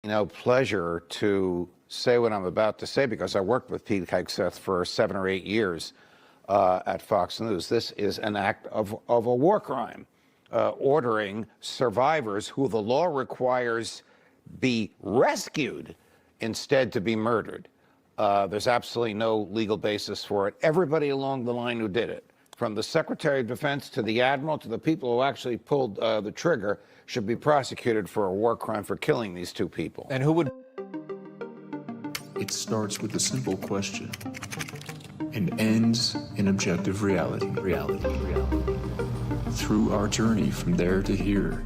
pleasure to say what I'm about to say because I worked with Pete Hegseth for 7 or 8 years at Fox News. This is an act of a war crime, ordering survivors who the law requires be rescued instead to be murdered. There's absolutely no legal basis for it. Everybody along the line who did it, from the Secretary of Defense to the Admiral to the people who actually pulled the trigger, should be prosecuted for a war crime for killing these 2 people. And who would? It starts with a simple question and ends in objective reality. Through our journey from there to here,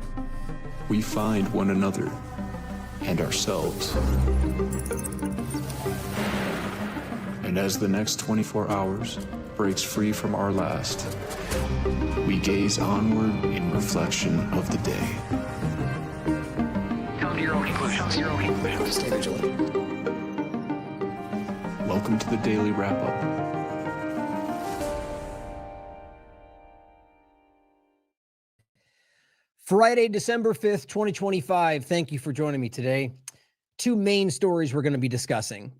we find one another and ourselves. And as the next 24 hours breaks free from our last, we gaze onward in reflection of the day. Come to your own conclusions. Stay vigilant. Welcome to the Daily Wrap-Up. Friday, December 5th, 2025. Thank you for joining me today. 2 main stories we're going to be discussing.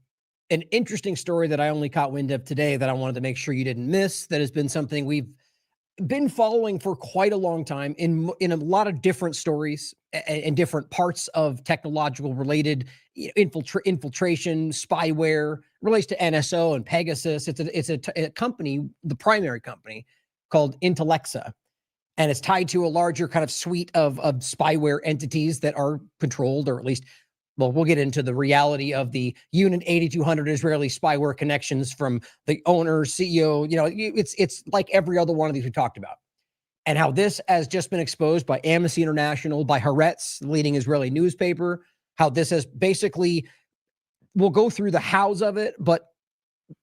An interesting story that I only caught wind of today that I wanted to make sure you didn't miss, that has been something we've been following for quite a long time in a lot of different stories and different parts of technological related infiltration, spyware, relates to NSO and Pegasus. It's a company, the primary company, called Intellexa. And it's tied to a larger kind of suite of spyware entities that are controlled, or at least, well, we'll get into the reality of the Unit 8200 Israeli spyware connections from the owner, CEO. It's like every other one of these we talked about. And how this has just been exposed by Amnesty International, by Haaretz, the leading Israeli newspaper, how this has basically, we'll go through the hows of it, but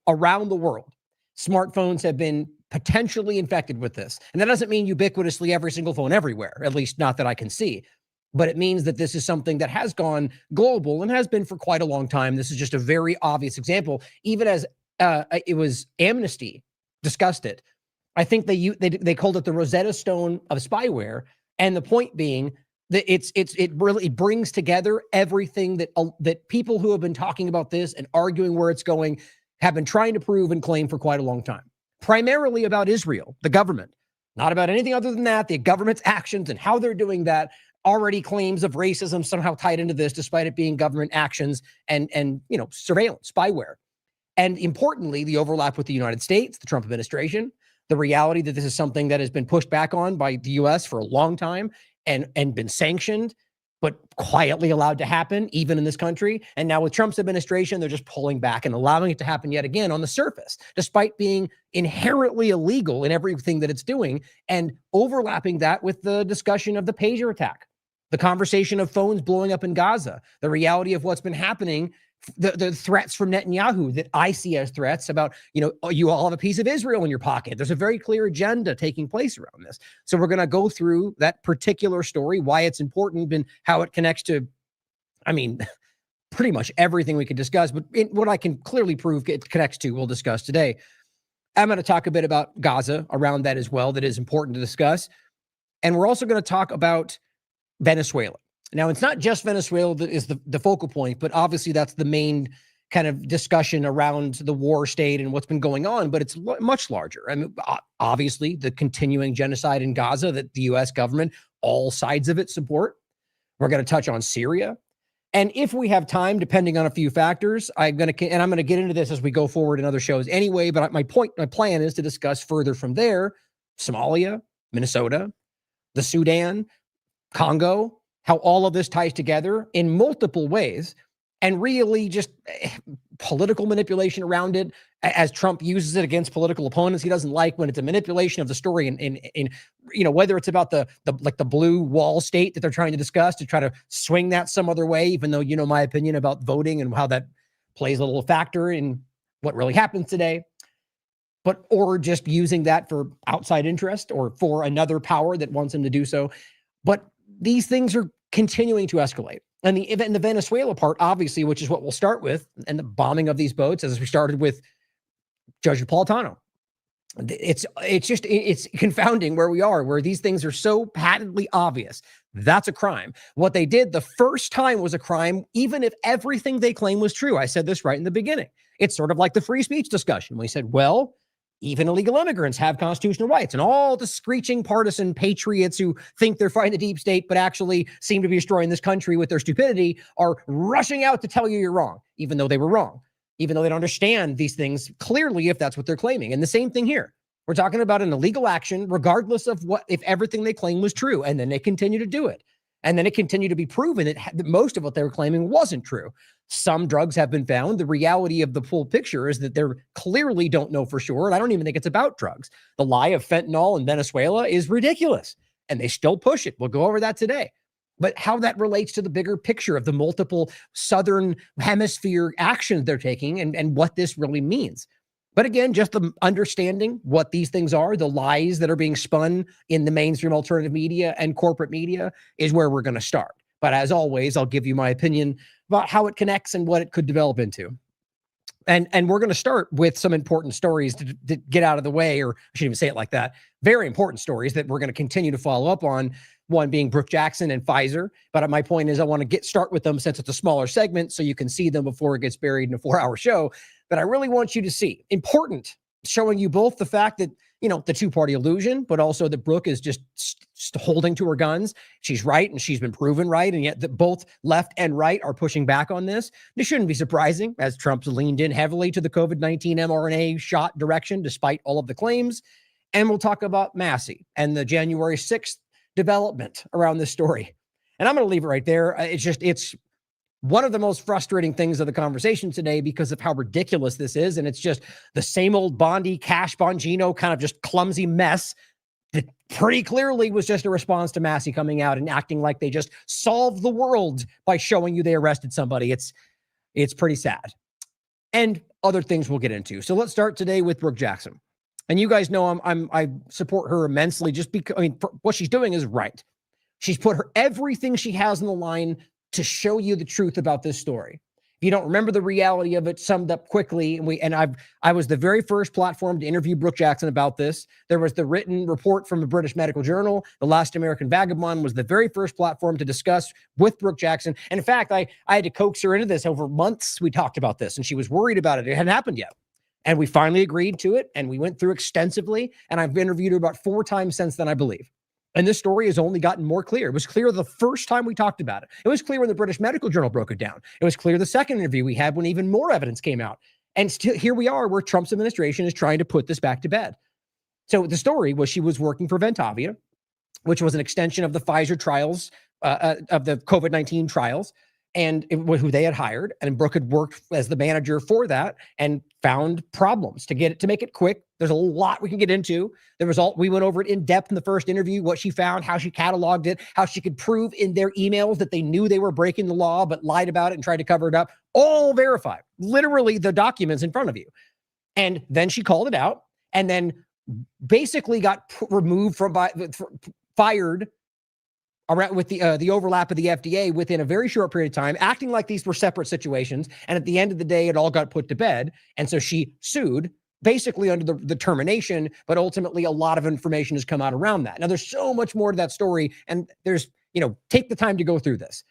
around the world, smartphones have been potentially infected with this. And that doesn't mean ubiquitously every single phone everywhere, at least not that I can see. But it means that this is something that has gone global and has been for quite a long time. This is just a very obvious example. Even as it was Amnesty discussed it, I think they called it the Rosetta Stone of spyware. And the point being that it really brings together everything that people who have been talking about this and arguing where it's going have been trying to prove and claim for quite a long time. Primarily about Israel, the government, not about anything other than that. The government's actions and how they're doing that. Already claims of racism somehow tied into this, despite it being government actions and surveillance, spyware. And importantly, the overlap with the United States, the Trump administration, the reality that this is something that has been pushed back on by the U.S. for a long time and been sanctioned, but quietly allowed to happen, even in this country. And now with Trump's administration, they're just pulling back and allowing it to happen yet again on the surface, despite being inherently illegal in everything that it's doing, and overlapping that with the discussion of the pager attack, the conversation of phones blowing up in Gaza, the reality of what's been happening, the threats from Netanyahu that I see as threats about, you all have a piece of Israel in your pocket. There's a very clear agenda taking place around this. So we're going to go through that particular story, why it's important and how it connects to, pretty much everything we could discuss. But what I can clearly prove it connects to, we'll discuss today. I'm going to talk a bit about Gaza around that as well. That is important to discuss. And we're also going to talk about Venezuela. Now, it's not just Venezuela that is the focal point, but obviously that's the main kind of discussion around the war state and what's been going on, but it's much larger. Obviously, the continuing genocide in Gaza that the U.S. government, all sides of it, support. We're going to touch on Syria. And if we have time, depending on a few factors, I'm going to get into this as we go forward in other shows anyway, but my plan is to discuss further from there, Somalia, Minnesota, the Sudan, Congo, how all of this ties together in multiple ways, and really just political manipulation around it as Trump uses it against political opponents he doesn't like, when it's a manipulation of the story in whether it's about the blue wall state that they're trying to discuss to try to swing that some other way, even though my opinion about voting and how that plays a little factor in what really happens today, or just using that for outside interest or for another power that wants him to do so. But these things are continuing to escalate. And the Venezuela part, obviously, which is what we'll start with, and the bombing of these boats, as we started with Judge Napolitano. It's confounding where we are, where these things are so patently obvious. That's a crime. What they did the first time was a crime, even if everything they claim was true. I said this right in the beginning. It's sort of like the free speech discussion. We said, well, even illegal immigrants have constitutional rights, and all the screeching partisan patriots who think they're fighting the deep state but actually seem to be destroying this country with their stupidity are rushing out to tell you you're wrong, even though they were wrong, even though they don't understand these things clearly if that's what they're claiming. And the same thing here. We're talking about an illegal action, regardless of if everything they claim was true, and then they continue to do it. And then it continued to be proven that most of what they were claiming wasn't true. Some drugs have been found. The reality of the full picture is that they clearly don't know for sure. And I don't even think it's about drugs. The lie of fentanyl in Venezuela is ridiculous, and they still push it. We'll go over that today. But how that relates to the bigger picture of the multiple Southern Hemisphere actions they're taking and what this really means. But again, just the understanding what these things are, the lies that are being spun in the mainstream alternative media and corporate media is where we're going to start. But as always, I'll give you my opinion about how it connects and what it could develop into. And we're going to start with some important stories to get out of the way, or I shouldn't even say it like that. Very important stories that we're going to continue to follow up on, one being Brook Jackson and Pfizer. But my point is I want to start with them since it's a smaller segment so you can see them before it gets buried in a 4-hour show. But I really want you to see, important, showing you both the fact that, the two-party illusion, but also that Brooke is just holding to her guns. She's right, and she's been proven right, and yet that both left and right are pushing back on this. This shouldn't be surprising, as Trump's leaned in heavily to the COVID-19 mRNA shot direction, despite all of the claims. And we'll talk about Massey and the January 6th development around this story. And I'm going to leave it right there. It's one of the most frustrating things of the conversation today because of how ridiculous this is. And it's just the same old Bondi, Cash Bongino kind of just clumsy mess that pretty clearly was just a response to Massey coming out and acting like they just solved the world by showing you they arrested somebody. It's pretty sad. And other things we'll get into. So let's start today with Brook Jackson. And you guys know I support her immensely just because, what she's doing is right. She's put everything she has on the line to show you the truth about this story. If you don't remember the reality of it summed up quickly, I was the very first platform to interview Brook Jackson about this. There was the written report from the British Medical Journal. The Last American Vagabond was the very first platform to discuss with Brook Jackson. And in fact, I had to coax her into this over months. We talked about this, and she was worried about it. It hadn't happened yet. And we finally agreed to it, and we went through extensively, and I've interviewed her about 4 times since then, I believe. And this story has only gotten more clear. It was clear the first time we talked about it. It was clear when the British Medical Journal broke it down. It was clear the second interview we had when even more evidence came out. And still, here we are where Trump's administration is trying to put this back to bed. So the story was she was working for Ventavia, which was an extension of the Pfizer trials, of the COVID-19 trials, and it was who they had hired. And Brooke had worked as the manager for that and found problems to make it quick. There's a lot we can get into. The result, we went over it in depth in the first interview, what she found, how she cataloged it, how she could prove in their emails that they knew they were breaking the law, but lied about it and tried to cover it up. All verified, literally the documents in front of you. And then she called it out and then basically got removed fired around with the overlap of the FDA within a very short period of time, acting like these were separate situations. And at the end of the day, it all got put to bed. And so she sued basically under the termination, but ultimately a lot of information has come out around that. Now there's so much more to that story, and there's, take the time to go through this.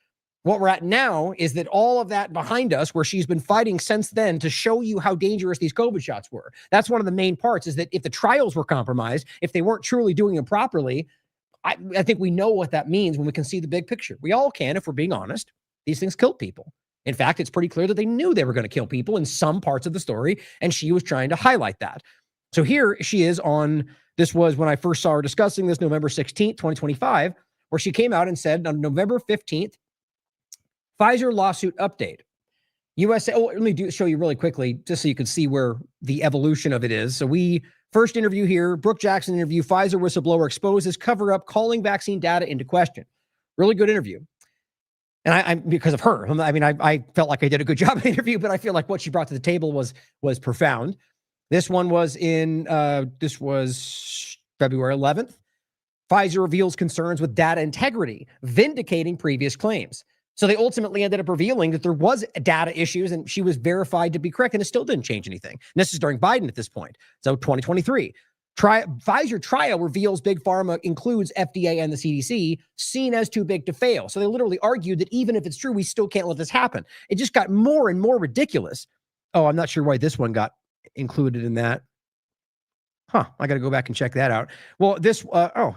What we're at now is that all of that behind us, where she's been fighting since then to show you how dangerous these COVID shots were. That's one of the main parts, is that if the trials were compromised, if they weren't truly doing them properly, I think we know what that means when we can see the big picture. We all can, if we're being honest. These things kill people. In fact, it's pretty clear that they knew they were going to kill people in some parts of the story, and she was trying to highlight that. So here she is this was when I first saw her discussing this, November 16th, 2025, where she came out and said on November 15th, Pfizer lawsuit update. let me show you really quickly, just so you can see where the evolution of it is. So first interview here, Brook Jackson interview, Pfizer whistleblower exposes cover-up, calling vaccine data into question. Really good interview. And I because of her, I felt like I did a good job in the interview, but I feel like what she brought to the table was profound. This one was this was February 11th. Pfizer reveals concerns with data integrity, vindicating previous claims. So they ultimately ended up revealing that there was data issues and she was verified to be correct, and it still didn't change anything. And this is during Biden at this point. So 2023. Pfizer trial reveals Big Pharma includes FDA and the CDC, seen as too big to fail. So they literally argued that even if it's true, we still can't let this happen. It just got more and more ridiculous. Oh, I'm not sure why this one got included in that. Huh, I got to go back and check that out. Well,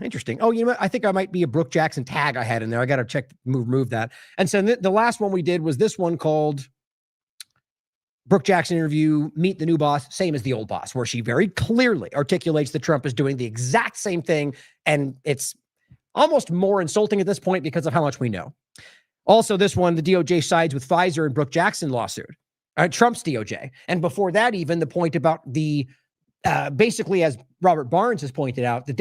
interesting. Oh, you know what? I think I might be a Brooke Jackson tag I had in there. I got to check, move that. And so the last one we did was this one called Brooke Jackson interview, meet the new boss, same as the old boss, where she very clearly articulates that Trump is doing the exact same thing. And it's almost more insulting at this point because of how much we know. Also, this one, the DOJ sides with Pfizer and Brooke Jackson lawsuit, Trump's DOJ. And before that, even the point about the, basically, as Robert Barnes has pointed out, that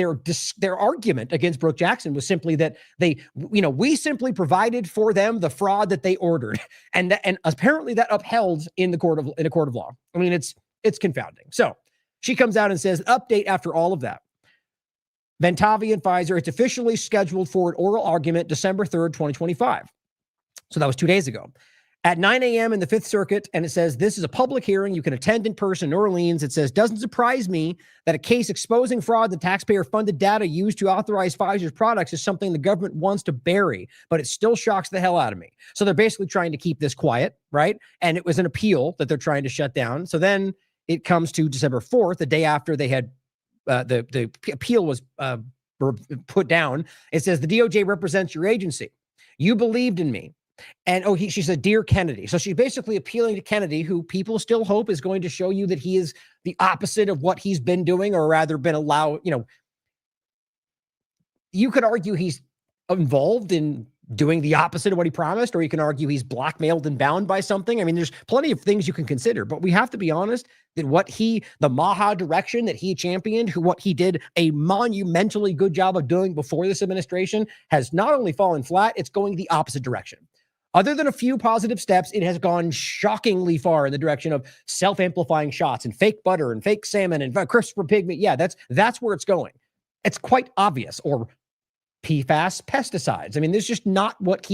their argument against Brooke Jackson was simply that we simply provided for them the fraud that they ordered, and apparently that upheld in a court of law. I mean, it's confounding. So she comes out and says, update after all of that. Ventavi and Pfizer, it's officially scheduled for an oral argument December 3rd, 2025. So that was 2 days ago. At 9 a.m. in the Fifth Circuit, and it says, this is a public hearing. You can attend in person in New Orleans. It says, doesn't surprise me that a case exposing fraud, the taxpayer-funded data used to authorize Pfizer's products is something the government wants to bury, but it still shocks the hell out of me. So they're basically trying to keep this quiet, right? And it was an appeal that they're trying to shut down. So then it comes to December 4th, the day after they had the appeal was put down. It says, the DOJ represents your agency. You believed in me. And she said, dear Kennedy. So she's basically appealing to Kennedy, who people still hope is going to show you that he is the opposite of what he's been doing, or rather been allowed, you could argue he's involved in doing the opposite of what he promised, or you can argue he's blackmailed and bound by something. I mean, there's plenty of things you can consider, but we have to be honest that the Maha direction that he championed, what he did a monumentally good job of doing before this administration, has not only fallen flat, it's going the opposite direction. Other than a few positive steps, it has gone shockingly far in the direction of self-amplifying shots and fake butter and fake salmon and CRISPR pig meat. Yeah, that's where it's going. It's quite obvious. Or PFAS pesticides. I mean, there's just not what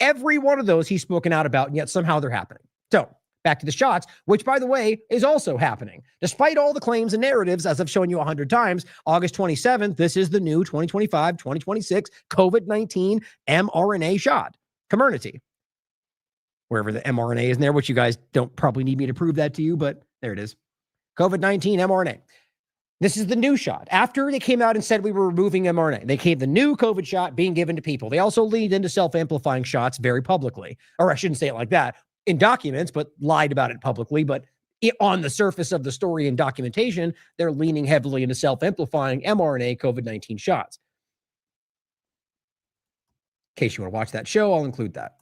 every one of those he's spoken out about, and yet somehow they're happening. So back to the shots, which, by the way, is also happening. Despite all the claims and narratives, as I've shown you 100 times, August 27th, this is the new 2025-2026 COVID-19 mRNA shot. Comirnaty. Wherever the mRNA is in there, which you guys don't probably need me to prove that to you, but there it is. COVID-19 mRNA. This is the new shot. After they came out and said we were removing mRNA, they gave the new COVID shot being given to people. They also leaned into self-amplifying shots very publicly. Or I shouldn't say it like that, in documents, but lied about it publicly. But on the surface of the story and documentation, they're leaning heavily into self-amplifying mRNA COVID-19 shots. In case you want to watch that show, I'll include that.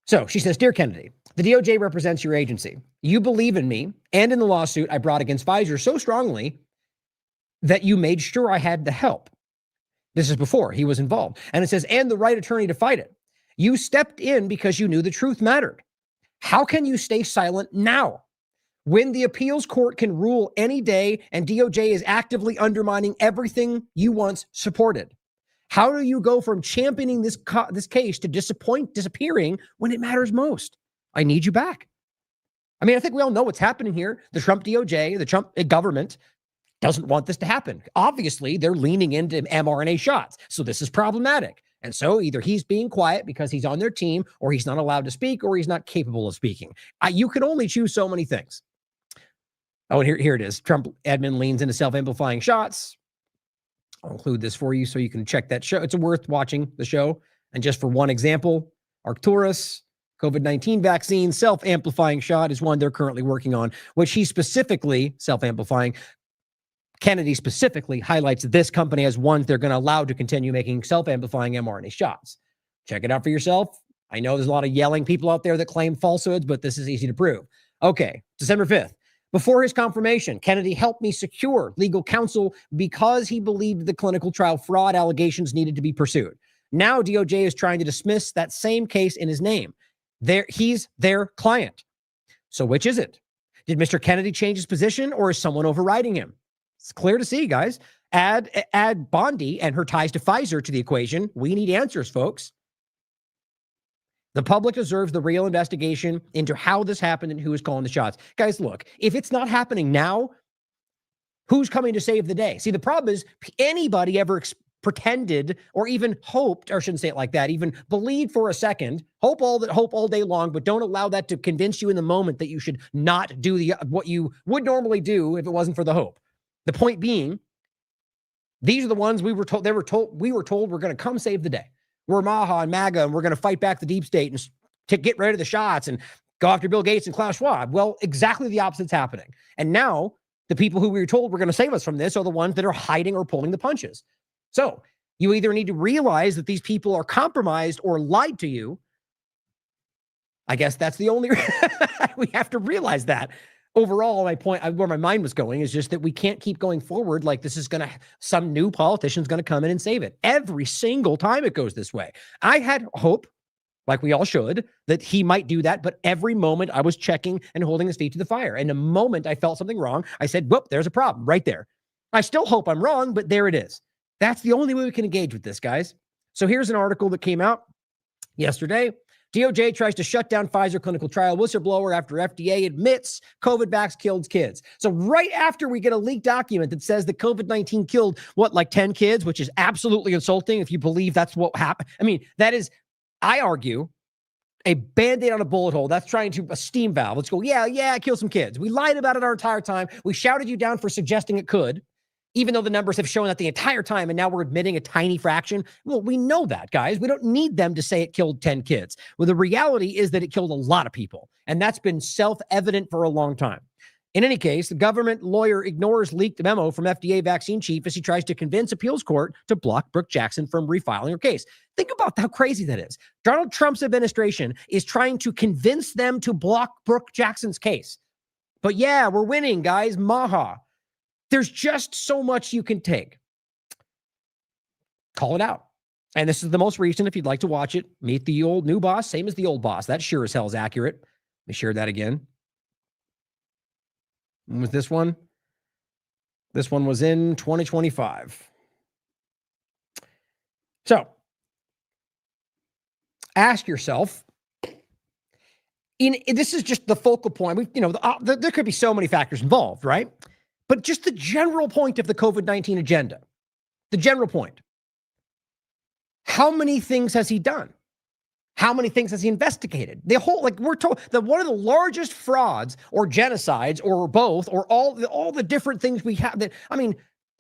So she says, dear Kennedy, the DOJ represents your agency. You believe in me and in the lawsuit I brought against Pfizer so strongly that you made sure I had the help. This is before he was involved. And it says, and the right attorney to fight it. You stepped in because you knew the truth mattered. How can you stay silent now when the appeals court can rule any day and DOJ is actively undermining everything you once supported? How do you go from championing this case to disappearing when it matters most? I need you back. I mean, I think we all know what's happening here. The Trump DOJ, the Trump government doesn't want this to happen. Obviously, they're leaning into mRNA shots. So this is problematic. And so either he's being quiet because he's on their team, or he's not allowed to speak, or he's not capable of speaking. You can only choose so many things. Oh, and here it is. Trump admin leans into self-amplifying shots. I'll include this for you so you can check that show. It's worth watching the show. And just for one example, Arcturus, COVID-19 vaccine, self-amplifying shot is one they're currently working on, which he specifically, self-amplifying, Kennedy specifically highlights this company as one they're going to allow to continue making self-amplifying mRNA shots. Check it out for yourself. I know there's a lot of yelling people out there that claim falsehoods, but this is easy to prove. Okay, December 5th. Before his confirmation, Kennedy helped me secure legal counsel because he believed the clinical trial fraud allegations needed to be pursued. Now DOJ is trying to dismiss that same case in his name. He's their client. So which is it? Did Mr. Kennedy change his position, or is someone overriding him? It's clear to see, guys. Add Bondi and her ties to Pfizer to the equation. We need answers, folks. The public deserves the real investigation into how this happened and who is calling the shots. Guys, look, if it's not happening now, who's coming to save the day? See, the problem is anybody ever pretended or even hoped, or I shouldn't say it like that, even believed for a second, hope all day long, but don't allow that to convince you in the moment that you should not do what you would normally do if it wasn't for the hope. The point being, these are the ones we were told we're going to come save the day. We're Maha and MAGA, and we're going to fight back the deep state and to get rid of the shots and go after Bill Gates and Klaus Schwab. Well, exactly the opposite's happening. And now the people who we were told were going to save us from this are the ones that are hiding or pulling the punches. So you either need to realize that these people are compromised or lied to you. I guess that's the only we have to realize that. Overall, my point, where my mind was going, is just that we can't keep going forward like this is some new politician's going to come in and save it. Every single time it goes this way. I had hope, like we all should, that he might do that, but every moment I was checking and holding his feet to the fire. And the moment I felt something wrong, I said, whoop, there's a problem right there. I still hope I'm wrong, but there it is. That's the only way we can engage with this, guys. So here's an article that came out yesterday. DOJ tries to shut down Pfizer clinical trial whistleblower after FDA admits COVID vax killed kids. So right after we get a leaked document that says that COVID-19 killed, like 10 kids, which is absolutely insulting if you believe that's what happened. I mean, that is, I argue, a Band-Aid on a bullet hole. That's trying to, a steam valve. Let's go, yeah, kill some kids. We lied about it our entire time. We shouted you down for suggesting it could, even though the numbers have shown that the entire time, and now we're admitting a tiny fraction. Well, we know that, guys. We don't need them to say it killed 10 kids. Well, the reality is that it killed a lot of people, and that's been self-evident for a long time. In any case, the government lawyer ignores leaked memo from FDA vaccine chief as he tries to convince appeals court to block Brooke Jackson from refiling her case. Think about how crazy that is. Donald Trump's administration is trying to convince them to block Brooke Jackson's case. But yeah, we're winning, guys. Maha. There's just so much you can take. Call it out. And this is the most recent. If you'd like to watch it, meet the old new boss, same as the old boss. That sure as hell is accurate. Let me share that again. When was this one? This one was in 2025. So, ask yourself, this is just the focal point. There could be so many factors involved, right? But just the general point of the COVID-19 agenda, the general point. How many things has he done? How many things has he investigated? We're told that one of the largest frauds or genocides or both or all the different things we have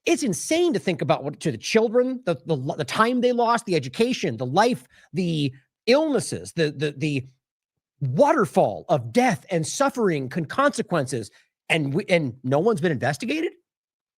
it's insane to think about what to the children, the time they lost, the education, the life, the illnesses, the waterfall of death and suffering and consequences. And no one's been investigated?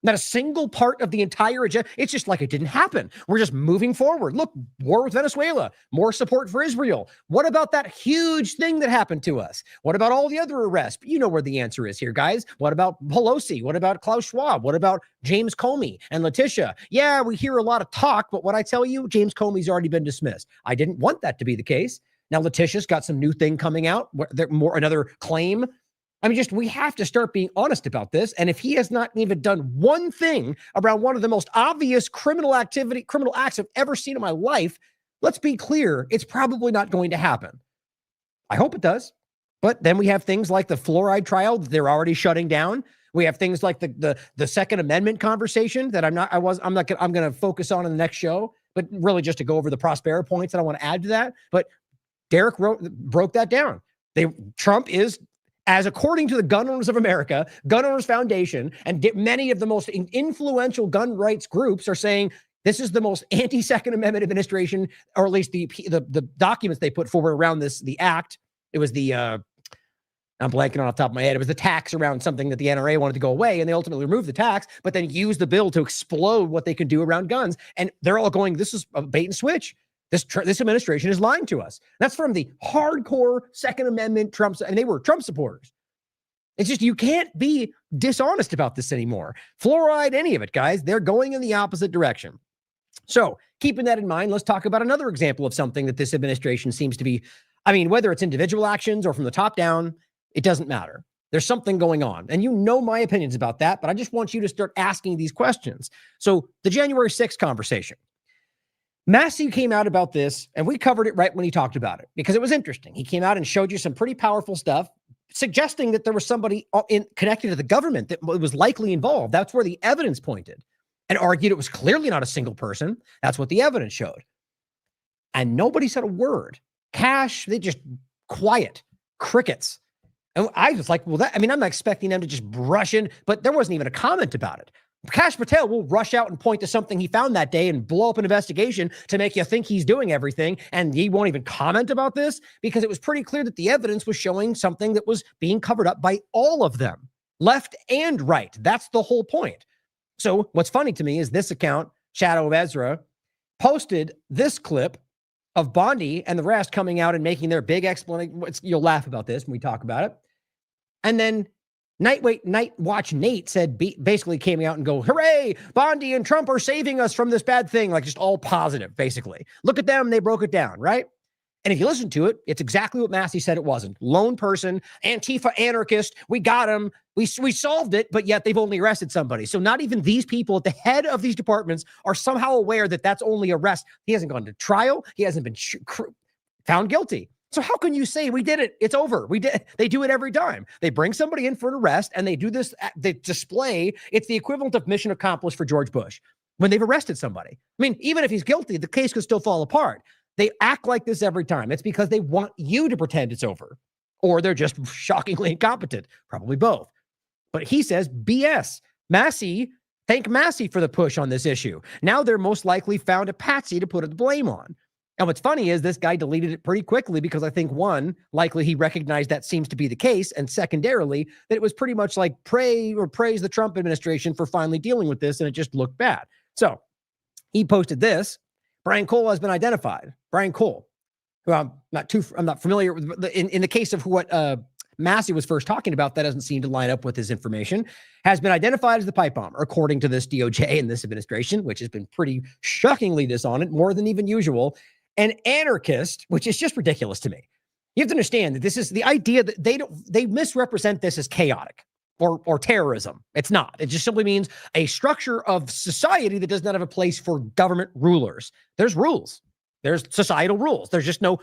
Not a single part of the entire agenda. It's just like it didn't happen. We're just moving forward. Look, war with Venezuela, more support for Israel. What about that huge thing that happened to us? What about all the other arrests? You know where the answer is here, guys. What about Pelosi? What about Klaus Schwab? What about James Comey and Letitia? Yeah, we hear a lot of talk, but what I tell you, James Comey's already been dismissed. I didn't want that to be the case. Now Letitia's got some new thing coming out, another claim. We have to start being honest about this. And if he has not even done one thing around one of the most obvious criminal acts I've ever seen in my life, let's be clear, it's probably not going to happen. I hope it does. But then we have things like the fluoride trial that they're already shutting down. We have things like the Second Amendment conversation that I'm going to focus on in the next show, but really just to go over the Prospera points that I want to add to that. But Derek broke that down. Trump is, as according to the Gun Owners of America, Gun Owners Foundation, and many of the most influential gun rights groups are saying this is the most anti-Second Amendment administration, or at least the documents they put forward around this, the act. It was I'm blanking off the top of my head. It was the tax around something that the NRA wanted to go away, and they ultimately removed the tax, but then used the bill to explode what they could do around guns. And they're all going, this is a bait and switch. This administration is lying to us. That's from the hardcore Second Amendment and they were Trump supporters. It's just, you can't be dishonest about this anymore. Fluoride, any of it, guys, they're going in the opposite direction. So keeping that in mind, let's talk about another example of something that this administration seems to be, whether it's individual actions or from the top down, it doesn't matter. There's something going on. And you know my opinions about that, but I just want you to start asking these questions. So the January 6th conversation. Massey came out about this, and we covered it right when he talked about it because it was interesting. He came out and showed you some pretty powerful stuff, suggesting that there was somebody connected to the government that was likely involved. That's where the evidence pointed, and argued it was clearly not a single person. That's what the evidence showed. And nobody said a word. Cash, they just quiet, crickets. And I was like, well, I'm not expecting them to just brush in, but there wasn't even a comment about it. Kash Patel will rush out and point to something he found that day and blow up an investigation to make you think he's doing everything. And he won't even comment about this because it was pretty clear that the evidence was showing something that was being covered up by all of them, left and right. That's the whole point. So what's funny to me is this account, Shadow of Ezra, posted this clip of Bondi and the rest coming out and making their big explanation. You'll laugh about this when we talk about it. And then Night Watch Nate said, basically came out and go, hooray, Bondi and Trump are saving us from this bad thing. Like just all positive, basically. Look at them. They broke it down, right? And if you listen to it, it's exactly what Massey said it wasn't. Lone person, Antifa anarchist. We got him. We solved it, but yet they've only arrested somebody. So not even these people at the head of these departments are somehow aware that that's only arrest. He hasn't gone to trial. He hasn't been found guilty. So how can you say we did it? It's over. We did. They do it every time. They bring somebody in for an arrest and they do this. They display. It's the equivalent of mission accomplished for George Bush when they've arrested somebody. I mean, even if he's guilty, the case could still fall apart. They act like this every time. It's because they want you to pretend it's over, or they're just shockingly incompetent. Probably both. But he says BS. Massey, thank Massey for the push on this issue. Now they're most likely found a patsy to put the blame on. And what's funny is this guy deleted it pretty quickly because I think, one, likely he recognized that seems to be the case. And secondarily, that it was pretty much like praise the Trump administration for finally dealing with this. And it just looked bad. So he posted this. Brian Cole has been identified. Brian Cole, who I'm not familiar with. In the case of what Massey was first talking about, that doesn't seem to line up with his information, has been identified as the pipe bomber, according to this DOJ and this administration, which has been pretty shockingly dishonest, more than even usual. An anarchist, which is just ridiculous to me. You have to understand that this is the idea that they misrepresent this as chaotic or terrorism. It's not. It just simply means a structure of society that does not have a place for government rulers. There's rules. There's societal rules. There's just no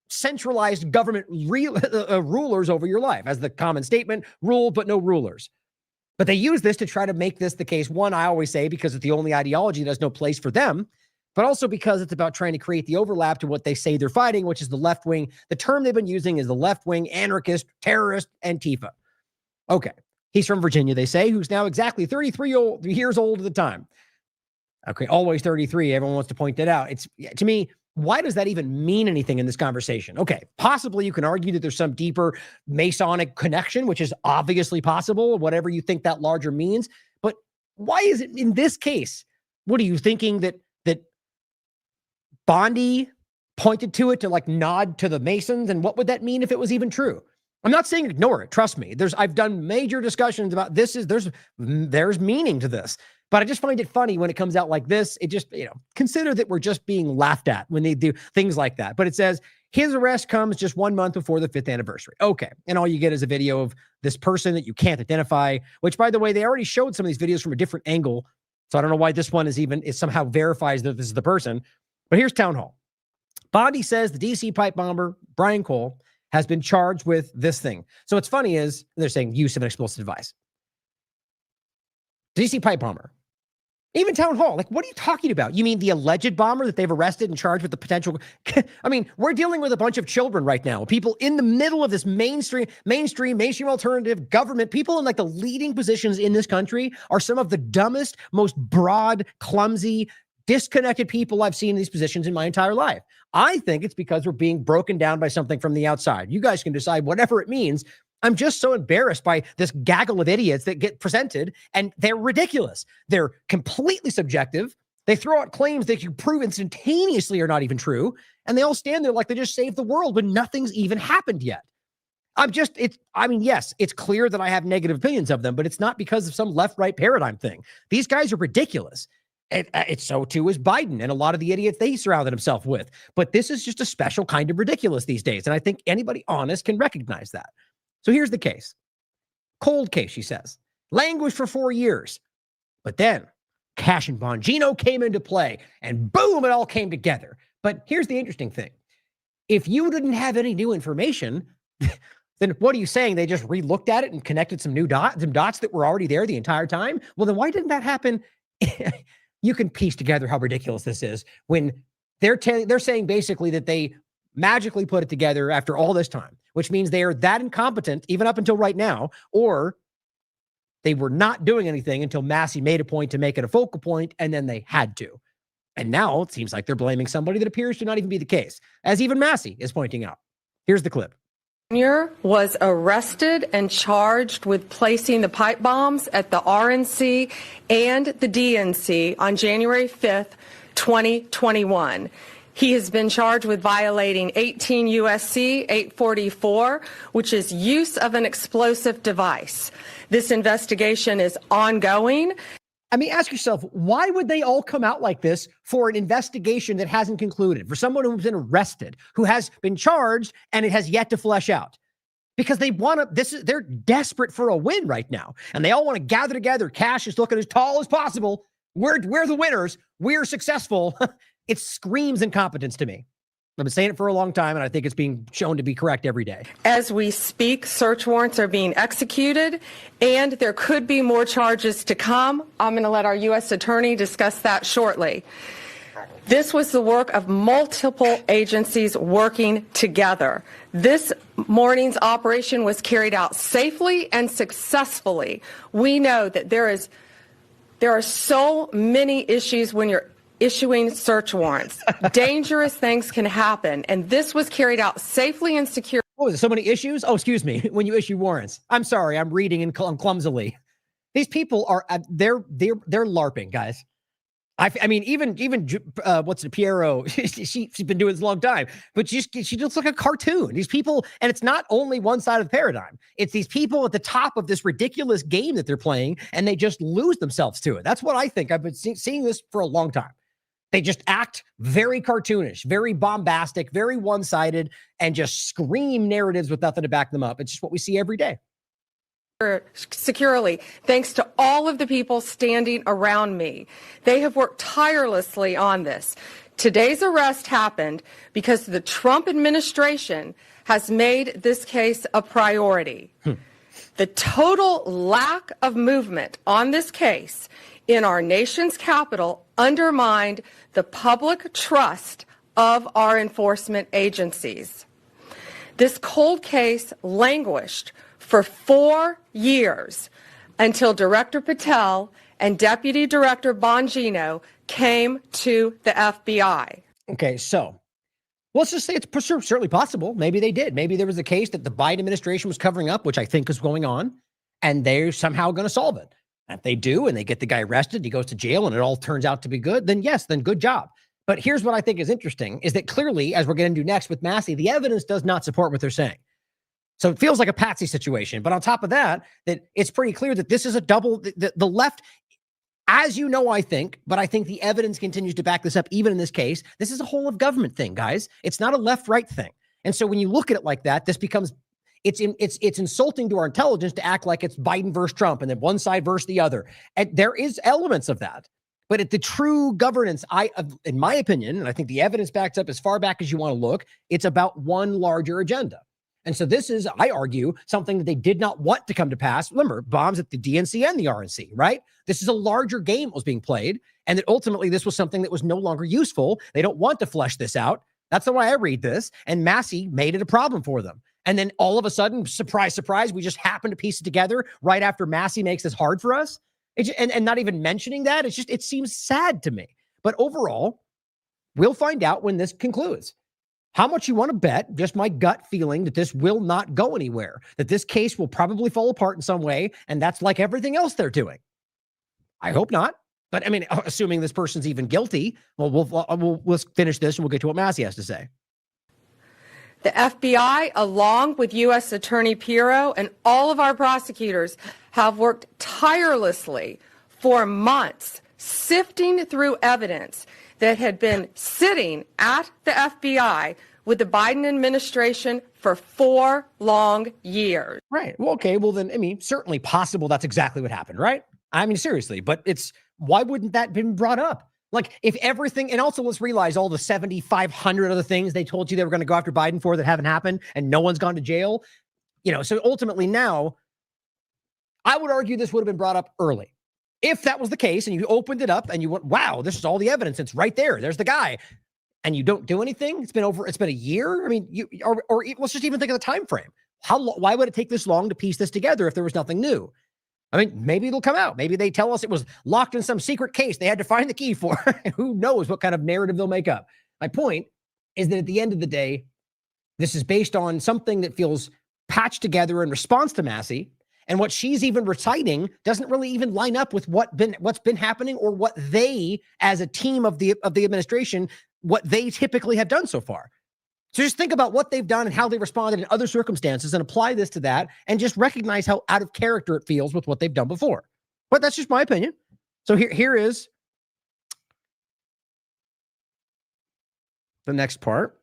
centralized government rulers over your life. As the common statement, rule but no rulers. But they use this to try to make this the case. One, I always say, because it's the only ideology that has no place for them, but also because it's about trying to create the overlap to what they say they're fighting, which is the left wing. The term they've been using is the left wing, anarchist, terrorist, Antifa. Okay. He's from Virginia, they say, who's now exactly 33 years old at the time. Okay. Always 33. Everyone wants to point that out. It's, to me, why does that even mean anything in this conversation? Okay. Possibly you can argue that there's some deeper Masonic connection, which is obviously possible, whatever you think that larger means. But why is it in this case? What are you thinking that Bondi pointed to it to like nod to the Masons? And what would that mean if it was even true? I'm not saying ignore it. Trust me. I've done major discussions about this. There's meaning to this, but I just find it funny when it comes out like this. It just, consider that we're just being laughed at when they do things like that. But it says his arrest comes just 1 month before the 5th anniversary. Okay. And all you get is a video of this person that you can't identify, which, by the way, they already showed some of these videos from a different angle. So I don't know why this one is somehow verifies that this is the person. But here's Town Hall. Bondi says the DC pipe bomber, Brian Cole, has been charged with this thing. So what's funny is they're saying use of an explosive device. DC pipe bomber. Even Town Hall. Like, what are you talking about? You mean the alleged bomber that they've arrested and charged with the potential? I mean, we're dealing with a bunch of children right now. People in the middle of this mainstream alternative government. People in like the leading positions in this country are some of the dumbest, most broad, clumsy, disconnected people I've seen in these positions in my entire life. I think it's because we're being broken down by something from the outside. You guys can decide whatever it means. I'm just so embarrassed by this gaggle of idiots that get presented, and they're ridiculous. They're completely subjective. They throw out claims that you prove instantaneously are not even true, and they all stand there like they just saved the world, but nothing's even happened yet. Yes, it's clear that I have negative opinions of them, but it's not because of some left-right paradigm thing. These guys are ridiculous. It's so too is Biden and a lot of the idiots they surrounded himself with. But this is just a special kind of ridiculous these days. And I think anybody honest can recognize that. So here's the case. Cold case, she says. Languished for 4 years. But then Cash and Bongino came into play, and boom, it all came together. But here's the interesting thing. If you didn't have any new information, then what are you saying? They just re-looked at it and connected some dots that were already there the entire time? Well, then why didn't that happen? You can piece together how ridiculous this is when they're saying basically that they magically put it together after all this time, which means they are that incompetent even up until right now, or they were not doing anything until Massey made a point to make it a focal point, and then they had to. And now it seems like they're blaming somebody that appears to not even be the case, as even Massey is pointing out. Here's the clip. Jr. was arrested and charged with placing the pipe bombs at the RNC and the DNC on January 5th, 2021. He has been charged with violating 18 U.S.C. 844, which is use of an explosive device. This investigation is ongoing. I mean, ask yourself, why would they all come out like this for an investigation that hasn't concluded, for someone who's been arrested, who has been charged, and it has yet to flesh out? Because they want to, they're desperate for a win right now. And they all want to gather together. Cash is looking as tall as possible. We're the winners. We're successful. It screams incompetence to me. I've been saying it for a long time, and I think it's being shown to be correct every day. As we speak, search warrants are being executed, and there could be more charges to come. I'm going to let our U.S. attorney discuss that shortly. This was the work of multiple agencies working together. This morning's operation was carried out safely and successfully. We know that there are so many issues when you're issuing search warrants. Dangerous things can happen, and this was carried out safely and securely. Oh, there's so many issues? Oh, excuse me, when you issue warrants. I'm sorry, I'm reading and clumsily. These people are, they're LARPing, guys. I mean, even what's it, Piero, she's been doing this a long time, but she looks like a cartoon. These people, and it's not only one side of the paradigm. It's these people at the top of this ridiculous game that they're playing, and they just lose themselves to it. That's what I think. I've been seeing this for a long time. They just act very cartoonish, very bombastic, very one-sided, and just scream narratives with nothing to back them up. It's just what we see every day. Securely, thanks to all of the people standing around me. They have worked tirelessly on this. Today's arrest happened because the Trump administration has made this case a priority. The total lack of movement on this case in our nation's capital undermined the public trust of our enforcement agencies. This cold case languished for 4 years until Director Patel and Deputy Director Bongino came to the FBI. Okay, so let's just say it's certainly possible. Maybe they did. Maybe there was a case that the Biden administration was covering up, which I think is going on, and they're somehow going to solve it. If they do, and they get the guy arrested, he goes to jail, and it all turns out to be good, then yes, then good job. But here's what I think is interesting, is that clearly, as we're going to do next with Massey, the evidence does not support what they're saying. So it feels like a patsy situation. But on top of that, that it's pretty clear that this is a double, the left, as you know, I think, but I think the evidence continues to back this up, even in this case. This is a whole of government thing, guys. It's not a left-right thing. And so when you look at it like that, this becomes, it's insulting to our intelligence to act like it's Biden versus Trump and then one side versus the other. And there is elements of that. But at the true governance, in my opinion, and I think the evidence backs up as far back as you want to look, it's about one larger agenda. And so this is, I argue, something that they did not want to come to pass. Remember, bombs at the DNC and the RNC, right? This is a larger game that was being played, and that ultimately this was something that was no longer useful. They don't want to flesh this out. That's the way I read this. And Massey made it a problem for them. And then all of a sudden, surprise, surprise, we just happen to piece it together right after Massey makes this hard for us. And not even mentioning that, it seems sad to me. But overall, we'll find out when this concludes. How much you want to bet, just my gut feeling that this will not go anywhere, that this case will probably fall apart in some way, and that's like everything else they're doing. I hope not. But I mean, assuming this person's even guilty, well, let's finish this and we'll get to what Massey has to say. The FBI, along with U.S. Attorney Piero and all of our prosecutors, have worked tirelessly for months, sifting through evidence that had been sitting at the FBI with the Biden administration for 4 long years. Right. Well, okay. Well, then, I mean, certainly possible that's exactly what happened, right? I mean, seriously, but why wouldn't that been brought up? Like if everything, and also let's realize all the 7,500 other things they told you they were going to go after Biden for that haven't happened and no one's gone to jail. So ultimately now, I would argue this would have been brought up early. If that was the case and you opened it up and you went, wow, this is all the evidence. It's right there. There's the guy. And you don't do anything. It's been a year. I mean, or let's just even think of the time frame. Why would it take this long to piece this together if there was nothing new? I mean, maybe it'll come out. Maybe they tell us it was locked in some secret case they had to find the key for. Who knows what kind of narrative they'll make up. My point is that at the end of the day, this is based on something that feels patched together in response to Massey. And what she's even reciting doesn't really even line up with what's been happening or what they, as a team of the administration, what they typically have done so far. So just think about what they've done and how they responded in other circumstances and apply this to that and just recognize how out of character it feels with what they've done before. But that's just my opinion. So here is the next part.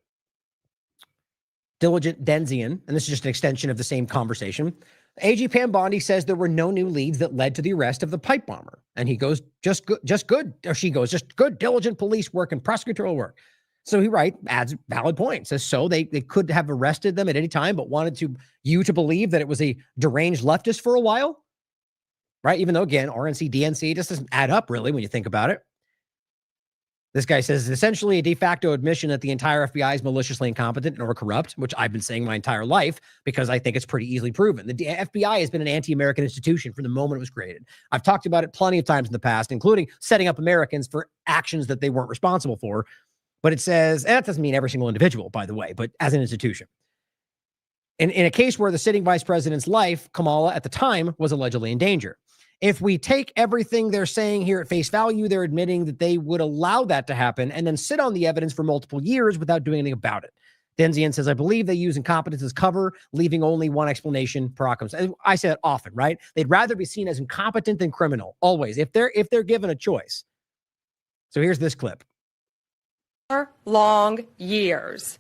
Diligent Denzian, and this is just an extension of the same conversation. AG Pam Bondi says there were no new leads that led to the arrest of the pipe bomber. And he goes, just good, or she goes, just good, diligent police work and prosecutorial work. So he adds valid point. Says so they could have arrested them at any time, but wanted you to believe that it was a deranged leftist for a while, right? Even though, again, RNC, DNC just doesn't add up really when you think about it. This guy says it's essentially a de facto admission that the entire FBI is maliciously incompetent or corrupt, which I've been saying my entire life because I think it's pretty easily proven. The FBI has been an anti-American institution from the moment it was created. I've talked about it plenty of times in the past, including setting up Americans for actions that they weren't responsible for. But it says, and that doesn't mean every single individual, by the way, but as an institution. In a case where the sitting vice president's life, Kamala, at the time, was allegedly in danger. If we take everything they're saying here at face value, they're admitting that they would allow that to happen and then sit on the evidence for multiple years without doing anything about it. Denzian says, I believe they use incompetence as cover, leaving only one explanation per outcomes. I say that often, right? They'd rather be seen as incompetent than criminal, always, if they're given a choice. So here's this clip. Long years.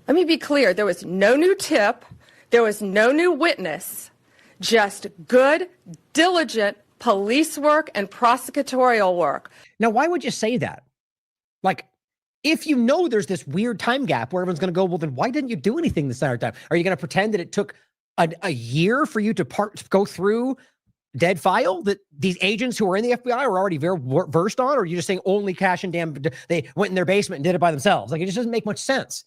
Let me be clear. There was no new tip. There was no new witness. Just good, diligent police work and prosecutorial work. Now, why would you say that? Like, if you know there's this weird time gap where everyone's going to go, well, then why didn't you do anything this entire time? Are you going to pretend that it took a year for you to go through dead file that these agents who are in the FBI are already very versed on? Or are you just saying only cash and damn, they went in their basement and did it by themselves? Like, it just doesn't make much sense.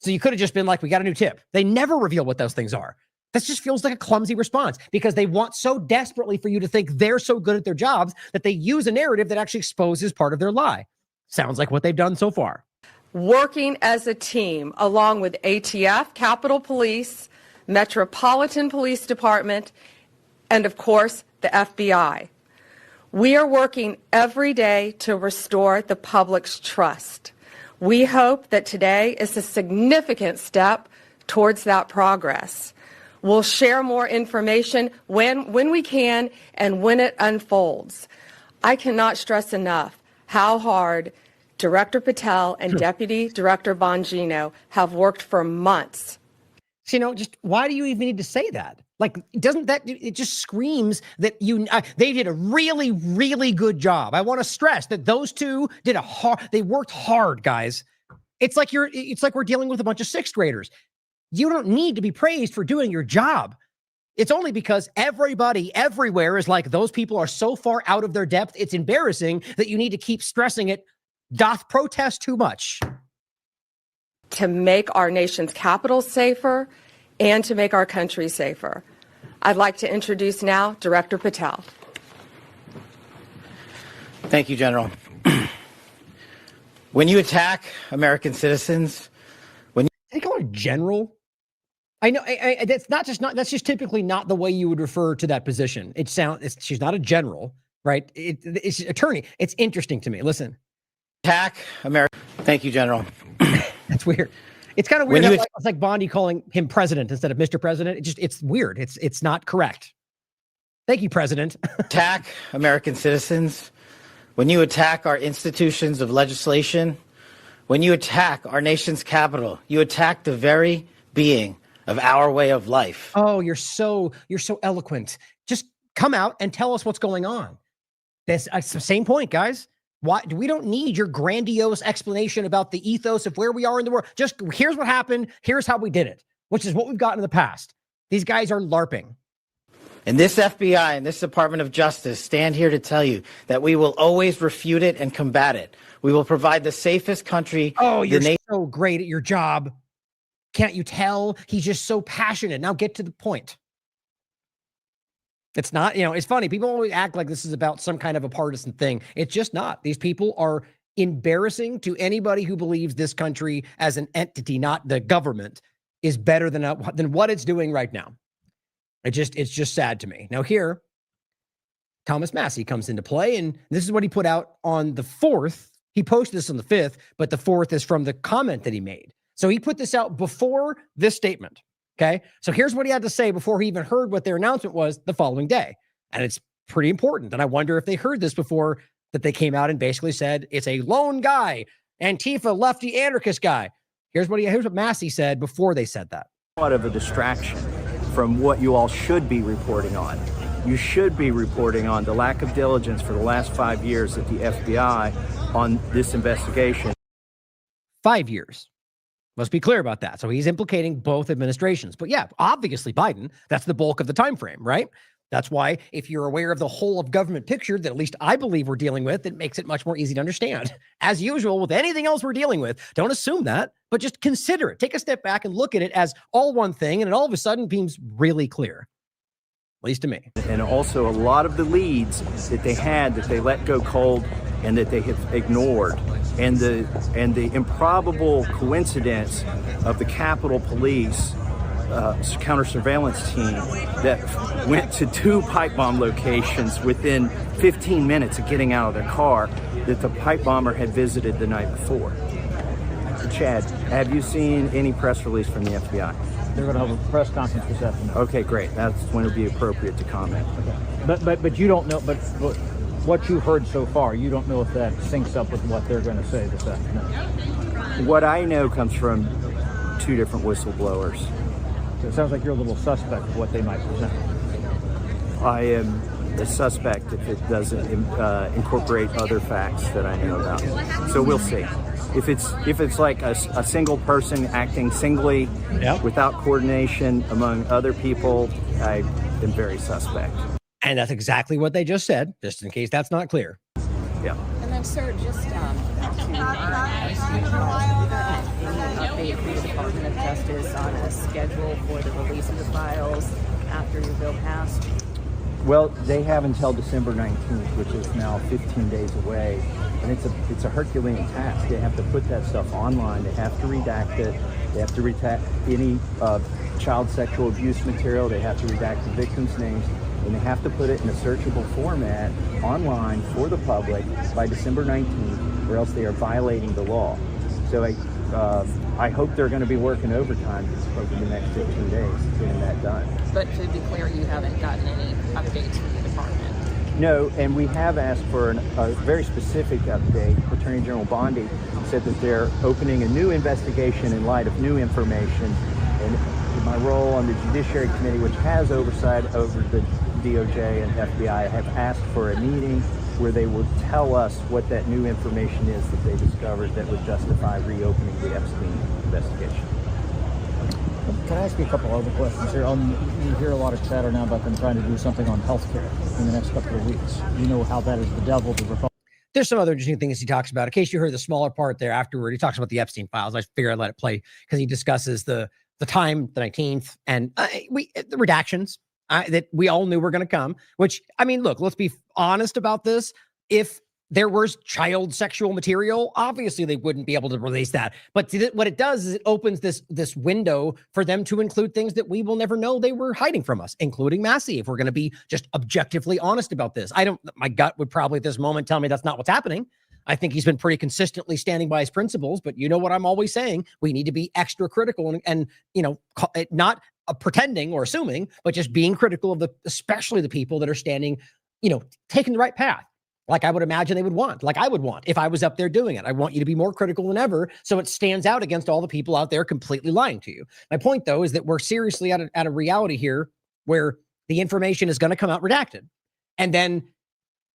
So you could have just been like, we got a new tip. They never reveal what those things are. That just feels like a clumsy response because they want so desperately for you to think they're so good at their jobs that they use a narrative that actually exposes part of their lie. Sounds like what they've done so far. Working as a team along with ATF, Capitol Police, Metropolitan Police Department, and of course, the FBI. We are working every day to restore the public's trust. We hope that today is a significant step towards that progress. We'll share more information when we can and when it unfolds. I cannot stress enough how hard Director Patel and Deputy Director Bongino have worked for months. So, just why do you even need to say that? Like, doesn't that, it just screams that they did a really, really good job. I want to stress that those two they worked hard, guys. It's like we're dealing with a bunch of sixth graders. You don't need to be praised for doing your job. It's only because everybody everywhere is like, those people are so far out of their depth, it's embarrassing that you need to keep stressing it. Doth protest too much. To make our nation's capital safer and to make our country safer. I'd like to introduce now Director Patel. Thank you, General. When you attack American citizens, They call her general. I know that's just typically not the way you would refer to that position. She's not a general, right? It's attorney. It's interesting to me. Listen. Attack America. Thank you, General. That's weird. It's kind of weird. It's like Bondi calling him president instead of Mr. President. It's weird. It's not correct. Thank you, President. Attack American citizens. When you attack our institutions of legislation, when you attack our nation's capital, you attack the very being of our way of life. Oh, you're so eloquent. Just Come out and tell us what's going on. That's the same point, guys. Why we don't need your grandiose explanation about the ethos of where we are in the world. Just here's what happened. Here's how we did it, which is what we've gotten in the past. These guys are LARPing. And this FBI and this Department of Justice stand here to tell you that we will always refute it and combat it. We will provide the safest country. Oh, you're so great at your job. Can't you tell? He's just so passionate. Now get to the point. It's not, it's funny. People always act like this is about some kind of a partisan thing. It's just not. These people are embarrassing to anybody who believes this country as an entity, not the government, is better than what it's doing right now. It's just sad to me. Now here, Thomas Massie comes into play, and this is what he put out on the 4th. He posted this on the 5th, but the 4th is from the comment that he made. So he put this out before this statement. Okay. So here's what he had to say before he even heard what their announcement was the following day. And it's pretty important. And I wonder if they heard this before that they came out and basically said it's a lone guy, Antifa, lefty anarchist guy. Here's what Massie said before they said that. Somewhat of a distraction from what you all should be reporting on. You should be reporting on the lack of diligence for the last 5 years at the FBI on this investigation. 5 years. Let's be clear about that. So he's implicating both administrations. But yeah, obviously Biden, that's the bulk of the time frame, right? That's why if you're aware of the whole of government picture that at least I believe we're dealing with, it makes it much more easy to understand. As usual with anything else we're dealing with, don't assume that, but just consider it. Take a step back and look at it as all one thing, and it all of a sudden seems really clear, at least to me. And also a lot of the leads that they had that they let go cold and that they have ignored. And the improbable coincidence of the Capitol Police counter surveillance team that went to 2 pipe bomb locations within 15 minutes of getting out of their car that the pipe bomber had visited the night before. Chad, have you seen any press release from the FBI? They're going to have a press conference this afternoon. Okay, great. That's when it would be appropriate to comment. Okay. But you don't know, but what you heard so far, you don't know if that syncs up with what they're going to say this afternoon. What I know comes from 2 different whistleblowers. So it sounds like you're a little suspect of what they might present. I am a suspect if it doesn't incorporate other facts that I know about. So we'll see. If it's like a single person acting singly without coordination among other people, I am very suspect. And that's exactly what they just said, just in case that's not clear. Yeah. And then, sir, just to any update from the Department of Justice on a schedule for the release of the files after your bill passed? Well, they have until December 19th, which is now 15 days away. And it's a Herculean task. They have to put that stuff online. They have to redact it. They have to redact any child sexual abuse material. They have to redact the victims' names. And they have to put it in a searchable format online for the public by December 19th, or else they are violating the law. So I hope they're going to be working overtime over the next 15 days getting that done. But to be clear, you haven't gotten any updates from the department? No, and we have asked for a very specific update. Attorney General Bondi said that they're opening a new investigation in light of new information. And in my role on the Judiciary Committee, which has oversight over the DOJ and FBI, I have asked for a meeting where they will tell us what that new information is that they discovered that would justify reopening the Epstein investigation. Can I ask you a couple other questions here? You hear a lot of chatter now about them trying to do something on healthcare in the next couple of weeks. You know how that is the devil to Republicans. There's some other interesting things he talks about. In case you heard the smaller part there afterward, he talks about the Epstein files. I figured I'd let it play because he discusses the time, the 19th, and the redactions that we all knew were going to come, which, I mean, look, let's be honest about this. If there was child sexual material, obviously they wouldn't be able to release that. But what it does is it opens this window for them to include things that we will never know they were hiding from us, including Massie, if we're going to be just objectively honest about this. My gut would probably at this moment tell me that's not what's happening. I think he's been pretty consistently standing by his principles, but you know what I'm always saying? We need to be extra critical and not pretending or assuming, but just being critical of especially the people that are standing, taking the right path. Like I would imagine they would want, like I would want if I was up there doing it. I want you to be more critical than ever so it stands out against all the people out there completely lying to you. My point, though, is that we're seriously at a reality here where the information is going to come out redacted. And then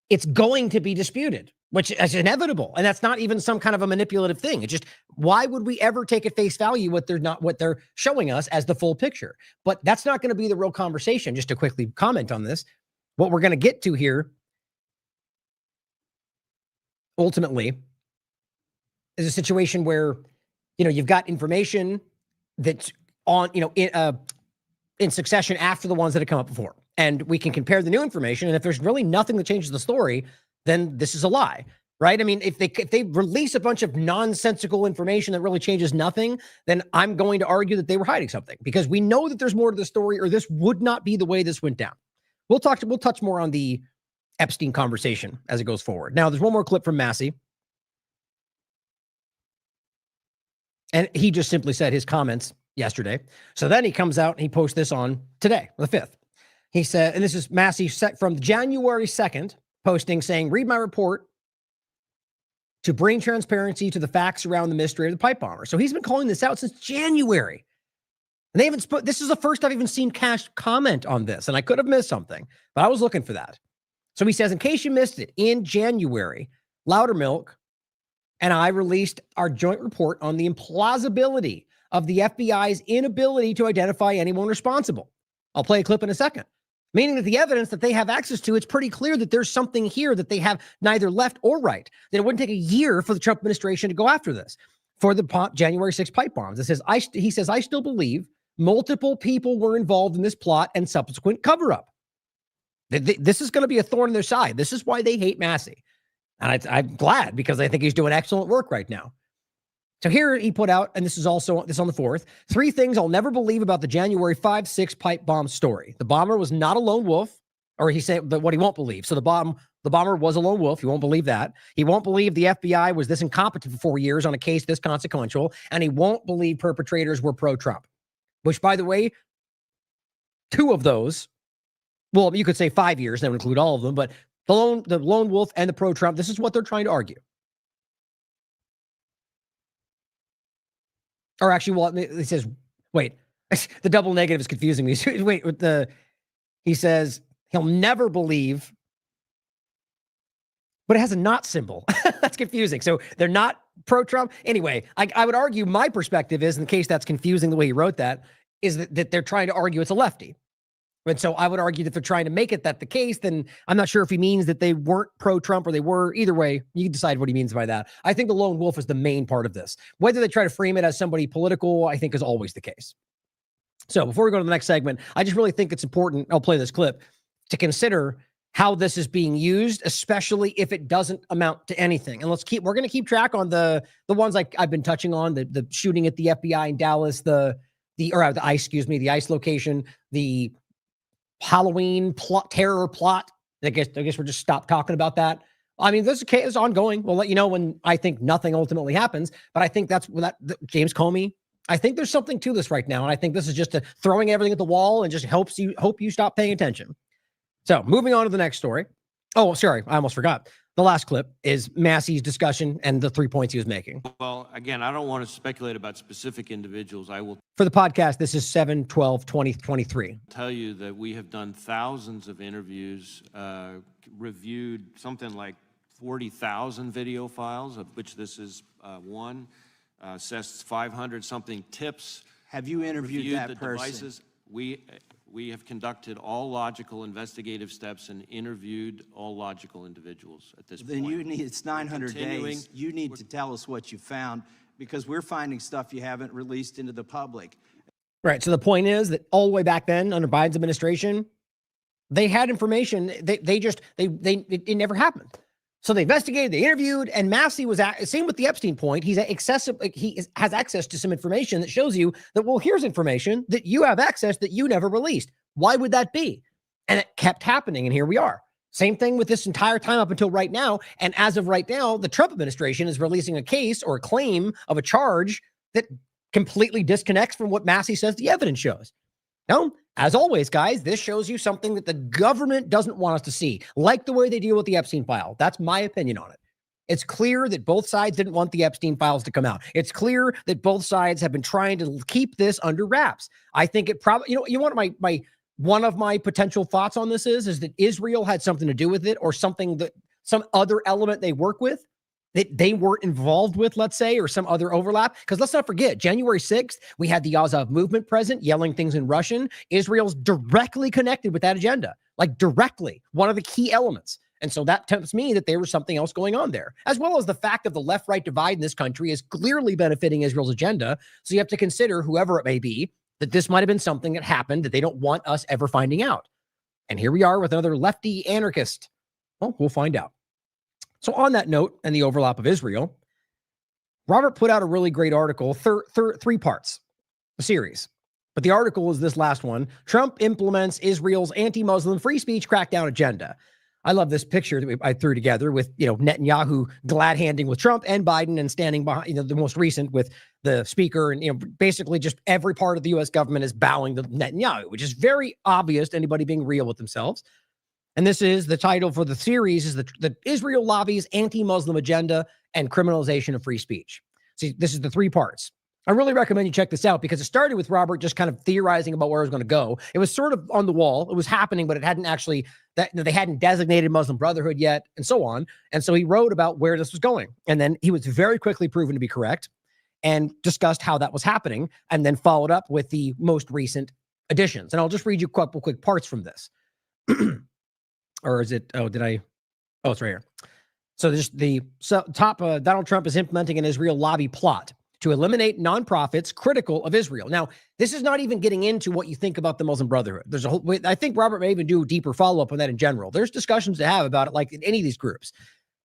it's going to be disputed, which is inevitable. And that's not even some kind of a manipulative thing. It's just, why would we ever take at face value what they're showing us as the full picture? But that's not going to be the real conversation. Just to quickly comment on this, what we're going to get to here ultimately is a situation where, you've got information that's on, in succession after the ones that have come up before. And we can compare the new information. And if there's really nothing that changes the story, then this is a lie, right? I mean, if they release a bunch of nonsensical information that really changes nothing, then I'm going to argue that they were hiding something, because we know that there's more to the story, or this would not be the way this went down. We'll touch more on the Epstein conversation as it goes forward. Now, there's one more clip from Massey. And he just simply said his comments yesterday. So then he comes out and he posts this on today, the 5th. He said, and this is Massey from January 2nd, posting saying, read my report to bring transparency to the facts around the mystery of the pipe bomber. So he's been calling this out since January. And they haven't this is the first I've even seen Cash comment on this. And I could have missed something, but I was looking for that. So he says, in case you missed it, in January, Loudermilk and I released our joint report on the implausibility of the FBI's inability to identify anyone responsible. I'll play a clip in a second. Meaning that the evidence that they have access to, it's pretty clear that there's something here that they have neither left or right. That it wouldn't take a year for the Trump administration to go after this. For the January 6 pipe bombs, he says, I still believe multiple people were involved in this plot and subsequent cover-up. This is going to be a thorn in their side. This is why they hate Massey. And I'm glad, because I think he's doing excellent work right now. So here he put out, and this is on the 4th, 3 things I'll never believe about the January 5-6 pipe bomb story. The bomber was not a lone wolf, or he said what he won't believe. So the bomber was a lone wolf. He won't believe that. He won't believe the FBI was this incompetent for 4 years on a case this consequential, and he won't believe perpetrators were pro-Trump. Which, by the way, 2 of those, well, you could say 5 years, that would include all of them, but the lone wolf and the pro-Trump, this is what they're trying to argue. Or actually, well, he says, wait, the double negative is confusing me. Wait, he says he'll never believe, but it has a not symbol. That's confusing. So they're not pro-Trump. Anyway, I would argue my perspective is, in the case that's confusing the way he wrote that, is that they're trying to argue it's a lefty. And so I would argue that they're trying to make it that the case, then I'm not sure if he means that they weren't pro-Trump or they were. Either way, you can decide what he means by that. I think the lone wolf is the main part of this. Whether they try to frame it as somebody political, I think is always the case. So before we go to the next segment, I just really think it's important, I'll play this clip, to consider how this is being used, especially if it doesn't amount to anything. And we're going to keep track on the ones like I've been touching on, the shooting at the FBI in Dallas, the ICE location, the Halloween terror plot. I guess we're just stop talking about that. I mean, this case is ongoing. We'll let you know when I think nothing ultimately happens. But I think that's James Comey. I think there's something to this right now, and I think this is just throwing everything at the wall and just hope you stop paying attention. So moving on to the next story. Oh, sorry, I almost forgot. The last clip is Massey's discussion and the 3 points he was making. Well, again, I don't want to speculate about specific individuals. I will For the podcast, this is 7/12/2023. tell you that we have done thousands of interviews, reviewed something like 40,000 video files, of which this is one. Assessed 500 something tips. Have you interviewed reviewed that the person? Devices. We have conducted all logical investigative steps and interviewed all logical individuals at this Then point. it's 900 days. You need to tell us what you found, because we're finding stuff you haven't released into the public. Right. So the point is that all the way back then, under Biden's administration, they had information. It never happened. So they investigated, they interviewed, and Massey was same with the Epstein point. He has access to some information that shows you that, well, here's information that you have access that you never released. Why would that be? And it kept happening, and here we are. Same thing with this entire time up until right now. And as of right now, the Trump administration is releasing a case or a claim of a charge that completely disconnects from what Massey says the evidence shows. Now, as always, guys, this shows you something that the government doesn't want us to see, like the way they deal with the Epstein file. That's my opinion on it. It's clear that both sides didn't want the Epstein files to come out. It's clear that both sides have been trying to keep this under wraps. I think it probably, you want my one of my potential thoughts on this is that Israel had something to do with it, or something that some other element they work with that they weren't involved with, let's say, or some other overlap. Because let's not forget, January 6th, we had the Azov movement present yelling things in Russian. Israel's directly connected with that agenda, like directly, one of the key elements. And so that tells me that there was something else going on there, as well as the fact that the left-right divide in this country is clearly benefiting Israel's agenda. So you have to consider, whoever it may be, that this might have been something that happened that they don't want us ever finding out. And here we are with another lefty anarchist. Well, we'll find out. So on that note and the overlap of Israel, Robert put out a really great article, 3 parts, a series. But the article is this last one: Trump implements Israel's anti-Muslim free speech crackdown agenda. I love this picture that I threw together with, Netanyahu glad-handing with Trump and Biden, and standing behind, the most recent with the speaker, and, basically just every part of the U.S. government is bowing to Netanyahu, which is very obvious to anybody being real with themselves. And this is the title for the series, is the Israel lobbies anti-Muslim agenda and criminalization of free speech. See, this is the 3 parts. I really recommend you check this out, because it started with Robert just kind of theorizing about where it was going to go. It was sort of on the wall. It was happening, but it hadn't actually, they hadn't designated Muslim Brotherhood yet, and so on. And so he wrote about where this was going. And then he was very quickly proven to be correct, and discussed how that was happening, and then followed up with the most recent additions. And I'll just read you a couple quick parts from this. Or is it, it's right here. So there's Donald Trump is implementing an Israel lobby plot to eliminate nonprofits critical of Israel. Now, this is not even getting into what you think about the Muslim Brotherhood. There's a whole, I think Robert may even do a deeper follow-up on that in general. There's discussions to have about it, like in any of these groups.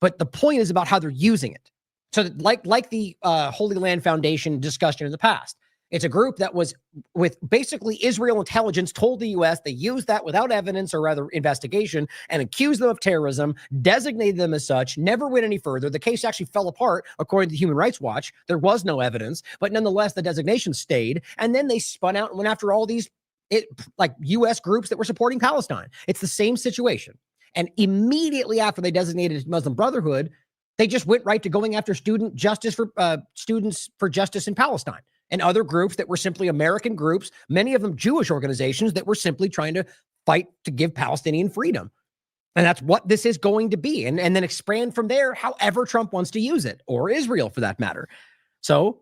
But the point is about how they're using it. So like the Holy Land Foundation discussion in the past. It's a group that was with basically Israel intelligence told the U.S. they used that without evidence or rather investigation, and accused them of terrorism, designated them as such, never went any further. The case actually fell apart, according to Human Rights Watch. There was no evidence, but nonetheless, the designation stayed. And then they spun out and went after all these U.S. groups that were supporting Palestine. It's the same situation. And immediately after they designated Muslim Brotherhood, they just went right to going after students for justice in Palestine, and other groups that were simply American groups, many of them Jewish organizations that were simply trying to fight to give Palestinian freedom. And that's what this is going to be. And then expand from there however Trump wants to use it, or Israel for that matter. So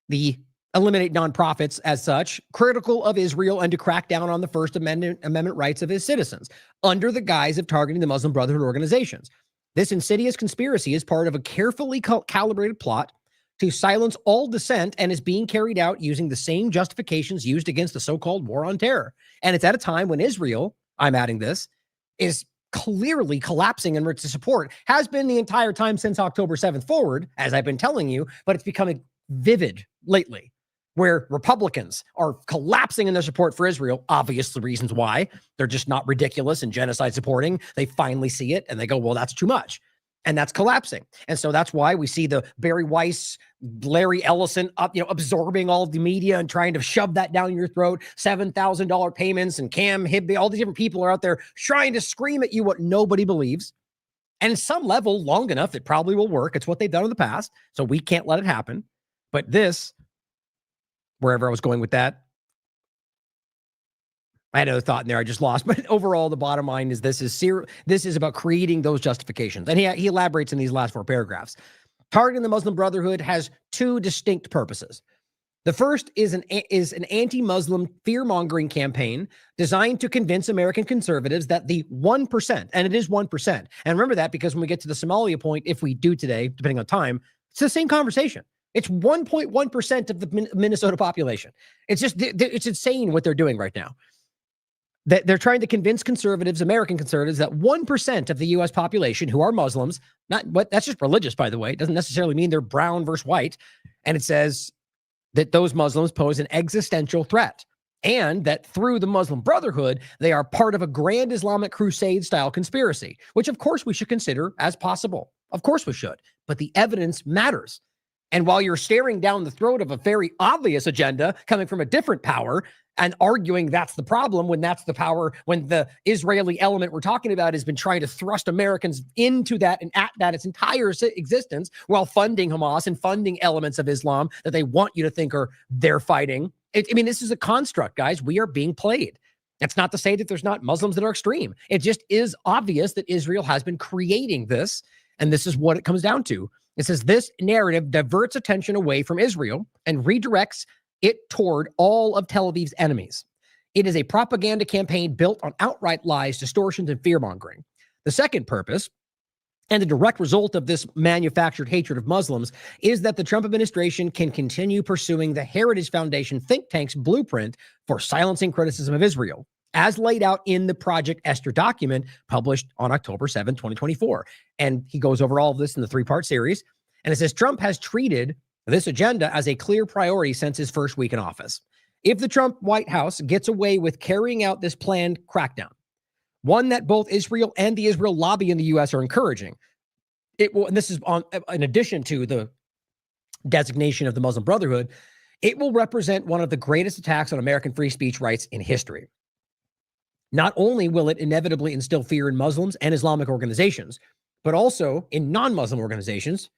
the eliminate nonprofits as such, critical of Israel, and to crack down on the First Amendment rights of his citizens under the guise of targeting the Muslim Brotherhood organizations. This insidious conspiracy is part of a carefully calibrated plot to silence all dissent, and is being carried out using the same justifications used against the so-called war on terror. And it's at a time when Israel, I'm adding this, is clearly collapsing in its support, has been the entire time since October 7th forward, as I've been telling you, but it's becoming vivid lately, where Republicans are collapsing in their support for Israel. Obviously, reasons why. They're just not ridiculous and genocide supporting. They finally see it and they go, well, that's too much. And that's collapsing. And so that's why we see the Barry Weiss, Larry Ellison absorbing all of the media and trying to shove that down your throat. $7,000 payments, and Cam Hibby, all these different people are out there trying to scream at you what nobody believes. And at some level, long enough, it probably will work. It's what they've done in the past. So we can't let it happen. But this, wherever I was going with that, I had another thought in there I just lost. But overall, the bottom line is this is about creating those justifications. And he elaborates in these last 4 paragraphs. Targeting the Muslim Brotherhood has 2 distinct purposes. The first is an anti-Muslim fear-mongering campaign designed to convince American conservatives that the 1%, and it is 1%, and remember that because when we get to the Somalia point, if we do today, depending on time, it's the same conversation. It's 1.1% of the Minnesota population. It's just, it's insane what they're doing right now. That they're trying to convince conservatives, American conservatives, that 1% of the U.S. population who are Muslims, that's just religious, by the way. It doesn't necessarily mean they're brown versus white. And it says that those Muslims pose an existential threat, and that through the Muslim Brotherhood, they are part of a grand Islamic crusade style conspiracy, which of course we should consider as possible. Of course we should, but the evidence matters. And while you're staring down the throat of a very obvious agenda coming from a different power and arguing that's the problem, when that's the power, when the Israeli element we're talking about has been trying to thrust Americans into that and at that its entire existence while funding Hamas and funding elements of Islam that they want you to think they're fighting. This is a construct, guys. We are being played. It's not to say that there's not Muslims that are extreme. It just is obvious that Israel has been creating this, and this is what it comes down to. It says this narrative diverts attention away from Israel and redirects it toward all of Tel Aviv's enemies. It is a propaganda campaign built on outright lies, distortions, and fear-mongering. The second purpose, and the direct result of this manufactured hatred of Muslims, is that the Trump administration can continue pursuing the Heritage Foundation think tank's blueprint for silencing criticism of Israel, as laid out in the Project Esther document published on October 7, 2024. And he goes over all of this in the three-part series. And it says Trump has treated this agenda as a clear priority since his first week in office. If the Trump White House gets away with carrying out this planned crackdown, one that both Israel and the Israel lobby in the U.S. are encouraging, it will, and this is on in addition to the designation of the Muslim Brotherhood, it will represent one of the greatest attacks on American free speech rights in history. Not only will it inevitably instill fear in Muslims and Islamic organizations, but also in non-Muslim organizations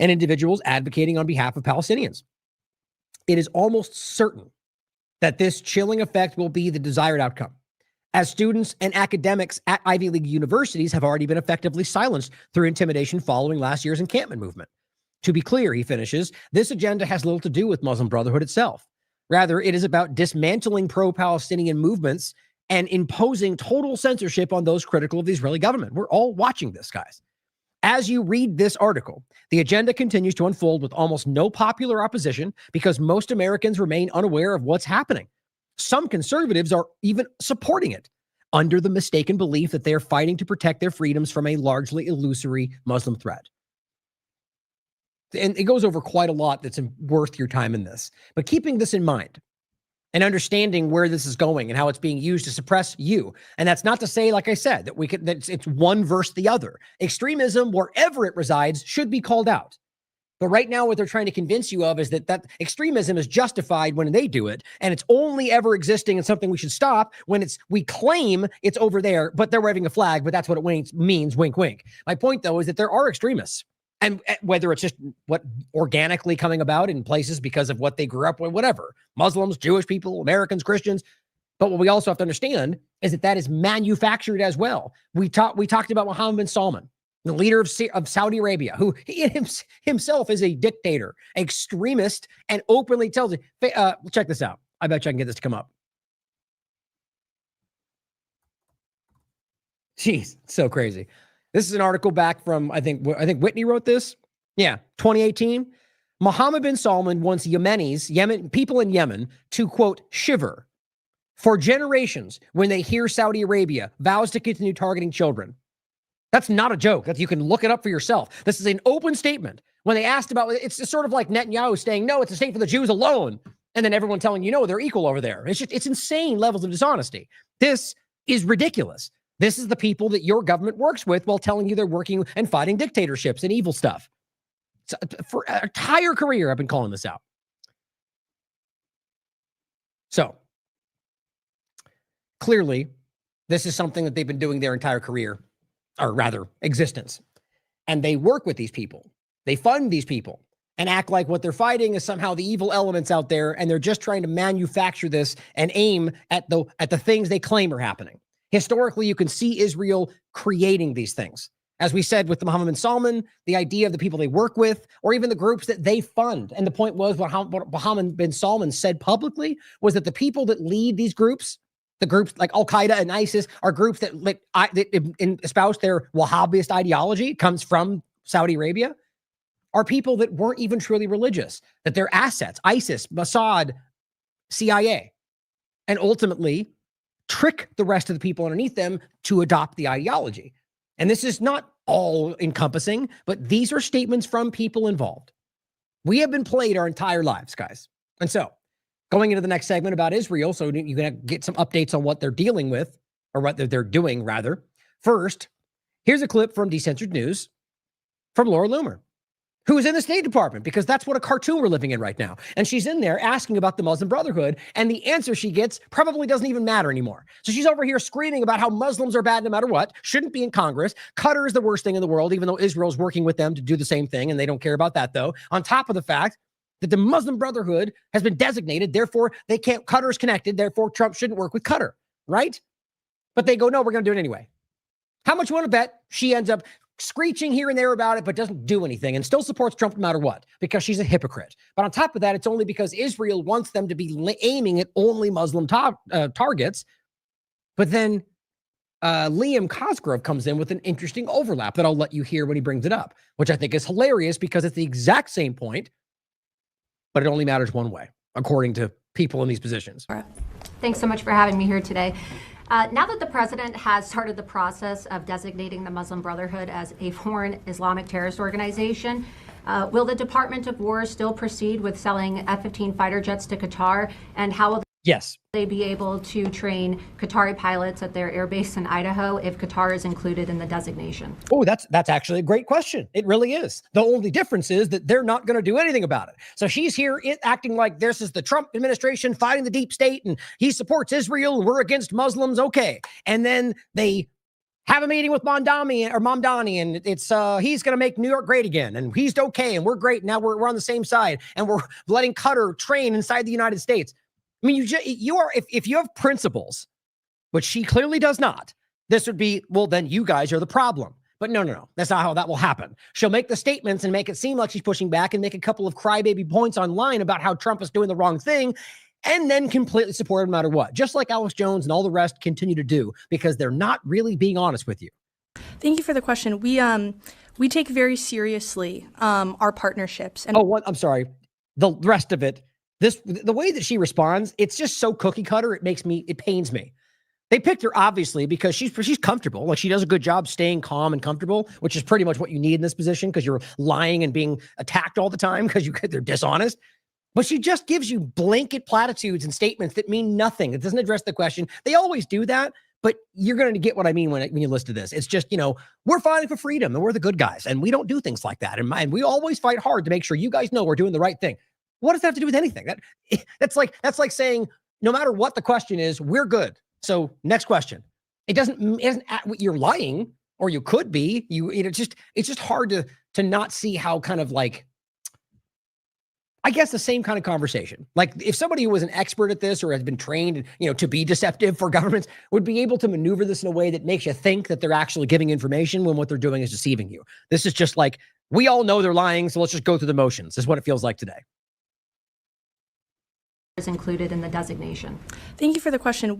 and individuals advocating on behalf of Palestinians. It is almost certain that this chilling effect will be the desired outcome, as students and academics at Ivy League universities have already been effectively silenced through intimidation following last year's encampment movement. To be clear, he finishes, this agenda has little to do with Muslim Brotherhood itself. Rather, it is about dismantling pro-Palestinian movements and imposing total censorship on those critical of the Israeli government. We're all watching this, guys. As you read this article, the agenda continues to unfold with almost no popular opposition because most Americans remain unaware of what's happening. Some conservatives are even supporting it under the mistaken belief that they're fighting to protect their freedoms from a largely illusory Muslim threat. And it goes over quite a lot that's worth your time in this. But keeping this in mind and understanding where this is going and how it's being used to suppress you. And that's not to say, like I said, that it's one versus the other. Extremism, wherever it resides, should be called out. But right now, what they're trying to convince you of is that extremism is justified when they do it, and it's only ever existing and something we should stop when we claim it's over there, but they're waving a flag, but that's what it means, wink, wink. My point, though, is that there are extremists. And whether it's just what organically coming about in places because of what they grew up with, whatever, Muslims, Jewish people, Americans, Christians. But what we also have to understand is that is manufactured as well. We talked about Mohammed bin Salman, the leader of Saudi Arabia, who himself is a dictator, extremist, and openly tells you, check this out. I bet you I can get this to come up. Jeez, so crazy. This is an article back from, I think Whitney wrote this. Yeah, 2018. Mohammed bin Salman wants people in Yemen to, quote, shiver for generations when they hear Saudi Arabia vows to continue targeting children. That's not a joke. That you can look it up for yourself. This is an open statement. When they asked about it, it's sort of like Netanyahu saying, no, it's a state for the Jews alone. And then everyone telling you, no, they're equal over there. It's insane levels of dishonesty. This is ridiculous. This is the people that your government works with while telling you they're working and fighting dictatorships and evil stuff. So for an entire career, I've been calling this out. So clearly, this is something that they've been doing their entire career, or rather existence. And they work with these people. They fund these people and act like what they're fighting is somehow the evil elements out there. And they're just trying to manufacture this and aim at the things they claim are happening. Historically, you can see Israel creating these things. As we said with the Mohammed bin Salman, the idea of the people they work with, or even the groups that they fund. And the point was what Mohammed bin Salman said publicly was that the people that lead these groups, the groups like Al-Qaeda and ISIS, are groups that espouse their Wahhabist ideology, comes from Saudi Arabia, are people that weren't even truly religious, that they're assets, ISIS, Mossad, CIA, and ultimately trick the rest of the people underneath them to adopt the ideology. And this is not all encompassing, but these are statements from people involved. We have been played our entire lives, guys. And so going into the next segment about Israel, so you're going to get some updates on what they're dealing with, or what they're doing, rather. First, here's a clip from Decentered News from Laura Loomer, who is in the State Department, because that's what a cartoon we're living in right now. And she's in there asking about the Muslim Brotherhood, and the answer she gets probably doesn't even matter anymore. So she's over here screaming about how Muslims are bad no matter what, shouldn't be in Congress. Qatar is the worst thing in the world, even though Israel's working with them to do the same thing, and they don't care about that, though. On top of the fact that the Muslim Brotherhood has been designated, therefore they can't, Qatar's connected, therefore Trump shouldn't work with Qatar. right? But they go, no, we're going to do it anyway. How much you want to bet she ends up screeching here and there about it, but doesn't do anything and still supports Trump no matter what, because she's a hypocrite. But on top of that, it's only because Israel wants them to be aiming at only Muslim targets. But then Liam Cosgrove comes in with an interesting overlap that I'll let you hear when he brings it up, which I think is hilarious because it's the exact same point, but it only matters one way, according to people in these positions. Thanks so much for having me here today. Now that the president has started the process of designating the Muslim Brotherhood as a foreign Islamic terrorist organization, will the Department of War still proceed with selling F-15 fighter jets to Qatar? And how will they be able to train Qatari pilots at their airbase in Idaho if Qatar is included in the designation? Oh, that's actually a great question. It really is. The only difference is that they're not going to do anything about it. So she's here acting like this is the Trump administration fighting the deep state and he supports Israel and we're against Muslims. Okay. And then they have a meeting with Mamdani, and it's he's going to make New York great again, and he's okay, and we're great. Now we're on the same side, and we're letting Qatar train inside the United States. I mean, you are if you have principles, which she clearly does not, this would be, well, then you guys are the problem. But no. That's not how that will happen. She'll make the statements and make it seem like she's pushing back and make a couple of crybaby points online about how Trump is doing the wrong thing, and then completely support him no matter what, just like Alex Jones and all the rest continue to do, because they're not really being honest with you. Thank you for the question. We take very seriously our partnerships. And I'm sorry. The rest of it, the way that she responds, it's just so cookie cutter. It pains me. They picked her obviously because she's comfortable. Like, she does a good job staying calm and comfortable, which is pretty much what you need in this position, because you're lying and being attacked all the time because they're dishonest. But she just gives you blanket platitudes and statements that mean nothing. It doesn't address the question. They always do that, but you're going to get what I mean when you listen to this. It's just, we're fighting for freedom and we're the good guys, and we don't do things like that. And we always fight hard to make sure you guys know we're doing the right thing. What does that have to do with anything? That's like saying, no matter what the question is, we're good. So next question. It isn't you're lying, or you could be. It's just hard to not see how kind of like, I guess, the same kind of conversation. Like, if somebody who was an expert at this or has been trained, to be deceptive for governments would be able to maneuver this in a way that makes you think that they're actually giving information when what they're doing is deceiving you. This is just like, we all know they're lying, so let's just go through the motions. This is what it feels like today. Is included in the designation. Thank you for the question.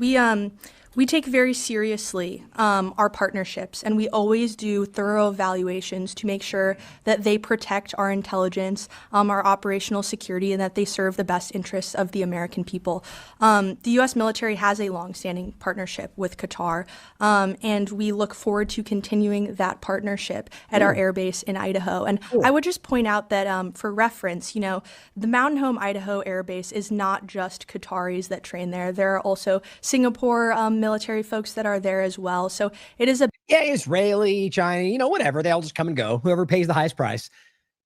We take very seriously our partnerships, and we always do thorough evaluations to make sure that they protect our intelligence, our operational security, and that they serve the best interests of the American people. The U.S. military has a longstanding partnership with Qatar, and we look forward to continuing that partnership at our airbase in Idaho. And I would just point out that for reference, the Mountain Home, Idaho airbase is not just Qataris that train there. There are also Singapore military folks that are there as well. So it is Israeli, China, whatever. They all just come and go, whoever pays the highest price.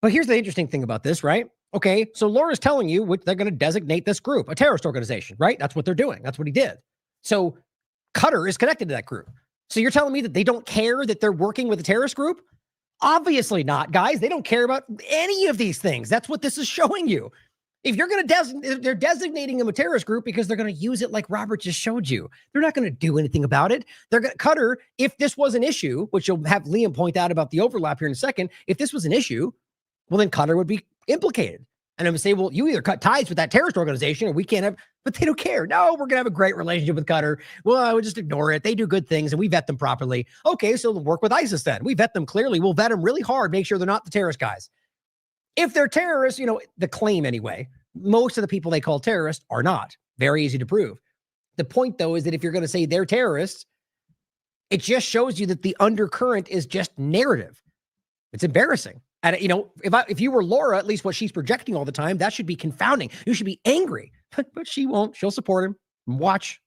But here's the interesting thing about this, right? Okay, so Laura's telling you they're going to designate this group a terrorist organization, right? That's what they're doing. That's what he did. So Qatar is connected to that group. So you're telling me that they don't care that they're working with a terrorist group? Obviously not, guys. They don't care about any of these things. That's what this is showing you. If you're going to they're designating them a terrorist group because they're going to use it like Robert just showed you. They're not going to do anything about it. They're going to Qatar, if this was an issue, which you'll have Liam point out about the overlap here in a second. If this was an issue, well, then Qatar would be implicated. And I'm going to say, well, you either cut ties with that terrorist organization or we can't have, but they don't care. No, we're going to have a great relationship with Qatar. Well, I would just ignore it. They do good things and we vet them properly. Okay, so we'll work with ISIS then. We vet them clearly. We'll vet them really hard, make sure they're not the terrorist guys. If they're terrorists, the claim anyway, most of the people they call terrorists are not. Very easy to prove. The point, though, is that if you're going to say they're terrorists, it just shows you that the undercurrent is just narrative. It's embarrassing. And, if you were Laura, at least what she's projecting all the time, that should be confounding. You should be angry. But she won't. She'll support him. Watch.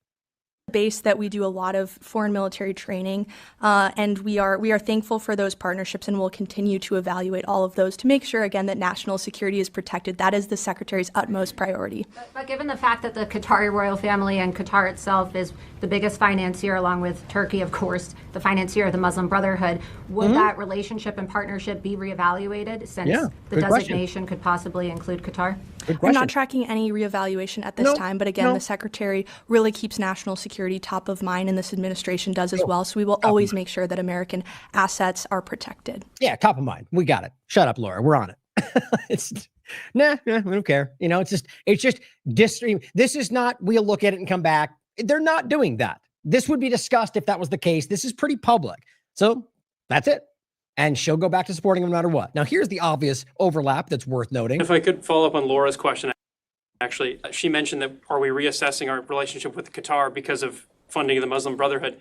Base that we do a lot of foreign military training, and we are thankful for those partnerships, and we'll continue to evaluate all of those to make sure, again, that national security is protected. That is the Secretary's utmost priority. But given the fact that the Qatari royal family and Qatar itself is the biggest financier, along with Turkey, of course, the financier of the Muslim Brotherhood, would that relationship and partnership be reevaluated since the designation could possibly include Qatar? I'm not tracking any reevaluation at this time, but again, the Secretary really keeps national security security top of mind, and this administration does as well. So we will always make sure that American assets are protected. Yeah, top of mind. We got it. Shut up, Laura. We're on it. It's nah, we don't care. You know, it's just this is not, we'll look at it and come back. They're not doing that. This would be discussed if that was the case. This is pretty public. So that's it. And she'll go back to supporting him no matter what. Now, here's the obvious overlap that's worth noting. If I could follow up on Laura's question, actually, she mentioned that are we reassessing our relationship with Qatar because of funding of the Muslim Brotherhood?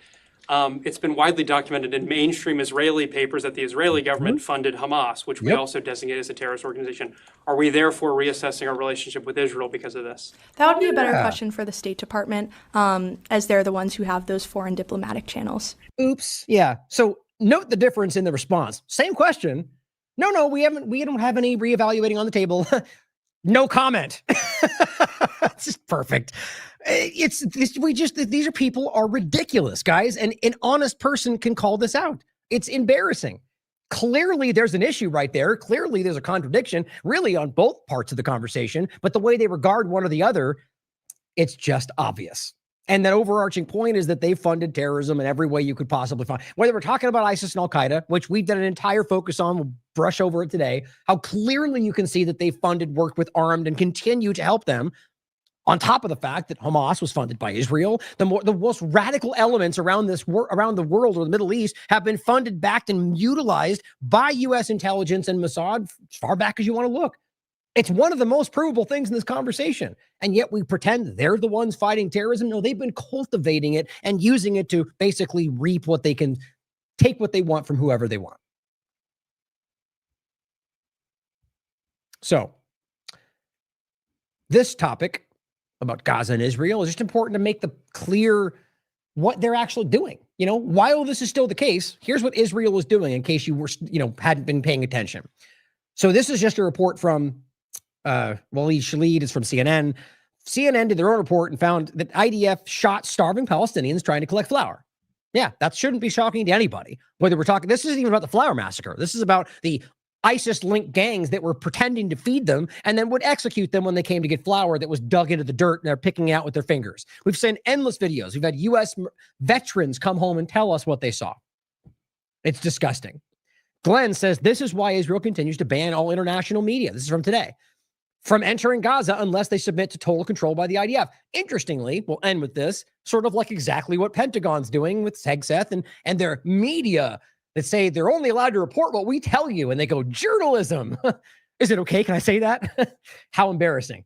It's been widely documented in mainstream Israeli papers that the Israeli government funded Hamas, which we also designate as a terrorist organization. Are we therefore reassessing our relationship with Israel because of this? That would be a better question for the State Department, as they're the ones who have those foreign diplomatic channels. Oops. Yeah. So note the difference in the response. Same question. No, we don't have any reevaluating on the table. No comment. It's just perfect. These are people are ridiculous, guys. And an honest person can call this out. It's embarrassing. Clearly there's an issue right there. Clearly there's a contradiction really on both parts of the conversation, but the way they regard one or the other, it's just obvious. And that overarching point is that they funded terrorism in every way you could possibly find. Whether we're talking about ISIS and Al-Qaeda, which we've done an entire focus on, we'll brush over it today, how clearly you can see that they funded, worked with, armed, and continue to help them, on top of the fact that Hamas was funded by Israel. The most radical elements around around the world or the Middle East have been funded, backed, and utilized by U.S. intelligence and Mossad as far back as you want to look. It's one of the most provable things in this conversation. And yet we pretend they're the ones fighting terrorism. No, they've been cultivating it and using it to basically reap what they can, take what they want from whoever they want. So this topic about Gaza and Israel is just important to make the clear what they're actually doing. You know, while this is still the case, here's what Israel is doing in case you were, hadn't been paying attention. So this is just a report from Waleed Shaleed. Is from CNN. CNN did their own report and found that IDF shot starving Palestinians trying to collect flour. Yeah, that shouldn't be shocking to anybody. Whether we're talking, this isn't even about the flour massacre. This is about the ISIS-linked gangs that were pretending to feed them and then would execute them when they came to get flour that was dug into the dirt and they're picking out with their fingers. We've seen endless videos. We've had U.S. veterans come home and tell us what they saw. It's disgusting. Glenn says this is why Israel continues to ban all international media. This is from today. From entering Gaza unless they submit to total control by the IDF. Interestingly, we'll end with this, sort of like exactly what Pentagon's doing with Hegseth and their media that say they're only allowed to report what we tell you, and they go, journalism. Is it okay? Can I say that? How embarrassing.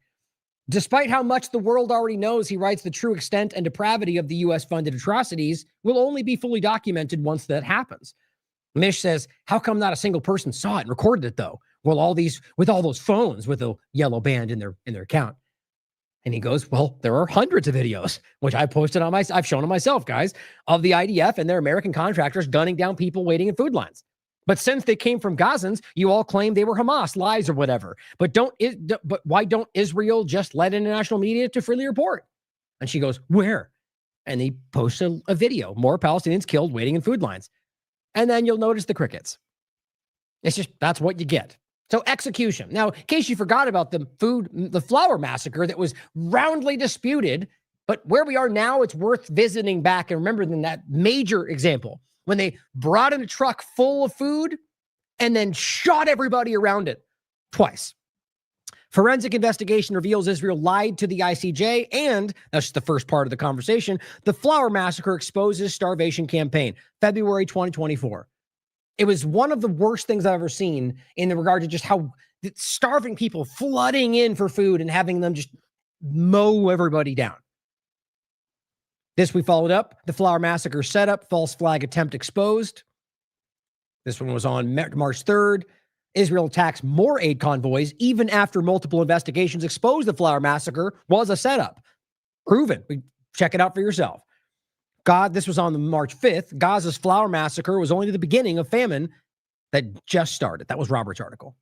Despite how much the world already knows, he writes, the true extent and depravity of the U.S.-funded atrocities will only be fully documented once that happens. Mish says, how come not a single person saw it and recorded it, though? Well, with all those phones with a yellow band in their account. And he goes, well, there are hundreds of videos, which I posted on I've shown them myself, guys, of the IDF and their American contractors gunning down people waiting in food lines. But since they came from Gazans, you all claim they were Hamas, lies or whatever. But why don't Israel just let international media to freely report? And she goes, where? And he posts a video, more Palestinians killed waiting in food lines. And then you'll notice the crickets. It's just, that's what you get. So execution. Now, in case you forgot about the flour massacre that was roundly disputed, but where we are now, it's worth visiting back and remembering that major example when they brought in a truck full of food and then shot everybody around it twice. Forensic investigation reveals Israel lied to the ICJ, and that's just the first part of the conversation. The flour massacre exposes starvation campaign, February 2024. It was one of the worst things I've ever seen in regard to just how starving people flooding in for food and having them just mow everybody down. This we followed up. The flour massacre setup, false flag attempt exposed. This one was on March 3rd. Israel attacks more aid convoys even after multiple investigations expose the flour massacre was a setup. Proven. Check it out for yourself. This was on the March 5th. Gaza's flour massacre was only the beginning of famine that just started. That was Robert's article.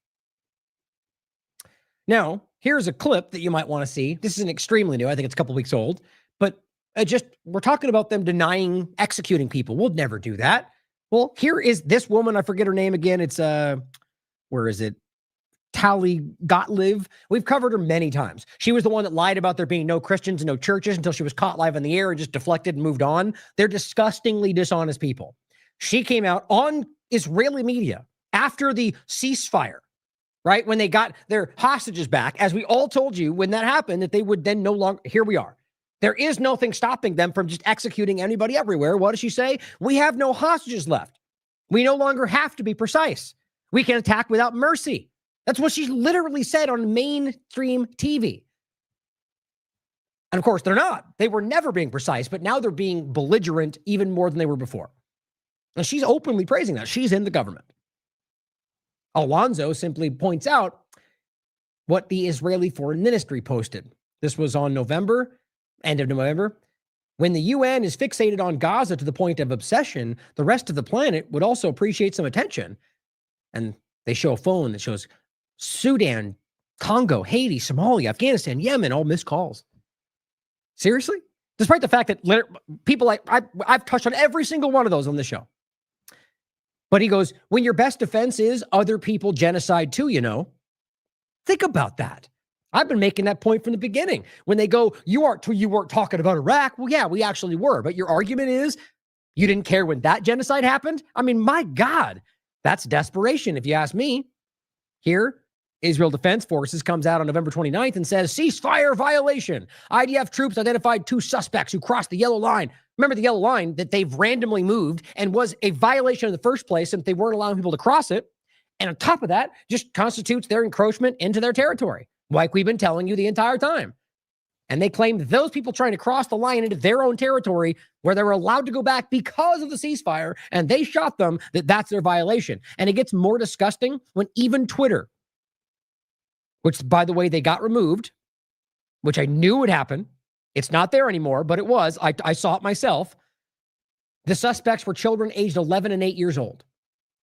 Now, here's a clip that you might want to see. This isn't extremely new. I think it's a couple weeks old. But we're talking about them denying executing people. We'll never do that. Well, here is this woman. I forget her name again. It's, where is it? Tali Gottlieb. We've covered her many times. She was the one that lied about there being no Christians and no churches until she was caught live in the air and just deflected and moved on. They're disgustingly dishonest people. She came out on Israeli media after the ceasefire, right? When they got their hostages back, as we all told you when that happened, that they would then no longer, here we are. There is nothing stopping them from just executing anybody everywhere. What does she say? We have no hostages left. We no longer have to be precise. We can attack without mercy. That's what she literally said on mainstream TV. And of course, they're not. They were never being precise, but now they're being belligerent even more than they were before. And she's openly praising that. She's in the government. Alonzo simply points out what the Israeli Foreign Ministry posted. This was on end of November. When the UN is fixated on Gaza to the point of obsession, the rest of the planet would also appreciate some attention. And they show a phone that shows Sudan, Congo, Haiti, Somalia, Afghanistan, Yemen, all missed calls. Seriously? Despite the fact that people I've touched on every single one of those on this show. But he goes, when your best defense is other people genocide too, think about that. I've been making that point from the beginning. When they go, you weren't talking about Iraq. Well, yeah, we actually were. But your argument is you didn't care when that genocide happened? I mean, my God, that's desperation, if you ask me. Here, Israel Defense Forces comes out on November 29th and says, ceasefire violation. IDF troops identified 2 suspects who crossed the yellow line. Remember the yellow line that they've randomly moved and was a violation in the first place since they weren't allowing people to cross it. And on top of that, just constitutes their encroachment into their territory, like we've been telling you the entire time. And they claim those people trying to cross the line into their own territory where they were allowed to go back because of the ceasefire, and they shot them, that's their violation. And it gets more disgusting when even Twitter, which, by the way, they got removed, which I knew would happen. It's not there anymore, but it was. I saw it myself. The suspects were children aged 11 and 8 years old.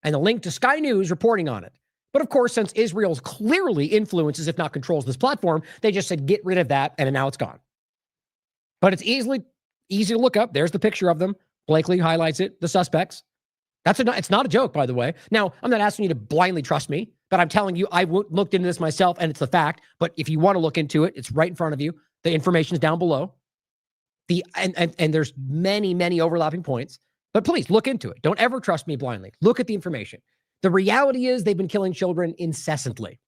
And the link to Sky News reporting on it. But of course, since Israel clearly influences, if not controls this platform, they just said, get rid of that, and now it's gone. But it's easy to look up. There's the picture of them. Blakely highlights it, the suspects. It's not a joke, by the way. Now, I'm not asking you to blindly trust me, but I'm telling you, I looked into this myself, and it's the fact. But if you want to look into it, it's right in front of you. The information is down below. And there's many, many overlapping points. But please look into it. Don't ever trust me blindly. Look at the information. The reality is they've been killing children incessantly.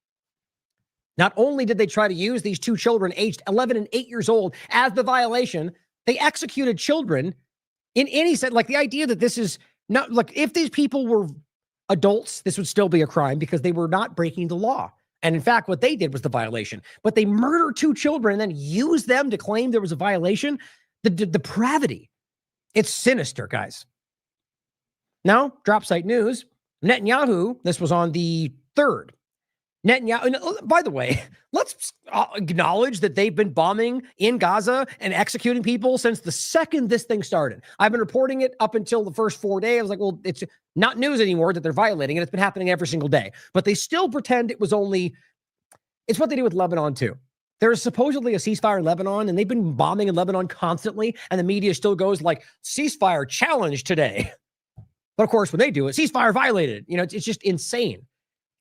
Not only did they try to use these 2 children aged 11 and 8 years old as the violation, they executed children in any sense. Like the idea that this is not, like, if these people were adults, this would still be a crime because they were not breaking the law. And in fact, what they did was the violation. But they murdered 2 children and then used them to claim there was a violation. The depravity. It's sinister, guys. Now, drop site news. Netanyahu, this was on the 3rd. Netanyahu, by the way, let's acknowledge that they've been bombing in Gaza and executing people since the second this thing started. I've been reporting it up until the first 4 days. I was like, well, it's not news anymore that they're violating it. It's been happening every single day. But they still pretend it was only, it's what they do with Lebanon too. There is supposedly a ceasefire in Lebanon, and they've been bombing in Lebanon constantly, and the media still goes like, ceasefire challenge today. But of course, when they do it, ceasefire violated. It's just insane.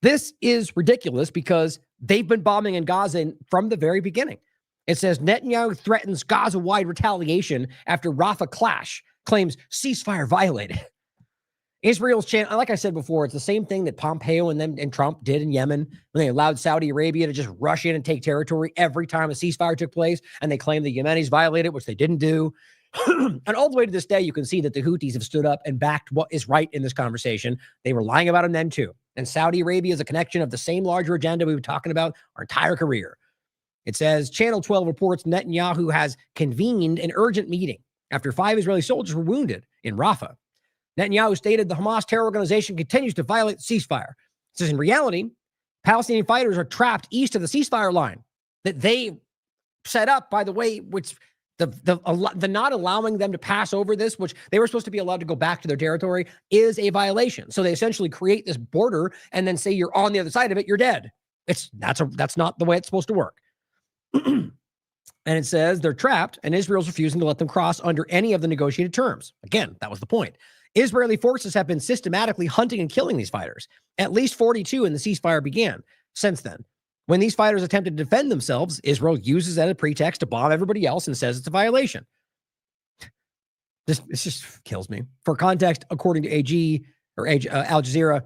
This is ridiculous because they've been bombing in Gaza from the very beginning. It says Netanyahu threatens Gaza-wide retaliation after Rafah clash, claims ceasefire violated. Israel's channel, like I said before, it's the same thing that Pompeo and Trump did in Yemen when they allowed Saudi Arabia to just rush in and take territory every time a ceasefire took place, and they claimed the Yemenis violated, which they didn't do. And all the way to this day, you can see that the Houthis have stood up and backed what is right in this conversation. They were lying about them then too. And Saudi Arabia is a connection of the same larger agenda we were talking about our entire career. It says Channel 12 reports Netanyahu has convened an urgent meeting after 5 Israeli soldiers were wounded in Rafah. Netanyahu stated the Hamas terror organization continues to violate the ceasefire. It says in reality, Palestinian fighters are trapped east of the ceasefire line that they set up, by the way, which the not allowing them to pass over this, which they were supposed to be allowed to go back to their territory, is a violation. So they essentially create this border and then say you're on the other side of it, you're dead. That's not the way it's supposed to work. And it says they're trapped and Israel's refusing to let them cross under any of the negotiated terms. Again, that was the point. Israeli forces have been systematically hunting and killing these fighters. At least 42 when the ceasefire began. since then. When these fighters attempted to defend themselves, Israel uses that as a pretext to bomb everybody else and says it's a violation. This just kills me. For context, according to Al Jazeera,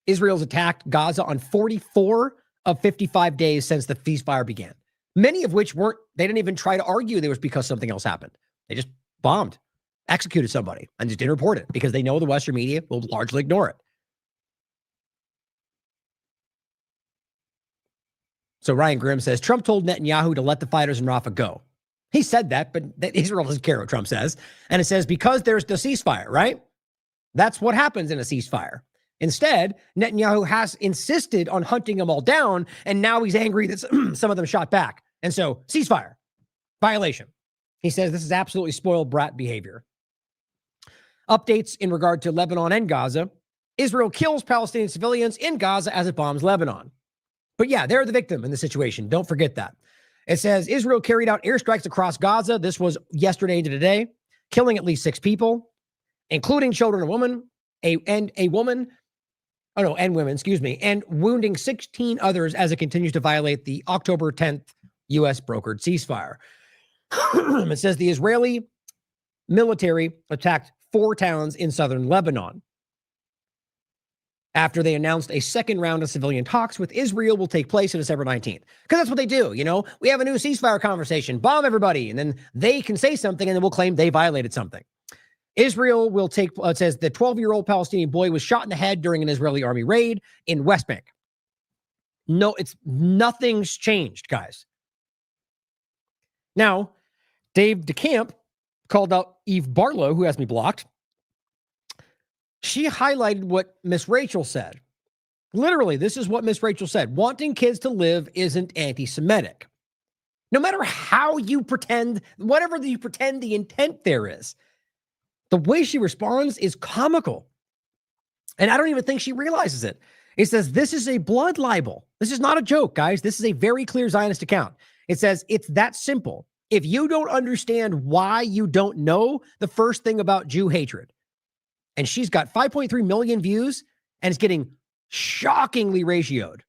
Israel's attacked Gaza on 44 of 55 days since the ceasefire began. Many of which they didn't even try to argue there was because something else happened. They just bombed, executed somebody, and just didn't report it because they know the Western media will largely ignore it. So Ryan Grimm says, Trump told Netanyahu to let the fighters in Rafah go. He said that, but Israel doesn't care what Trump says. And it says, because there's the ceasefire, right? That's what happens in a ceasefire. Instead, Netanyahu has insisted on hunting them all down, and now he's angry that some of them shot back. And so, ceasefire, violation. He says this is absolutely spoiled brat behavior. Updates in regard to Lebanon and Gaza. Israel kills Palestinian civilians in Gaza as it bombs Lebanon. But yeah, they're the victim in the situation. Don't forget that. It says Israel carried out airstrikes across Gaza. This was yesterday into today, killing at least 6 people, including children and women, and women, and wounding 16 others as it continues to violate the October 10th U.S. brokered ceasefire. It says the Israeli military attacked 4 towns in southern Lebanon after they announced a second round of civilian talks with Israel will take place on December 19th. Because that's what they do, you know? We have a new ceasefire conversation, bomb everybody, and then they can say something and then we'll claim they violated something. Israel will take, it says the 12-year-old Palestinian boy was shot in the head during an Israeli army raid in West Bank. No, nothing's changed, guys. Now, Dave DeCamp called out Eve Barlow, who has me blocked. She highlighted what Miss Rachel said. Literally, this is what Miss Rachel said. Wanting kids to live isn't anti-Semitic. No matter how you pretend, whatever you pretend the intent there is, the way she responds is comical. And I don't even think she realizes it. It says, this is a blood libel. This is not a joke, guys. This is a very clear Zionist account. It says, it's that simple. If you don't understand why you don't know the first thing about Jew hatred, and she's got 5.3 million views and is getting shockingly ratioed.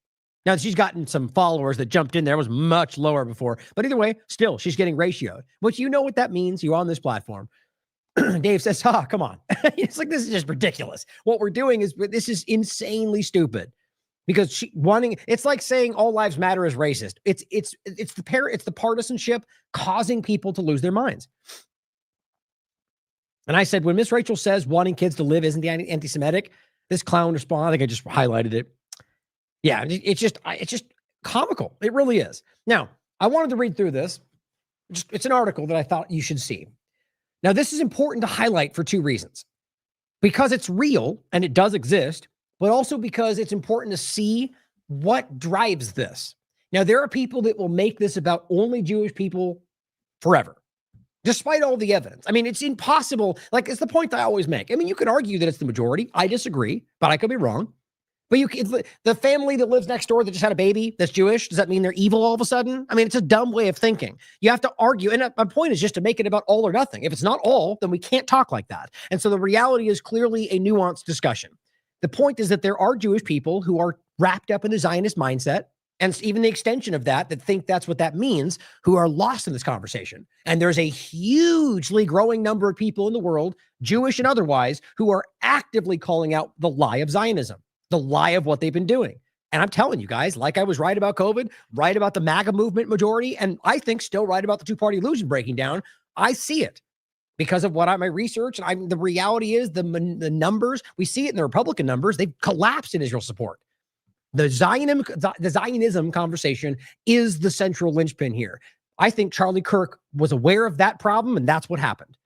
Now, she's gotten some followers that jumped in there. It was much lower before. But either way, still, she's getting ratioed. Which you know what that means. You're on this platform. Dave says, come on. It's like, this is just ridiculous. What we're doing is, this is insanely stupid. Because it's like saying all lives matter is racist. It's the partisanship causing people to lose their minds. And I said, when Miss Rachel says wanting kids to live isn't the anti-Semitic, this clown response, I think I just highlighted it. Yeah, it's just comical. It really is. Now, I wanted to read through this. It's an article that I thought you should see. Now, this is important to highlight for 2 reasons. Because it's real and it does exist, but also because it's important to see what drives this. Now, there are people that will make this about only Jewish people forever, despite all the evidence. I mean, it's impossible. Like, it's the point that I always make. I mean, you could argue that it's the majority. I disagree, but I could be wrong. But the family that lives next door that just had a baby that's Jewish, does that mean they're evil all of a sudden? I mean, it's a dumb way of thinking. You have to argue. And my point is just to make it about all or nothing. If it's not all, then we can't talk like that. And so the reality is clearly a nuanced discussion. The point is that there are Jewish people who are wrapped up in the Zionist mindset, and even the extension of that think that's what that means, who are lost in this conversation. And there's a hugely growing number of people in the world, Jewish and otherwise, who are actively calling out the lie of Zionism, the lie of what they've been doing. And I'm telling you guys, like I was right about COVID, right about the MAGA movement majority, and I think still right about the 2-party illusion breaking down. I see it because of my research. And the reality is the numbers, we see it in the Republican numbers, they've collapsed in Israel support. The Zionism conversation is the central linchpin here. I think Charlie Kirk was aware of that problem, and that's what happened.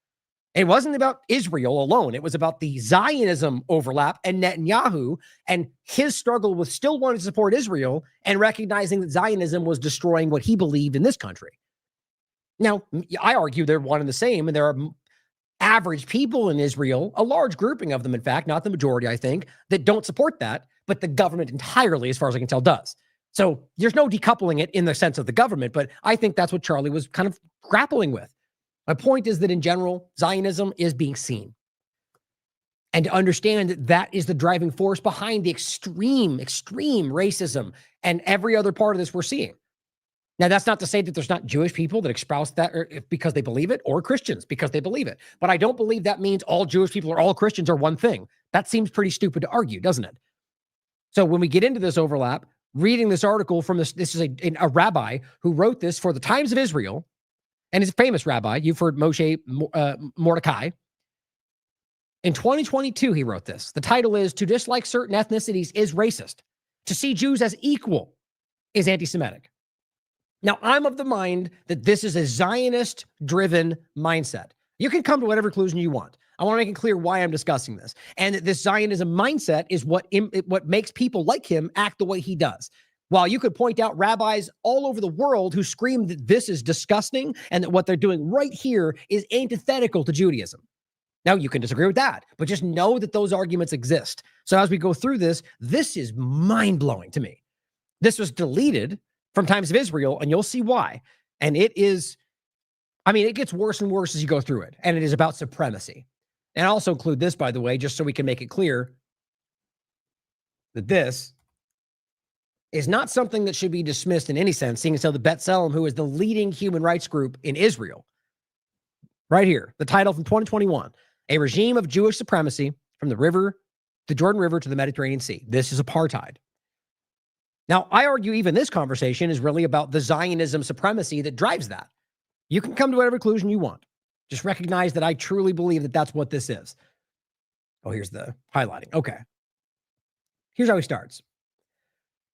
It wasn't about Israel alone. It was about the Zionism overlap and Netanyahu and his struggle with still wanting to support Israel and recognizing that Zionism was destroying what he believed in this country. Now, I argue they're one and the same, and there are average people in Israel, a large grouping of them, in fact, not the majority, I think, that don't support that, but the government entirely, as far as I can tell, does. So there's no decoupling it in the sense of the government, but I think that's what Charlie was kind of grappling with. My point is that in general, Zionism is being seen. and to understand that that is the driving force behind the extreme racism and every other part of this we're seeing. Now, that's not to say that there's not Jewish people that espouse that because they believe it, or Christians because they believe it. But I don't believe that means all Jewish people or all Christians are one thing. That seems pretty stupid to argue, doesn't it? So when we get into this overlap, reading this article from this is a rabbi who wrote this for the Times of Israel, and he's a famous rabbi. You've heard Moshe Mordecai. In 2022, he wrote this. The title is, "To Dislike Certain Ethnicities is Racist. To See Jews as Equal is Anti-Semitic." Now, I'm of the mind that this is a Zionist-driven mindset. You can come to whatever conclusion you want. I want to make it clear why I'm discussing this. And that this Zionism mindset is what makes people like him act the way he does. While you could point out rabbis all over the world who scream that this is disgusting and that what they're doing right here is antithetical to Judaism. Now, you can disagree with that, but just know that those arguments exist. So as we go through this, this is mind-blowing to me. This was deleted from Times of Israel, and you'll see why. And it is, I mean, it gets worse and worse as you go through it, and it is about supremacy. And I also include this, by the way, just so we can make it clear that this is not something that should be dismissed in any sense, seeing as how the B'Tselem, who is the leading human rights group in Israel, right here, the title from 2021, "A Regime of Jewish Supremacy from the Jordan River to the Mediterranean Sea." This is apartheid. Now, I argue even this conversation is really about the Zionism supremacy that drives that. You can come to whatever conclusion you want. Just recognize that I truly believe that that's what this is. Oh, here's the highlighting. Okay. Here's how he starts.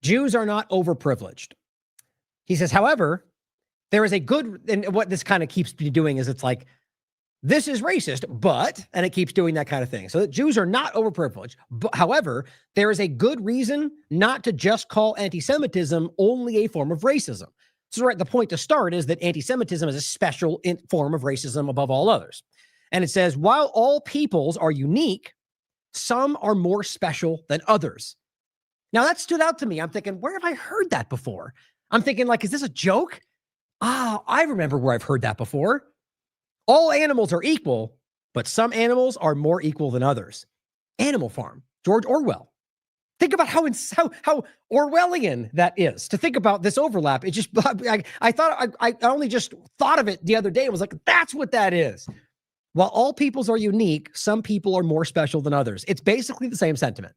Jews are not overprivileged. He says, however, there is a good, and what this kind of keeps doing is it's like, this is racist, but, and it keeps doing that kind of thing. So that Jews are not overprivileged. But, however, there is a good reason not to just call anti-Semitism only a form of racism. So right, the point to start is that anti-Semitism is a special form of racism above all others. And it says, while all peoples are unique, some are more special than others. Now that stood out to me. I'm thinking, where have I heard that before? I'm thinking, like, is this a joke? I remember where I've heard that before. All animals are equal, but some animals are more equal than others. Animal Farm, George Orwell. Think about how Orwellian that is. To think about this overlap, it just, I only just thought of it the other day and was like, that's what that is. While all peoples are unique, some people are more special than others. It's basically the same sentiment.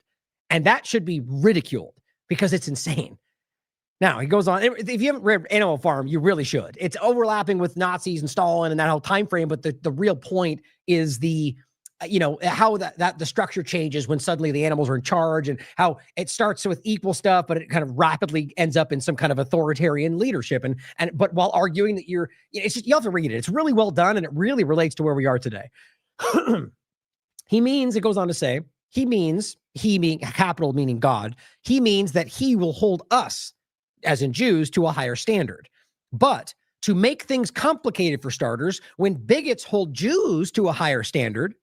And that should be ridiculed because it's insane. Now, he goes on. If you haven't read Animal Farm, you really should. It's overlapping with Nazis and Stalin and that whole time frame, but the real point is the, how that the structure changes when suddenly the animals are in charge, and how it starts with equal stuff, but it kind of rapidly ends up in some kind of authoritarian leadership. But while arguing that it's just, you have to read it. It's really well done, and it really relates to where we are today. It goes on to say, he means capital meaning God. He means that he will hold us, as in Jews, to a higher standard. But to make things complicated for starters, when bigots hold Jews to a higher standard,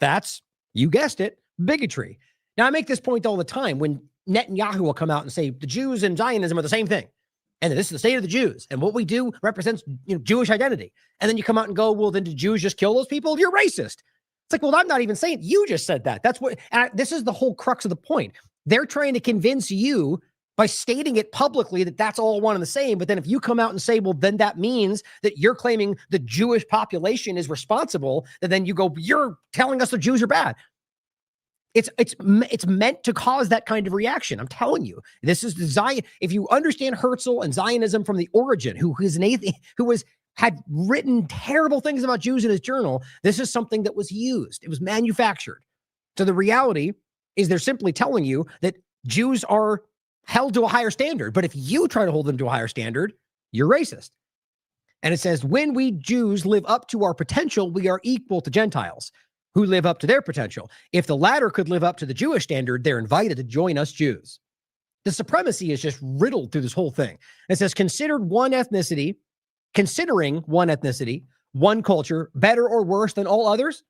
that's, you guessed it, bigotry. Now, I make this point all the time when Netanyahu will come out and say the Jews and Zionism are the same thing. And this is the state of the Jews. And what we do represents Jewish identity. And then you come out and go, well, then do Jews just kill those people? You're racist. It's like, well, I'm not even saying, you just said that. That's what, this is the whole crux of the point. They're trying to convince you by stating it publicly that that's all one and the same. But then if you come out and say, well, then that means that you're claiming the Jewish population is responsible, and then you go, you're telling us the Jews are bad. It's meant to cause that kind of reaction. I'm telling you, this is the Zion. If you understand Herzl and Zionism from the origin, who is an atheist, had written terrible things about Jews in his journal, this is something that was used. It was manufactured. So the reality is they're simply telling you that Jews are held to a higher standard. But if you try to hold them to a higher standard, you're racist. And it says, when we Jews live up to our potential, we are equal to Gentiles who live up to their potential. If the latter could live up to the Jewish standard, they're invited to join us Jews. The supremacy is just riddled through this whole thing. It says, considering one ethnicity, one culture, better or worse than all others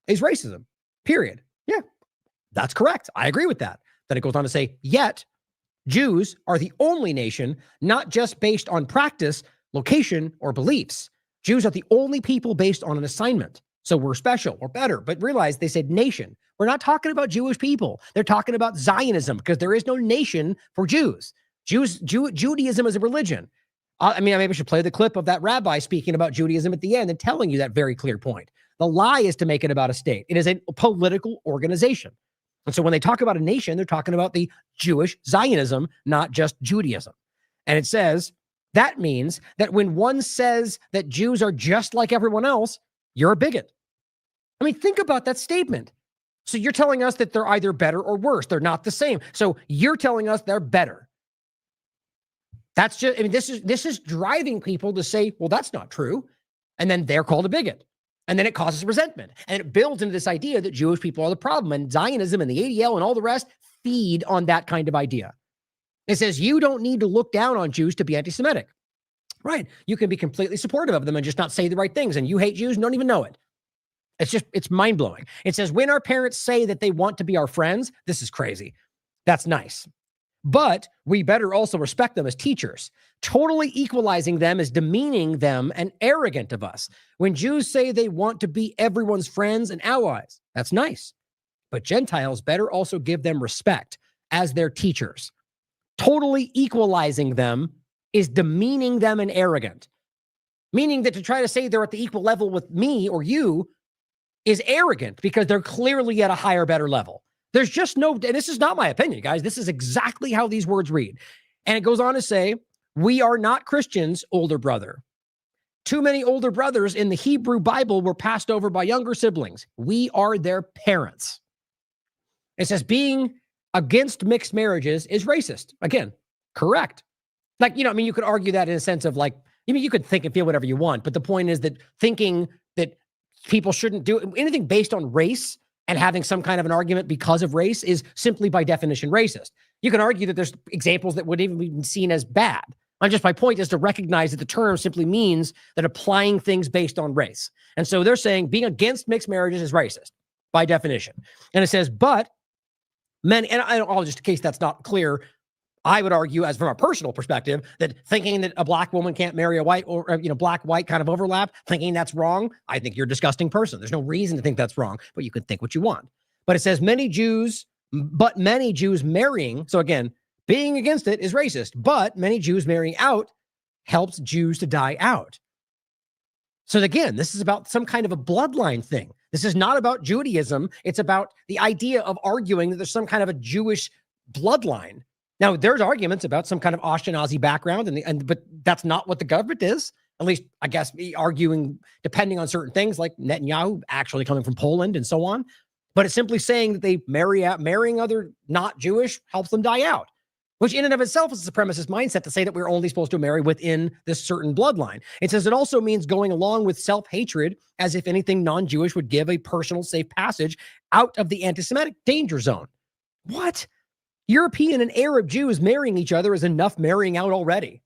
is racism, period. Yeah, that's correct. I agree with that. Then it goes on to say, yet Jews are the only nation, not just based on practice, location, or beliefs. Jews are the only people based on an assignment. So we're special or better. But realize they said nation. We're not talking about Jewish people. They're talking about Zionism because there is no nation for Jews. Judaism is a religion. I mean, maybe I should play the clip of that rabbi speaking about Judaism at the end and telling you that very clear point. The lie is to make it about a state. It is a political organization. And so when they talk about a nation, they're talking about the Jewish Zionism, not just Judaism. And it says that means that when one says that Jews are just like everyone else, you're a bigot. I mean, think about that statement. So you're telling us that they're either better or worse. They're not the same. So you're telling us they're better. That's just, I mean, this is driving people to say, well, that's not true. And then they're called a bigot. And then it causes resentment. And it builds into this idea that Jewish people are the problem. And Zionism and the ADL and all the rest feed on that kind of idea. It says you don't need to look down on Jews to be anti-Semitic. Right. You can be completely supportive of them and just not say the right things. And you hate Jews and don't even know it. It's mind-blowing. It says when our parents say that they want to be our friends, this is crazy. That's nice. But we better also respect them as teachers. Totally equalizing them is demeaning them and arrogant of us. When Jews say they want to be everyone's friends and allies, that's nice. But Gentiles better also give them respect as their teachers. Totally equalizing them is demeaning them and arrogant. Meaning that to try to say they're at the equal level with me or you is arrogant because they're clearly at a higher, better level. There's just no, and this is not my opinion, guys. This is exactly how these words read. And it goes on to say, we are not Christians, older brother. Too many older brothers in the Hebrew Bible were passed over by younger siblings. We are their parents. It says being against mixed marriages is racist. Again, correct. Like, you know, I mean, you could argue that in a sense of like, I mean, you could think and feel whatever you want, but the point is that thinking that people shouldn't do anything based on race and having some kind of an argument because of race is simply by definition racist. You can argue that there's examples that would even be seen as bad. And just my point is to recognize that the term simply means that applying things based on race. And so they're saying being against mixed marriages is racist by definition. And it says, but men, and I'll just in case that's not clear, I would argue, as from a personal perspective, that thinking that a black woman can't marry a white or, you know, black-white kind of overlap, thinking that's wrong, I think you're a disgusting person. There's no reason to think that's wrong, but you can think what you want. But it says many Jews marrying, so again, being against it is racist, but many Jews marrying out helps Jews to die out. So again, this is about some kind of a bloodline thing. This is not about Judaism. It's about the idea of arguing that there's some kind of a Jewish bloodline. Now, there's arguments about some kind of Ashkenazi background, but that's not what the government is. At least, I guess, arguing depending on certain things, like Netanyahu actually coming from Poland and so on. But it's simply saying that they marrying other not Jewish helps them die out, which in and of itself is a supremacist mindset to say that we're only supposed to marry within this certain bloodline. It says it also means going along with self-hatred as if anything non-Jewish would give a personal safe passage out of the anti-Semitic danger zone. What? European and Arab Jews marrying each other is enough marrying out already.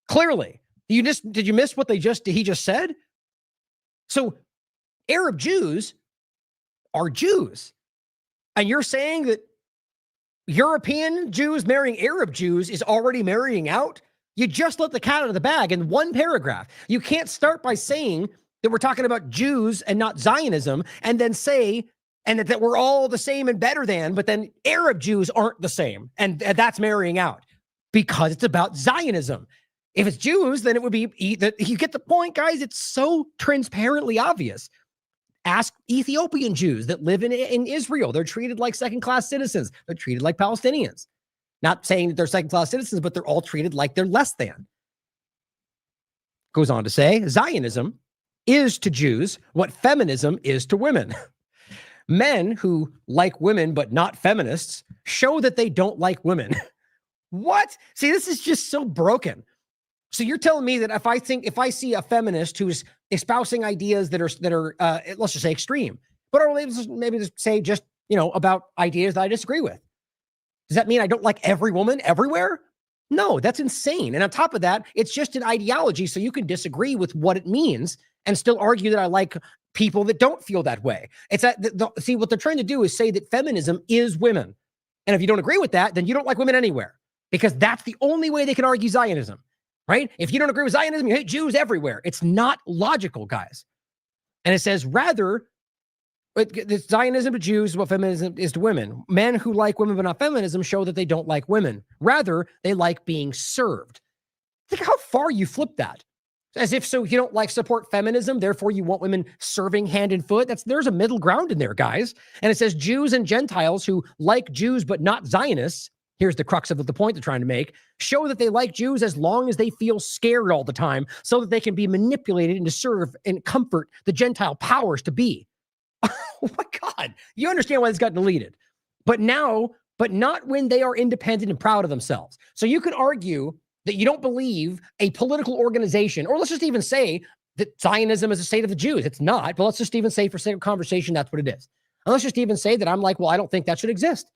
Clearly. Did you miss what he just said? So Arab Jews are Jews. And you're saying that European Jews marrying Arab Jews is already marrying out? You just let the cat out of the bag in one paragraph. You can't start by saying that we're talking about Jews and not Zionism and then say and that we're all the same and better than, but then Arab Jews aren't the same. And that's marrying out because it's about Zionism. If it's Jews, then it would be, you get the point, guys. It's so transparently obvious. Ask Ethiopian Jews that live in Israel. They're treated like second-class citizens. They're treated like Palestinians. Not saying that they're second-class citizens, but they're all treated like they're less than. Goes on to say, Zionism is to Jews what feminism is to women. Men who like women but not feminists show that they don't like women. What? See, this is just so broken. So you're telling me that if I see a feminist who's espousing ideas that are let's just say extreme, but are maybe just say just, you know, about ideas that I disagree with, does that mean I don't like every woman everywhere? No, that's insane. And on top of that, it's just an ideology, so you can disagree with what it means and still argue that I like people that don't feel that way. It's that see, what they're trying to do is say that feminism is women. And if you don't agree with that, then you don't like women anywhere, because that's the only way they can argue Zionism, right? If you don't agree with Zionism, you hate Jews everywhere. It's not logical, guys. And it says, rather, It's Zionism to Jews is what feminism is to women. Men who like women but not feminism show that they don't like women. Rather, they like being served. Think how far you flip that. As if so you don't like support feminism, therefore you want women serving hand and foot. There's a middle ground in there, guys. And it says Jews and Gentiles who like Jews but not Zionists, here's the crux of the point they're trying to make, show that they like Jews as long as they feel scared all the time so that they can be manipulated and to serve and comfort the Gentile powers to be. Oh my God. You understand why this got deleted. But not when they are independent and proud of themselves. So you could argue that you don't believe a political organization, or let's just even say that Zionism is a state of the Jews. It's not, but let's just even say for sake of conversation, that's what it is. And let's just even say that I'm like, well, I don't think that should exist.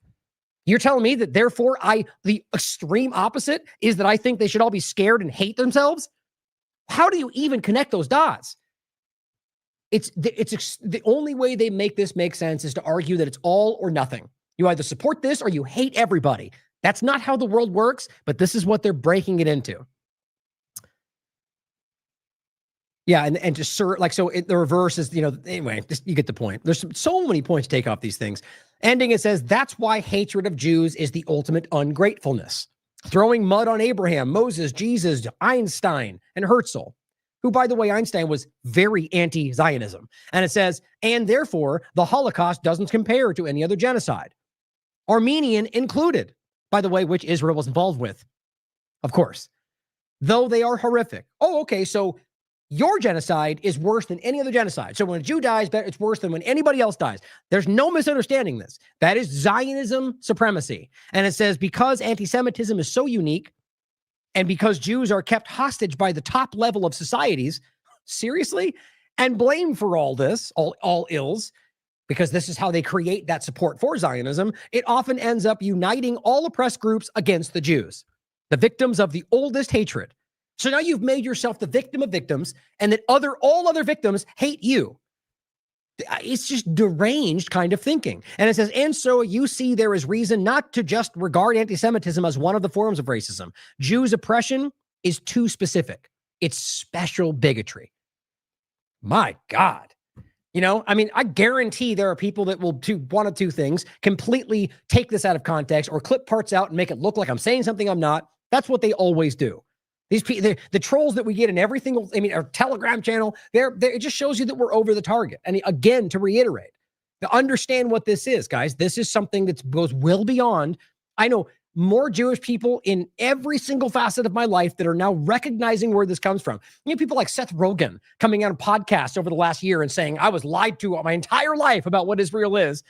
You're telling me that therefore the extreme opposite is that I think they should all be scared and hate themselves? How do you even connect those dots? It's the only way they make this make sense is to argue that it's all or nothing. You either support this or you hate everybody. That's not how the world works, but this is what they're breaking it into. Yeah, and just the reverse is, anyway, you get the point. There's so many points to take off these things. Ending, it says, that's why hatred of Jews is the ultimate ungratefulness. Throwing mud on Abraham, Moses, Jesus, Einstein, and Herzl, who, by the way, Einstein was very anti-Zionism. And it says, and therefore, the Holocaust doesn't compare to any other genocide. Armenian included, by the way, which Israel was involved with, of course, though they are horrific. Oh, okay, so your genocide is worse than any other genocide. So when a Jew dies, it's worse than when anybody else dies. There's no misunderstanding this. That is Zionism supremacy. And it says, because anti-Semitism is so unique, and because Jews are kept hostage by the top level of societies, seriously, and blamed for all this, all ills, because this is how they create that support for Zionism, it often ends up uniting all oppressed groups against the Jews, the victims of the oldest hatred. So now you've made yourself the victim of victims, and that all other victims hate you. It's just deranged kind of thinking. And it says, and so you see there is reason not to just regard anti-Semitism as one of the forms of racism. Jews' oppression is too specific. It's special bigotry. My God. I guarantee there are people that will do one of two things, completely take this out of context or clip parts out and make it look like I'm saying something I'm not. That's what they always do. These people, the trolls that we get in every single, our Telegram channel, it just shows you that we're over the target. And again, to reiterate, to understand what this is, guys, this is something that goes well beyond. I know more Jewish people in every single facet of my life that are now recognizing where this comes from. People like Seth Rogen coming on podcasts over the last year and saying, I was lied to my entire life about what Israel is.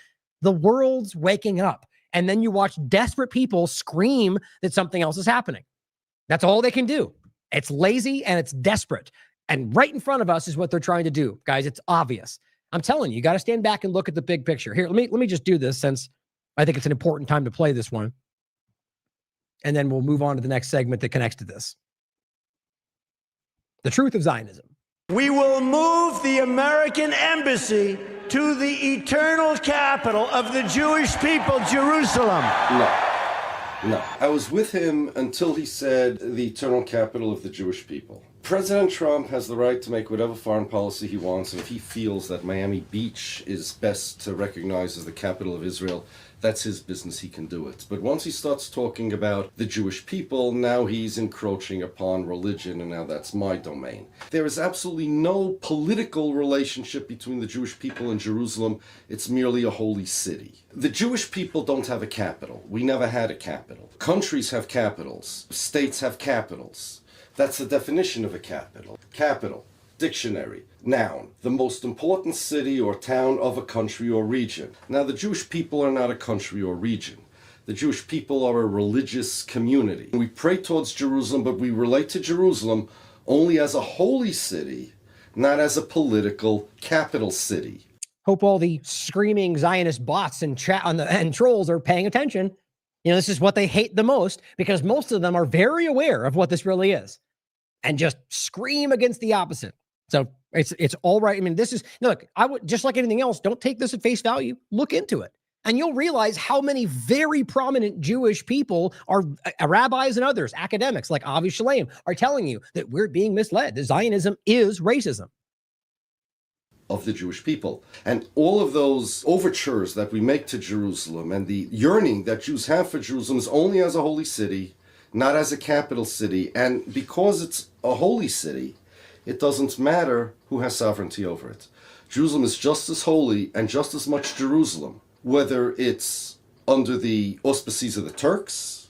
The world's waking up. And then you watch desperate people scream that something else is happening. That's all they can do. It's lazy and it's desperate. And right in front of us is what they're trying to do. Guys, it's obvious. I'm telling you, you got to stand back and look at the big picture. Here, let me just do this since I think it's an important time to play this one. And then we'll move on to the next segment that connects to this. The truth of Zionism. We will move the American embassy to the eternal capital of the Jewish people, Jerusalem. No, I was with him until he said the eternal capital of the Jewish people. President Trump has the right to make whatever foreign policy he wants, and if he feels that Miami Beach is best to recognize as the capital of Israel, that's his business, he can do it. But once he starts talking about the Jewish people, now he's encroaching upon religion, and now that's my domain. There is absolutely no political relationship between the Jewish people and Jerusalem. It's merely a holy city. The Jewish people don't have a capital. We never had a capital. Countries have capitals. States have capitals. That's the definition of a capital. Capital, dictionary, noun, the most important city or town of a country or region. Now, the Jewish people are not a country or region. The Jewish people are a religious community. We pray towards Jerusalem, but we relate to Jerusalem only as a holy city, not as a political capital city. Hope all the screaming Zionist bots and trolls are paying attention. This is what they hate the most, because most of them are very aware of what this really is and just scream against the opposite. So it's all right. This is, look, I would, just like anything else, don't take this at face value. Look into it. And you'll realize how many very prominent Jewish people are rabbis and others, academics like Avi Shalem, are telling you that we're being misled. That Zionism is racism. of the Jewish people. And all of those overtures that we make to Jerusalem and the yearning that Jews have for Jerusalem is only as a holy city, not as a capital city. And because it's a holy city, it doesn't matter who has sovereignty over it. Jerusalem is just as holy and just as much Jerusalem, whether it's under the auspices of the Turks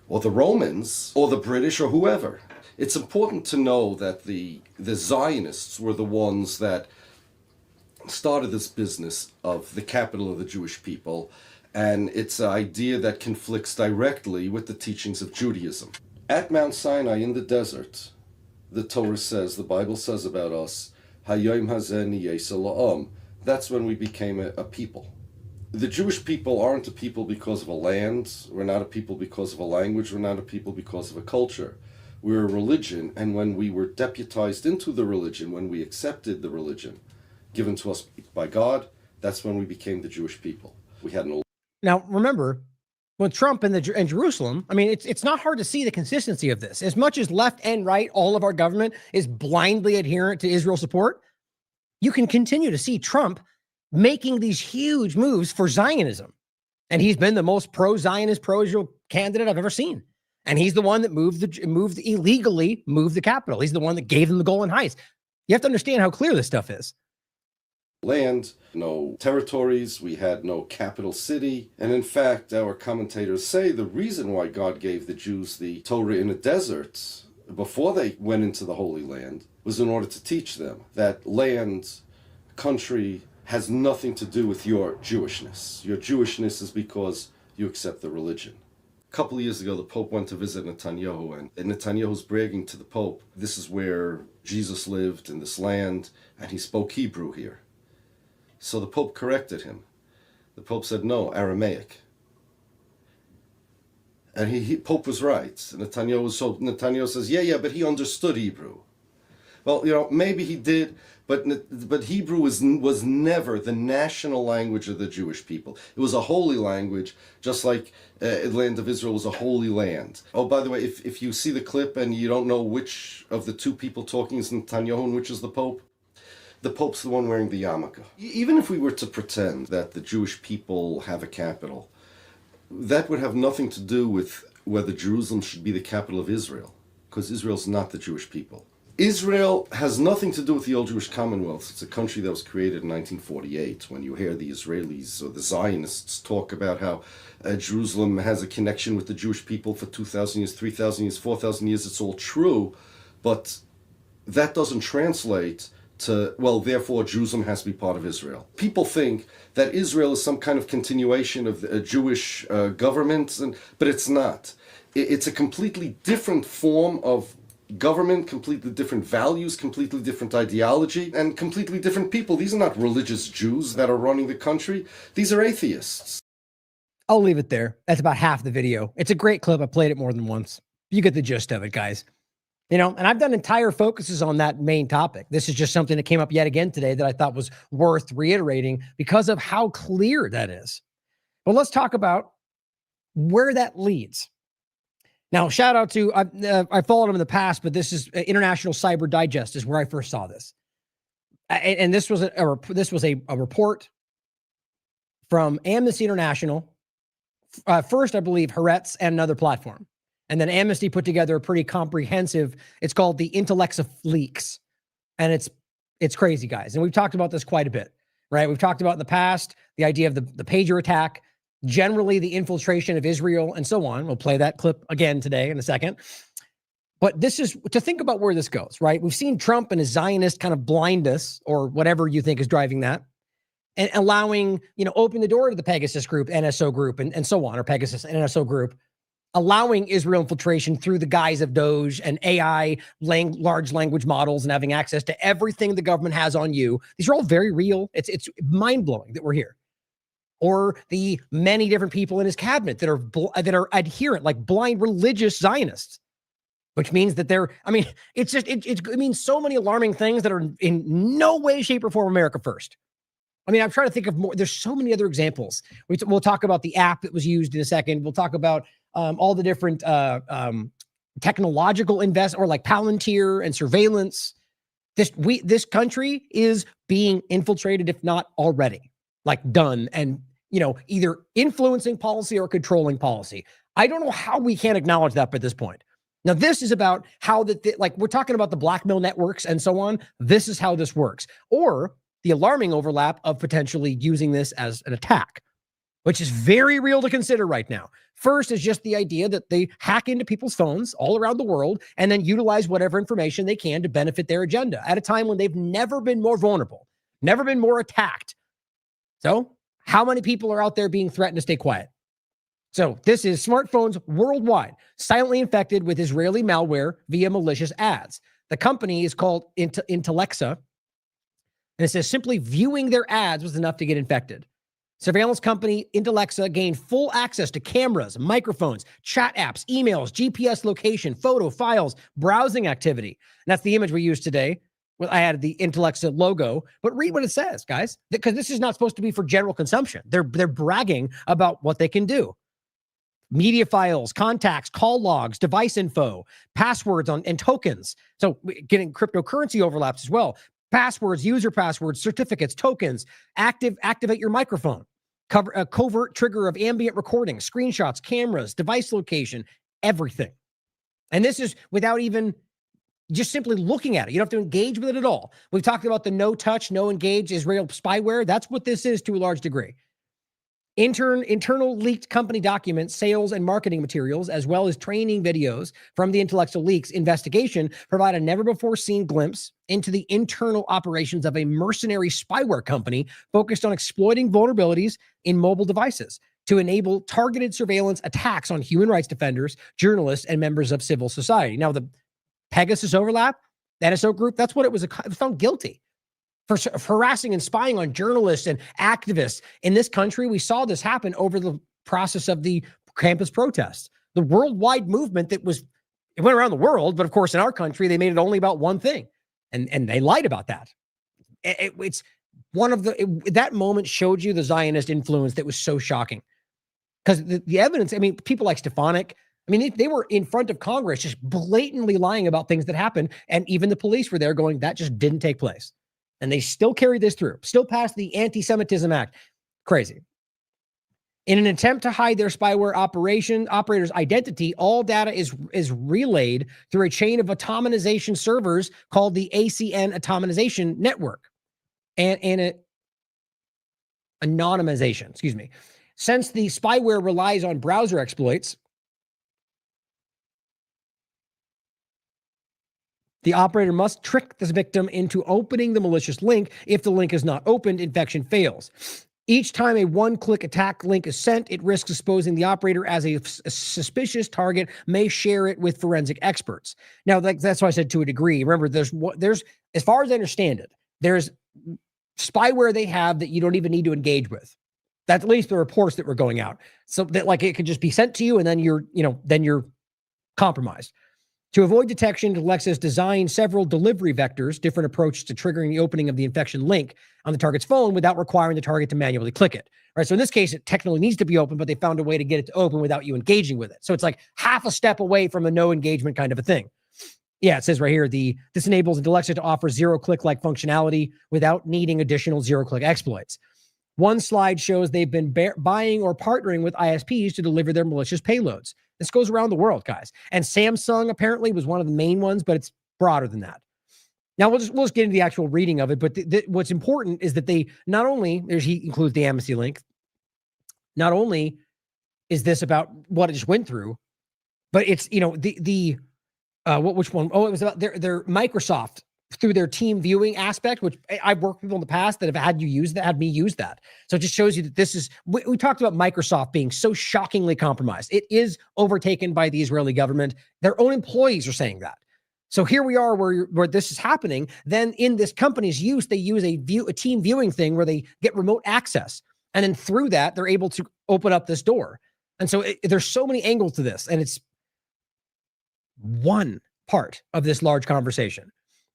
or the Romans or the British or whoever. It's important to know that the Zionists were the ones that started this business of the capital of the Jewish people, and it's an idea that conflicts directly with the teachings of Judaism. At Mount Sinai in the desert, the Torah says, the Bible says about us, Hayom hazeh niyeh la'am. That's when we became a people. The Jewish people aren't a people because of a land. We're not a people because of a language. We're not a people because of a culture. We're a religion, and when we were deputized into the religion, when we accepted the religion given to us by God, that's when we became the Jewish people. We had no. Now, remember, with Trump and Jerusalem, I mean, it's not hard to see the consistency of this. As much as left and right, all of our government is blindly adherent to Israel support, you can continue to see Trump making these huge moves for Zionism. And he's been the most pro-Zionist, pro-Israel candidate I've ever seen. And he's the one that illegally moved the capital. He's the one that gave them the Golan Heights. You have to understand how clear this stuff is. Land, no territories, we had no capital city. And in fact, our commentators say the reason why God gave the Jews the Torah in the desert before they went into the Holy Land was in order to teach them that land, country, has nothing to do with your Jewishness. Your Jewishness is because you accept the religion. A couple of years ago, the Pope went to visit Netanyahu, and Netanyahu's bragging to the Pope, this is where Jesus lived in this land, and he spoke Hebrew here. So the Pope corrected him. The Pope said, no, Aramaic. And Pope was right. Netanyahu says, yeah, but he understood Hebrew. Well, maybe he did, but Hebrew was never the national language of the Jewish people. It was a holy language, just like the land of Israel was a holy land. Oh, by the way, if you see the clip and you don't know which of the two people talking is Netanyahu and which is the Pope's the one wearing the yarmulke. Even if we were to pretend that the Jewish people have a capital, that would have nothing to do with whether Jerusalem should be the capital of Israel, because Israel's not the Jewish people. Israel has nothing to do with the old Jewish Commonwealth. It's a country that was created in 1948. When you hear the Israelis or the Zionists talk about how Jerusalem has a connection with the Jewish people for 2,000 years, 3,000 years, 4,000 years, it's all true, but that doesn't translate to, well, therefore Jerusalem has to be part of Israel. People think that Israel is some kind of continuation of the Jewish government, but it's not. It's a completely different form of government, completely different values, completely different ideology, and completely different people. These are not religious Jews that are running the country. These are atheists. I'll leave it there. That's about half the video. It's a great clip. I played it more than once. You get the gist of it, guys. And I've done entire focuses on that main topic. This is just something that came up yet again today that I thought was worth reiterating because of how clear that is. But let's talk about where that leads. Now, shout out to, I followed him in the past, but this is International Cyber Digest is where I first saw this. And this was a report from Amnesty International. First, I believe, Haaretz and another platform. And then Amnesty put together a pretty comprehensive, it's called the Intellects of Leaks. And it's crazy, guys. And we've talked about this quite a bit, right? We've talked about in the past, the idea of the pager attack, generally the infiltration of Israel and so on. We'll play that clip again today in a second. But this is to think about where this goes, right? We've seen Trump and his Zionist kind of blind us or whatever you think is driving that and allowing, open the door to the Pegasus group, NSO group, and so on, or Pegasus and NSO group, allowing Israel infiltration through the guise of Doge and AI, large language models, and having access to everything the government has on you. These are all very real. It's mind-blowing that we're here. Or the many different people in his cabinet that are adherent, like blind religious Zionists, which means that it means so many alarming things that are in no way, shape, or form America first. I mean, I'm trying to think of more. There's so many other examples. We'll talk about the app that was used in a second. We'll talk about all the different technological or like Palantir and surveillance. This country is being infiltrated, if not already, like done, and either influencing policy or controlling policy. I don't know how we can't acknowledge that at this point. Now, this is about how like we're talking about the blackmail networks and so on. This is how this works, or the alarming overlap of potentially using this as an attack, which is very real to consider right now. First is just the idea that they hack into people's phones all around the world and then utilize whatever information they can to benefit their agenda at a time when they've never been more vulnerable, never been more attacked. So how many people are out there being threatened to stay quiet? So this is smartphones worldwide, silently infected with Israeli malware via malicious ads. The company is called Intelexa, and it says simply viewing their ads was enough to get infected. Surveillance company Intelexa gained full access to cameras, microphones, chat apps, emails, GPS location, photo, files, browsing activity. And that's the image we use today. Well, I added the Intelexa logo, but read what it says, guys, because this is not supposed to be for general consumption. They're bragging about what they can do. Media files, contacts, call logs, device info, passwords and tokens. So getting cryptocurrency overlaps as well. Passwords, user passwords, certificates, tokens, activate your microphone, cover a covert trigger of ambient recording, screenshots, cameras, device location, everything. And this is without even just simply looking at it. You don't have to engage with it at all. We've talked about the no touch, no engage Israel spyware. That's what this is to a large degree. Internal leaked company documents, sales and marketing materials, as well as training videos from the Intelexa leaks investigation provide a never-before-seen glimpse into the internal operations of a mercenary spyware company focused on exploiting vulnerabilities in mobile devices to enable targeted surveillance attacks on human rights defenders, journalists, and members of civil society. Now, the Pegasus overlap, the NSO group, that's what it was found guilty. For harassing and spying on journalists and activists in this country. We saw this happen over the process of the campus protests, the worldwide movement it went around the world, but of course in our country, they made it only about one thing, and they lied about that. It's one of that moment showed you the Zionist influence that was so shocking, because the evidence, I mean, people like Stefanik, I mean, they were in front of Congress just blatantly lying about things that happened, and even the police were there going, that just didn't take place. And they still carried this through, still passed the Anti-Semitism Act. Crazy. In an attempt to hide their spyware operator's identity, all data is relayed through a chain of atomization servers called the ACN Atomization Network. And anonymization, excuse me. Since the spyware relies on browser exploits, the operator must trick this victim into opening the malicious link. If the link is not opened, infection fails. Each time a one-click attack link is sent, it risks exposing the operator as a suspicious target, may share it with forensic experts. Now, that's why I said to a degree. Remember, there's, as far as I understand it, there's spyware they have that you don't even need to engage with. That's at least the reports that were going out. So that like it could just be sent to you and then you're compromised. To avoid detection, Alexis designed several delivery vectors, different approaches to triggering the opening of the infection link on the target's phone without requiring the target to manually click it. Right. So in this case, it technically needs to be open, but they found a way to get it to open without you engaging with it. So it's like half a step away from a no engagement kind of a thing. Yeah, it says right here, this enables Alexa to offer zero-click-like functionality without needing additional zero-click exploits. One slide shows they've been buying or partnering with ISPs to deliver their malicious payloads. This goes around the world, guys. And Samsung apparently was one of the main ones, but it's broader than that. Now, we'll just get into the actual reading of it, but what's important is that they not only, he includes the Amnesty link, not only is this about what it just went through, but it's, which one? Oh, it was about their Microsoft through their team viewing aspect, which I've worked with people in the past that have had me use that. So it just shows you that this is, we talked about Microsoft being so shockingly compromised. It is overtaken by the Israeli government. Their own employees are saying that. So here we are where this is happening. Then in this company's use, they use a team viewing thing where they get remote access. And then through that, they're able to open up this door. And so there's so many angles to this, and it's one part of this large conversation.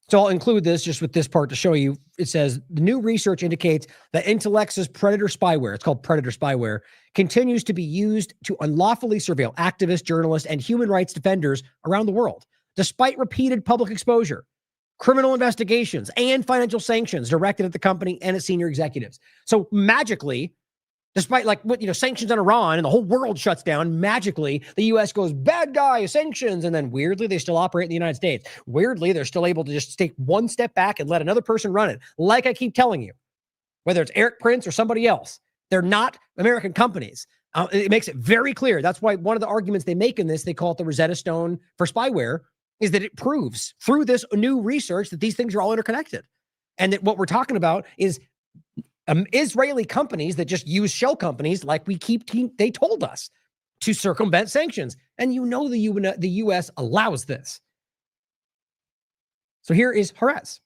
So I'll include this just with this part to show you. It says the new research indicates that Intelex's Predator spyware, it's called Predator spyware, continues to be used to unlawfully surveil activists, journalists, and human rights defenders around the world, despite repeated public exposure. criminal investigations, and financial sanctions directed at the company and its senior executives. So magically, despite sanctions on Iran and the whole world shuts down, magically the U.S. goes, bad guy, sanctions, and then weirdly they still operate in the United States. Weirdly, they're still able to just take one step back and let another person run it. Like I keep telling you, whether it's Eric Prince or somebody else, they're not American companies. It makes it very clear. That's why one of the arguments they make in this, they call it the Rosetta Stone for spyware, is that it proves through this new research that these things are all interconnected. And that what we're talking about is Israeli companies that just use shell companies like they told us to circumvent sanctions. And the U.S. allows this. So here is Haaretz.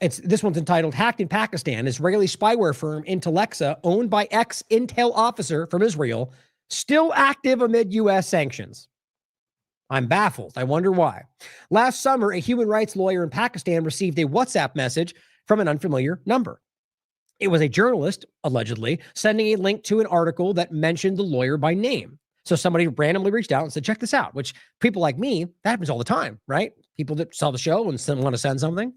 This one's entitled Hacked in Pakistan. Israeli spyware firm Intelexa, owned by ex-Intel officer from Israel, still active amid U.S. sanctions. I'm baffled. I wonder why. Last summer, a human rights lawyer in Pakistan received a WhatsApp message from an unfamiliar number. It was a journalist, allegedly, sending a link to an article that mentioned the lawyer by name. So somebody randomly reached out and said, check this out, which people like me, that happens all the time, right? People that saw the show and want to send something.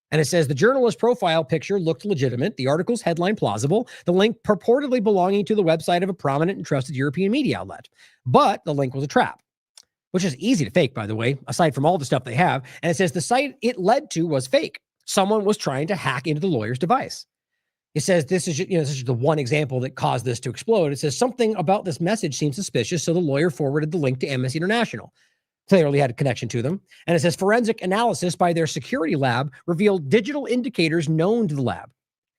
And it says the journalist profile picture looked legitimate. The article's headline plausible. The link purportedly belonging to the website of a prominent and trusted European media outlet. But the link was a trap, which is easy to fake, by the way, aside from all the stuff they have. And it says the site it led to was fake. Someone was trying to hack into the lawyer's device. It says this is the one example that caused this to explode. It says something about this message seemed suspicious, so the lawyer forwarded the link to Amnesty International. Clearly had a connection to them. And it says forensic analysis by their security lab revealed digital indicators known to the lab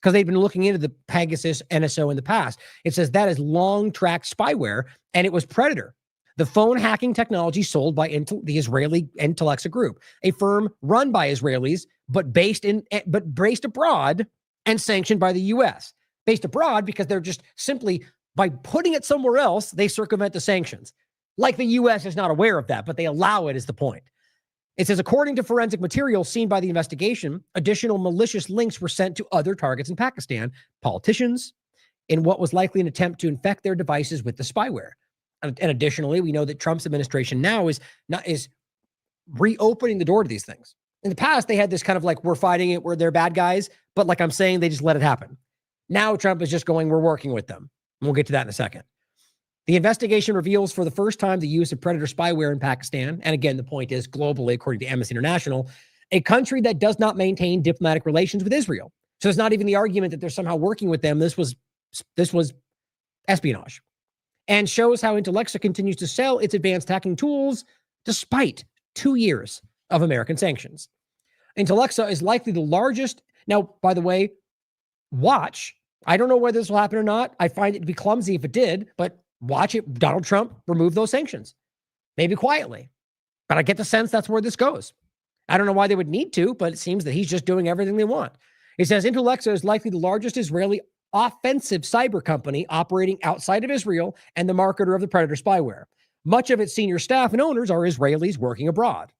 because they'd been looking into the Pegasus NSO in the past. It says that is long-tracked spyware, and it was Predator, the phone hacking technology sold by the Israeli Intelexa Group, a firm run by Israelis, but based abroad and sanctioned by the U.S. Based abroad because they're just simply, by putting it somewhere else, they circumvent the sanctions. Like the U.S. is not aware of that, but they allow it is the point. It says, according to forensic material seen by the investigation, additional malicious links were sent to other targets in Pakistan, politicians, in what was likely an attempt to infect their devices with the spyware. And additionally, we know that Trump's administration now is reopening the door to these things. In the past, they had this kind of like, we're fighting it, they're bad guys, but like I'm saying, they just let it happen. Now Trump is just going, we're working with them. And we'll get to that in a second. The investigation reveals for the first time the use of Predator spyware in Pakistan. And again, the point is globally, according to Amnesty International, a country that does not maintain diplomatic relations with Israel. So it's not even the argument that they're somehow working with them. This was espionage, and shows how Intelexa continues to sell its advanced hacking tools despite 2 years of American sanctions. Intelexa is likely the largest. Now, by the way, watch. I don't know whether this will happen or not. I find it to be clumsy if it did, but watch it. Donald Trump remove those sanctions, maybe quietly. But I get the sense that's where this goes. I don't know why they would need to, but it seems that he's just doing everything they want. It says Intelexa is likely the largest Israeli offensive cyber company operating outside of Israel and the marketer of the Predator spyware. Much of its senior staff and owners are Israelis working abroad.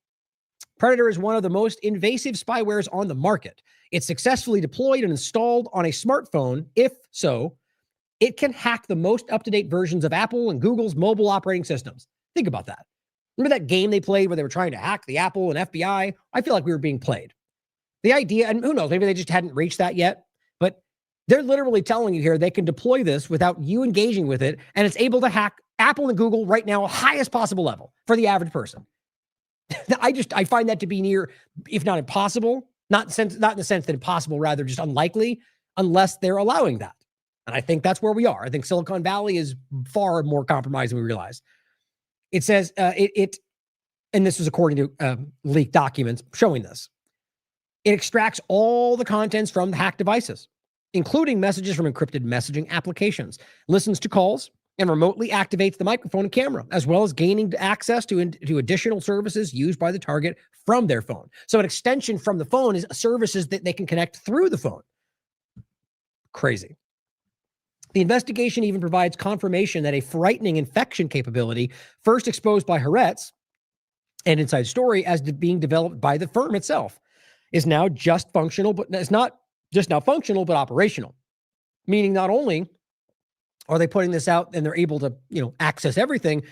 Predator is one of the most invasive spywares on the market. It's successfully deployed and installed on a smartphone. If so, it can hack the most up-to-date versions of Apple and Google's mobile operating systems. Think about that. Remember that game they played where they were trying to hack the Apple and FBI? I feel like we were being played. The idea, and who knows, maybe they just hadn't reached that yet, but they're literally telling you here they can deploy this without you engaging with it, and it's able to hack Apple and Google right now, highest possible level for the average person. I find that to be near, if not impossible, not in the sense that impossible, rather just unlikely, unless they're allowing that. And I think that's where we are. I think Silicon Valley is far more compromised than we realize. It says and this was according to leaked documents showing this. It extracts all the contents from the hacked devices, including messages from encrypted messaging applications, listens to calls, and remotely activates the microphone and camera, as well as gaining access to additional services used by the target from their phone. So an extension from the phone is services that they can connect through the phone. Crazy. The investigation even provides confirmation that a frightening infection capability, first exposed by Haaretz, an inside story as being developed by the firm itself, is now just functional, but it's not just now functional, but operational. Meaning not only are they putting this out and they're able to, access everything,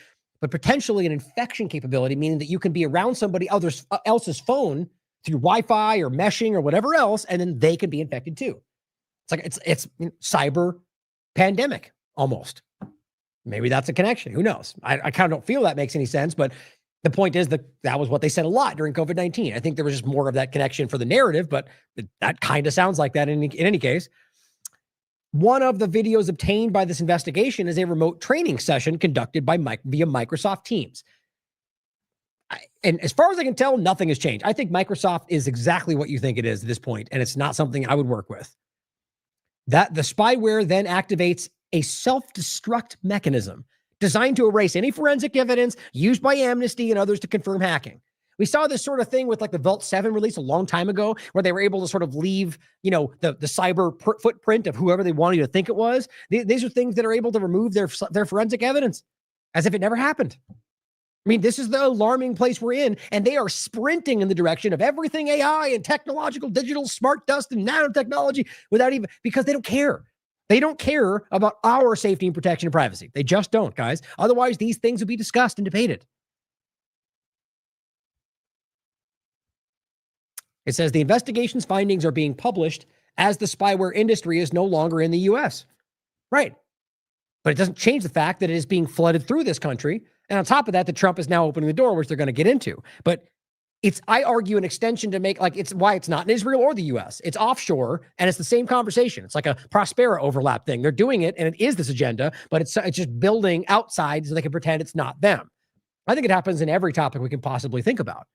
but potentially an infection capability, meaning that you can be around somebody else's phone through Wi-Fi or meshing or whatever else, and then they can be infected too. It's like it's cyber pandemic almost. Maybe that's a connection. Who knows? I kind of don't feel that makes any sense, but the point is that was what they said a lot during COVID-19. I think there was just more of that connection for the narrative, but that kind of sounds like that in any case. One of the videos obtained by this investigation is a remote training session conducted via Microsoft Teams. And as far as I can tell, nothing has changed. I think Microsoft is exactly what you think it is at this point, and it's not something I would work with. That the spyware then activates a self-destruct mechanism designed to erase any forensic evidence used by Amnesty and others to confirm hacking. We saw this sort of thing with like the Vault 7 release a long time ago, where they were able to sort of leave, the cyber footprint of whoever they wanted you to think it was. These are things that are able to remove their forensic evidence as if it never happened. I mean, this is the alarming place we're in, and they are sprinting in the direction of everything AI and technological, digital, smart dust, and nanotechnology because they don't care. They don't care about our safety and protection and privacy. They just don't, guys. Otherwise, these things would be discussed and debated. It says the investigation's findings are being published as the spyware industry is no longer in the U.S. Right. But it doesn't change the fact that it is being flooded through this country. And on top of that, Trump is now opening the door, which they're going to get into. But it's, I argue, an extension to make, it's why it's not in Israel or the U.S. It's offshore, and it's the same conversation. It's like a Prospera overlap thing. They're doing it, and it is this agenda, but it's just building outside so they can pretend it's not them. I think it happens in every topic we can possibly think about.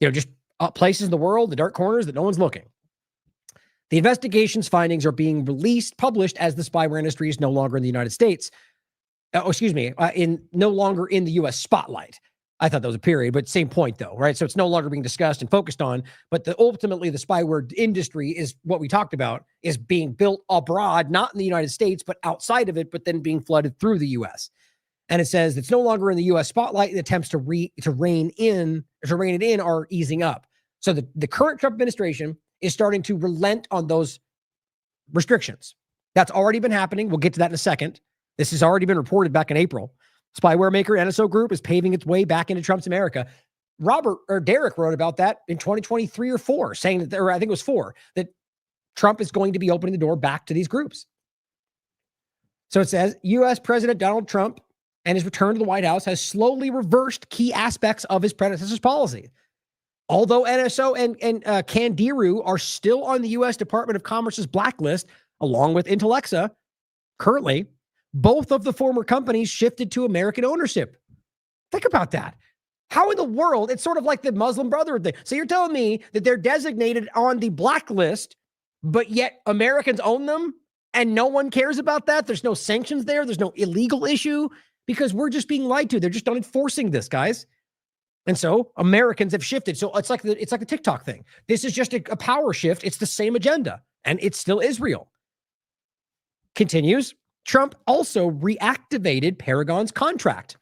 Just places in the world, the dark corners that no one's looking. The investigation's findings are being published as the spyware industry is no longer in the United States. No longer in the U.S. spotlight. I thought that was a period, but same point though, right? So it's no longer being discussed and focused on, but ultimately the spyware industry is what we talked about, is being built abroad, not in the United States, but outside of it, but then being flooded through the U.S. And it says it's no longer in the U.S. spotlight, and attempts to rein it in are easing up. So the current Trump administration is starting to relent on those restrictions. That's already been happening. We'll get to that in a second. This has already been reported back in April. Spyware maker NSO Group is paving its way back into Trump's America. Derek wrote about that in 2023 or 4, saying that, or I think it was 4, that Trump is going to be opening the door back to these groups. So it says U.S. President Donald Trump and his return to the White House has slowly reversed key aspects of his predecessor's policy. Although NSO and Candiru are still on the U.S. Department of Commerce's blacklist, along with Intellexa, currently, both of the former companies shifted to American ownership. Think about that. How in the world? It's sort of like the Muslim Brotherhood thing. So you're telling me that they're designated on the blacklist, but yet Americans own them and no one cares about that? There's no sanctions there. There's no illegal issue because we're just being lied to. They're just not enforcing this, guys. And so Americans have shifted. So it's like the TikTok thing. This is just a power shift. It's the same agenda, and it's still Israel. Continues. Trump also reactivated Paragon's contract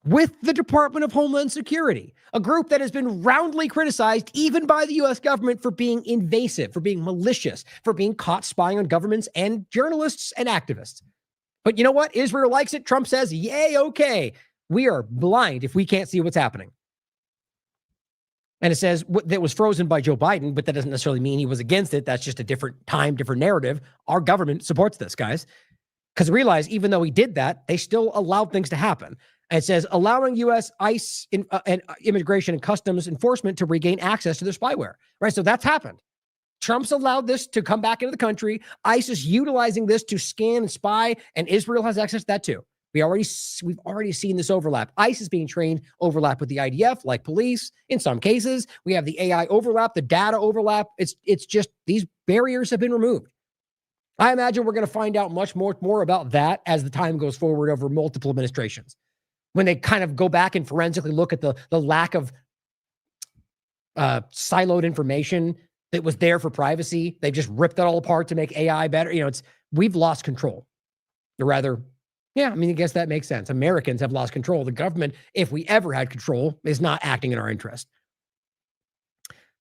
with the Department of Homeland Security, a group that has been roundly criticized even by the U.S. government for being invasive, for being malicious, for being caught spying on governments and journalists and activists. But you know what? Israel likes it. Trump says, yay, okay. We are blind if we can't see what's happening. And it says that was frozen by Joe Biden, but that doesn't necessarily mean he was against it. That's just a different time, different narrative. Our government supports this, guys. Because realize, even though he did that, they still allowed things to happen. And it says, allowing U.S. ICE and Immigration and Customs Enforcement to regain access to their spyware. Right? So that's happened. Trump's allowed this to come back into the country. ICE is utilizing this to scan and spy, and Israel has access to that too. We've already seen this overlap. ICE is being trained overlap with the IDF, like police. In some cases, we have the AI overlap, the data overlap. It's just these barriers have been removed. I imagine we're going to find out much more about that as the time goes forward over multiple administrations. When they kind of go back and forensically look at the lack of siloed information that was there for privacy, they've just ripped it all apart to make AI better. We've lost control. Or rather, yeah, I guess that makes sense. Americans have lost control. The government, if we ever had control, is not acting in our interest.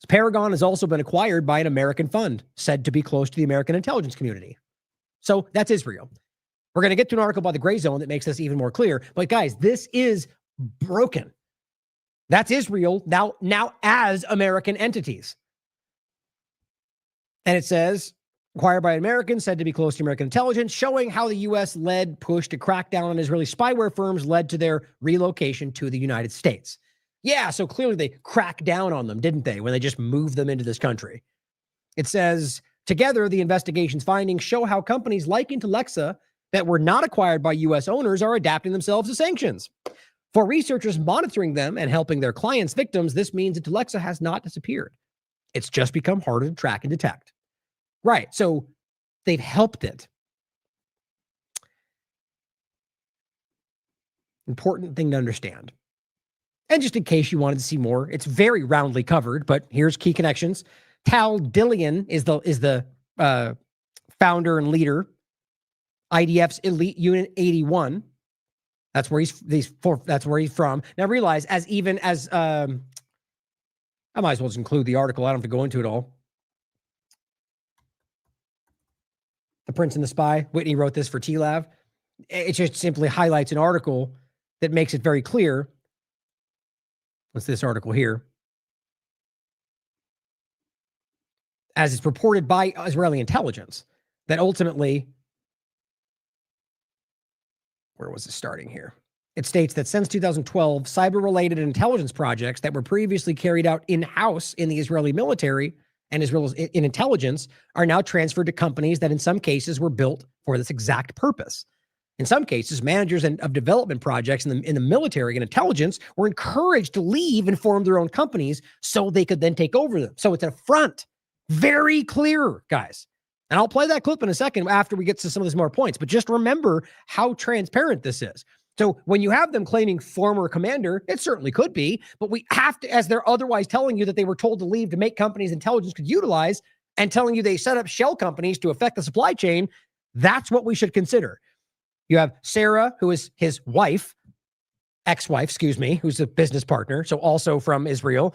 Paragon has also been acquired by an American fund, said to be close to the American intelligence community. So that's Israel. We're going to get to an article about the gray zone that makes this even more clear. But guys, this is broken. That's Israel now as American entities. And it says, acquired by Americans, said to be close to American intelligence, showing how the U.S.-led push to crack down on Israeli spyware firms led to their relocation to the United States. Yeah, so clearly they cracked down on them, didn't they, when they just moved them into this country? It says, together, the investigation's findings show how companies like Intellexa that were not acquired by U.S. owners are adapting themselves to sanctions. For researchers monitoring them and helping their clients' victims, this means Intellexa has not disappeared. It's just become harder to track and detect. Right, so they've helped it. Important thing to understand. And just in case you wanted to see more, it's very roundly covered, but here's key connections. Tal Dillian is the founder and leader, IDF's Elite Unit 81. That's where that's where he's from. Now realize, I might as well just include the article. I don't have to go into it all. The Prince and the Spy. Whitney wrote this for TLAV. It just simply highlights an article that makes it very clear. What's this article here? As it's reported by Israeli intelligence, that ultimately, where was it starting here? It states that since 2012, cyber-related intelligence projects that were previously carried out in-house in the Israeli military and Israel's in intelligence are now transferred to companies that in some cases were built for this exact purpose. In some cases, managers of development projects in the military and intelligence were encouraged to leave and form their own companies so they could then take over them. So it's a front. Very clear, guys. And I'll play that clip in a second after we get to some of these more points. But just remember how transparent this is. So when you have them claiming former commander, it certainly could be, but we have to, as they're otherwise telling you that they were told to leave to make companies intelligence could utilize and telling you they set up shell companies to affect the supply chain, that's what we should consider. You have Sarah, who is his wife, ex-wife, excuse me, who's a business partner, so also from Israel.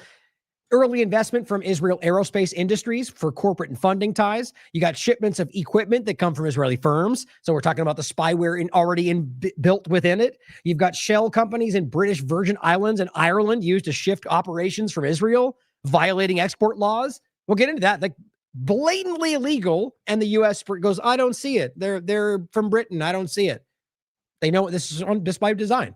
Early investment from Israel Aerospace Industries for corporate and funding ties. You got shipments of equipment that come from Israeli firms. So we're talking about the spyware already built within it. You've got shell companies in British Virgin Islands and Ireland used to shift operations from Israel, violating export laws. We'll get into that. Like blatantly illegal. And the U.S. goes, I don't see it. They're from Britain. I don't see it. They know this is on just by design.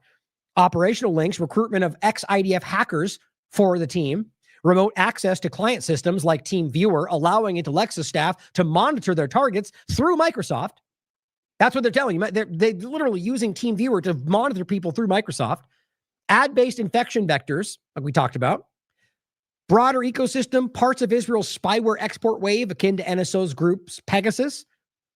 Operational links, recruitment of ex-IDF hackers for the team. Remote access to client systems like TeamViewer, allowing Intellexa staff to monitor their targets through Microsoft. That's what they're telling you. They're literally using TeamViewer to monitor people through Microsoft. Ad-based infection vectors, like we talked about. Broader ecosystem, parts of Israel's spyware export wave, akin to NSO's groups Pegasus,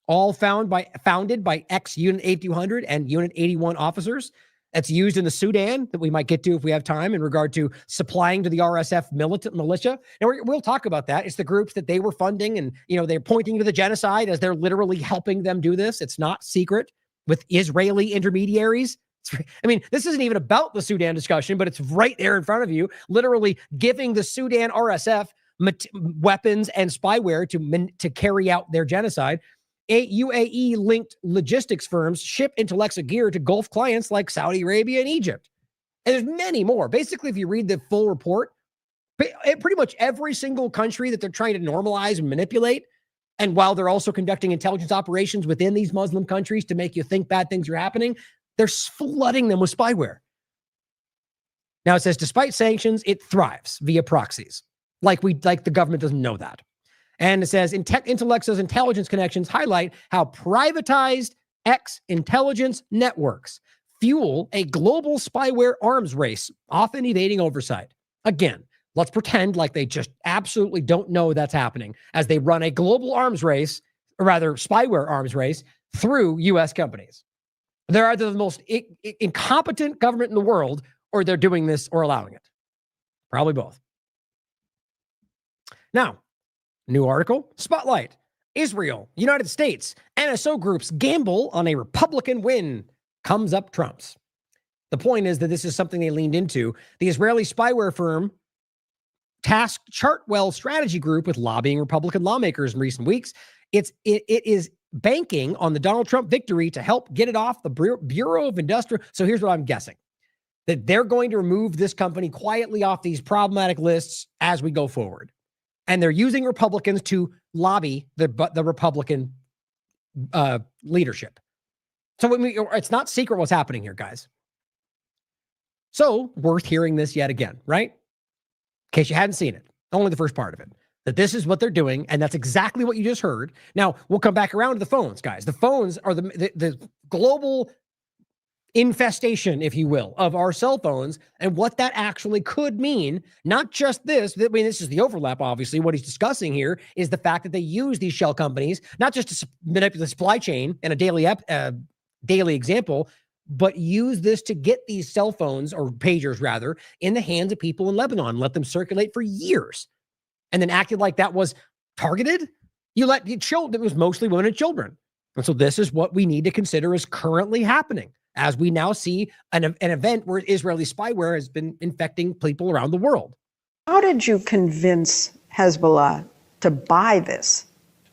all founded by ex-Unit 8200 and Unit 81 officers. That's used in the Sudan that we might get to if we have time in regard to supplying to the RSF militia. And we'll talk about that. It's the groups that they were funding and, they're pointing to the genocide as they're literally helping them do this. It's not secret with Israeli intermediaries. This isn't even about the Sudan discussion, but it's right there in front of you, literally giving the Sudan RSF weapons and spyware to carry out their genocide. UAE-linked logistics firms ship Intellexa gear to Gulf clients like Saudi Arabia and Egypt. And there's many more. Basically, if you read the full report, pretty much every single country that they're trying to normalize and manipulate, and while they're also conducting intelligence operations within these Muslim countries to make you think bad things are happening, they're flooding them with spyware. Now it says, despite sanctions, it thrives via proxies. Like the government doesn't know that. And it says, Intellexa's intelligence connections highlight how privatized intelligence networks fuel a global spyware arms race, often evading oversight. Again, let's pretend like they just absolutely don't know that's happening as they run a global arms race, or rather spyware arms race, through U.S. companies. They're either the most incompetent government in the world, or they're doing this or allowing it. Probably both. Now, new article, Spotlight. Israel, United States, NSO groups gamble on a Republican win. Comes up Trump's. The point is that this is something they leaned into. The Israeli spyware firm tasked Chartwell Strategy Group with lobbying Republican lawmakers in recent weeks. It is banking on the Donald Trump victory to help get it off the Bureau of Industrial. So here's what I'm guessing, that they're going to remove this company quietly off these problematic lists as we go forward. And they're using Republicans to lobby the Republican leadership. So it's not secret what's happening here, guys. So worth hearing this yet again, right? In case you hadn't seen it, only the first part of it, that this is what they're doing. And that's exactly what you just heard. Now we'll come back around to the phones, guys. The phones are the global infestation, if you will, of our cell phones and what that actually could mean. Not just this, I mean, this is the overlap, obviously. What he's discussing here is the fact that they use these shell companies, not just to manipulate the supply chain in a daily example, but use this to get these cell phones, or pagers rather, in the hands of people in Lebanon, let them circulate for years, and then acted like that was targeted. You let the children, it was mostly women and children. And so this is what we need to consider is currently happening, as we now see an event where Israeli spyware has been infecting people around the world. How did you convince Hezbollah to buy this?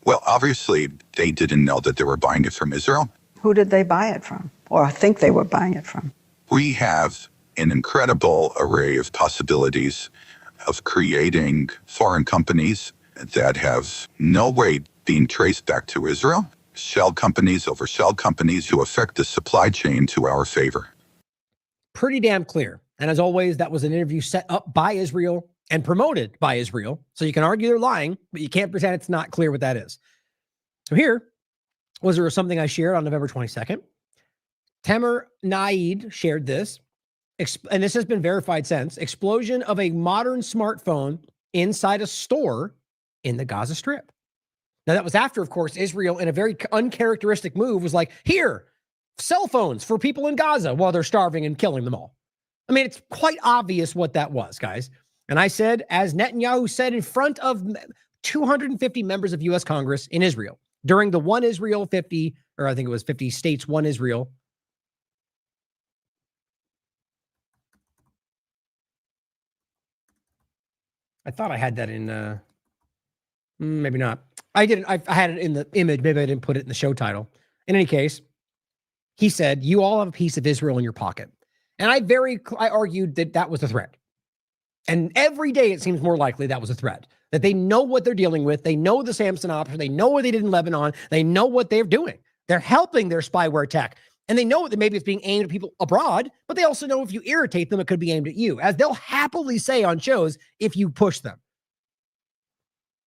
Well, obviously, they didn't know that they were buying it from Israel. Who did they buy it from, or think they were buying it from? We have an incredible array of possibilities of creating foreign companies that have no way being traced back to Israel. Shell companies over shell companies who affect the supply chain to our favor. Pretty damn clear. And as always, that was an interview set up by Israel and promoted by Israel. So you can argue they're lying, but you can't pretend it's not clear what that is. So here was there something I shared on November 22nd. Tamer Naid shared this, and this has been verified since. Explosion of a modern smartphone inside a store in the Gaza Strip. Now, that was after, of course, Israel, in a very uncharacteristic move, was like, here, cell phones for people in Gaza while they're starving and killing them all. I mean, it's quite obvious what that was, guys. And I said, as Netanyahu said in front of 250 members of U.S. Congress in Israel during the One Israel 50, or I think it was 50 states, One Israel. I thought I had that in, maybe not. I didn't. I had it in the image. Maybe I didn't put it in the show title. In any case, he said, you all have a piece of Israel in your pocket. And I argued that that was a threat. And every day it seems more likely that was a threat, that they know what they're dealing with. They know the Samson option. They know what they did in Lebanon. They know what they're doing. They're helping their spyware tech. And they know that maybe it's being aimed at people abroad, but they also know if you irritate them, it could be aimed at you, as they'll happily say on shows if you push them.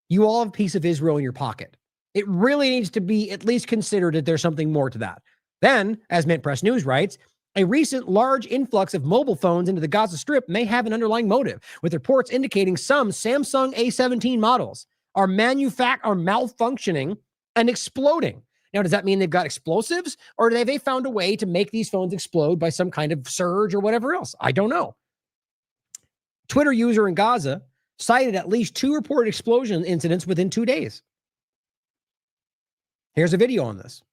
You all have a piece of Israel in your pocket. It really needs to be at least considered that there's something more to that. Then, as Mint Press News writes, a recent large influx of mobile phones into the Gaza Strip may have an underlying motive, with reports indicating some Samsung A17 models are malfunctioning and exploding. Now, does that mean they've got explosives, or have they found a way to make these phones explode by some kind of surge or whatever else? I don't know. Twitter user in Gaza cited at least 2 reported explosion incidents within 2 days. Here's a video on this.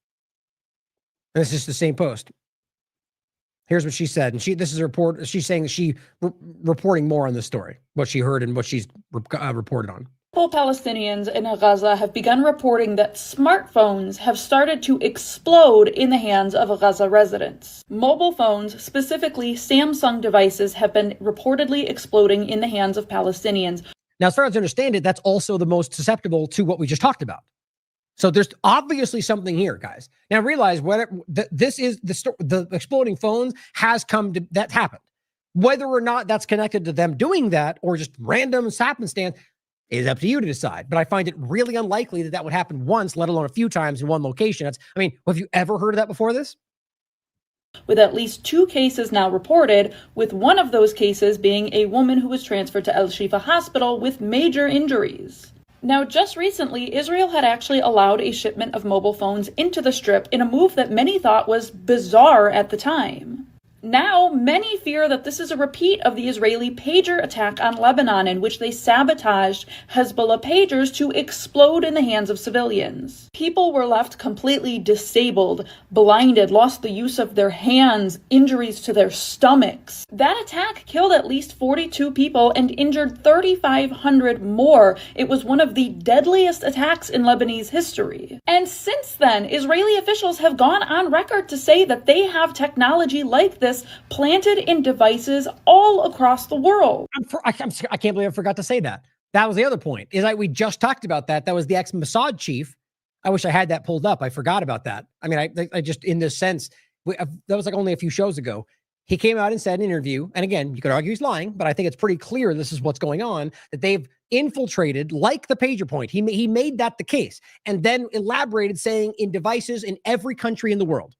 And this is the same post. Here's what she said. And this is a report. She's saying that she reporting more on this story, what she heard and what she's reported on. Multiple Palestinians in Gaza have begun reporting that smartphones have started to explode in the hands of Gaza residents. Mobile phones, specifically Samsung devices, have been reportedly exploding in the hands of Palestinians. Now, as far as I understand it, that's also the most susceptible to what we just talked about. So there's obviously something here, guys. Now realize this is the exploding phones has come to that happened. Whether or not that's connected to them doing that or just random happenstance is up to you to decide. But I find it really unlikely that that would happen once, let alone a few times in one location. Have you ever heard of that before this? With at least 2 cases now reported, with one of those cases being a woman who was transferred to Al-Shifa Hospital with major injuries. Now, just recently, Israel had actually allowed a shipment of mobile phones into the Strip in a move that many thought was bizarre at the time. Now, many fear that this is a repeat of the Israeli pager attack on Lebanon, in which they sabotaged Hezbollah pagers to explode in the hands of civilians. People were left completely disabled, blinded, lost the use of their hands, injuries to their stomachs. That attack killed at least 42 people and injured 3,500 more. It was one of the deadliest attacks in Lebanese history. And since then, Israeli officials have gone on record to say that they have technology like this planted in devices all across the world. I can't believe I forgot to say that. That was the other point. Is like we just talked about that. That was the ex-Mossad chief. I wish I had that pulled up. I forgot about that. I mean, I just, in this sense, that was like only a few shows ago. He came out and said in an interview, and again, you could argue he's lying, but I think it's pretty clear this is what's going on, that they've infiltrated, like the pager point. He made that the case, and then elaborated saying in devices in every country in the world.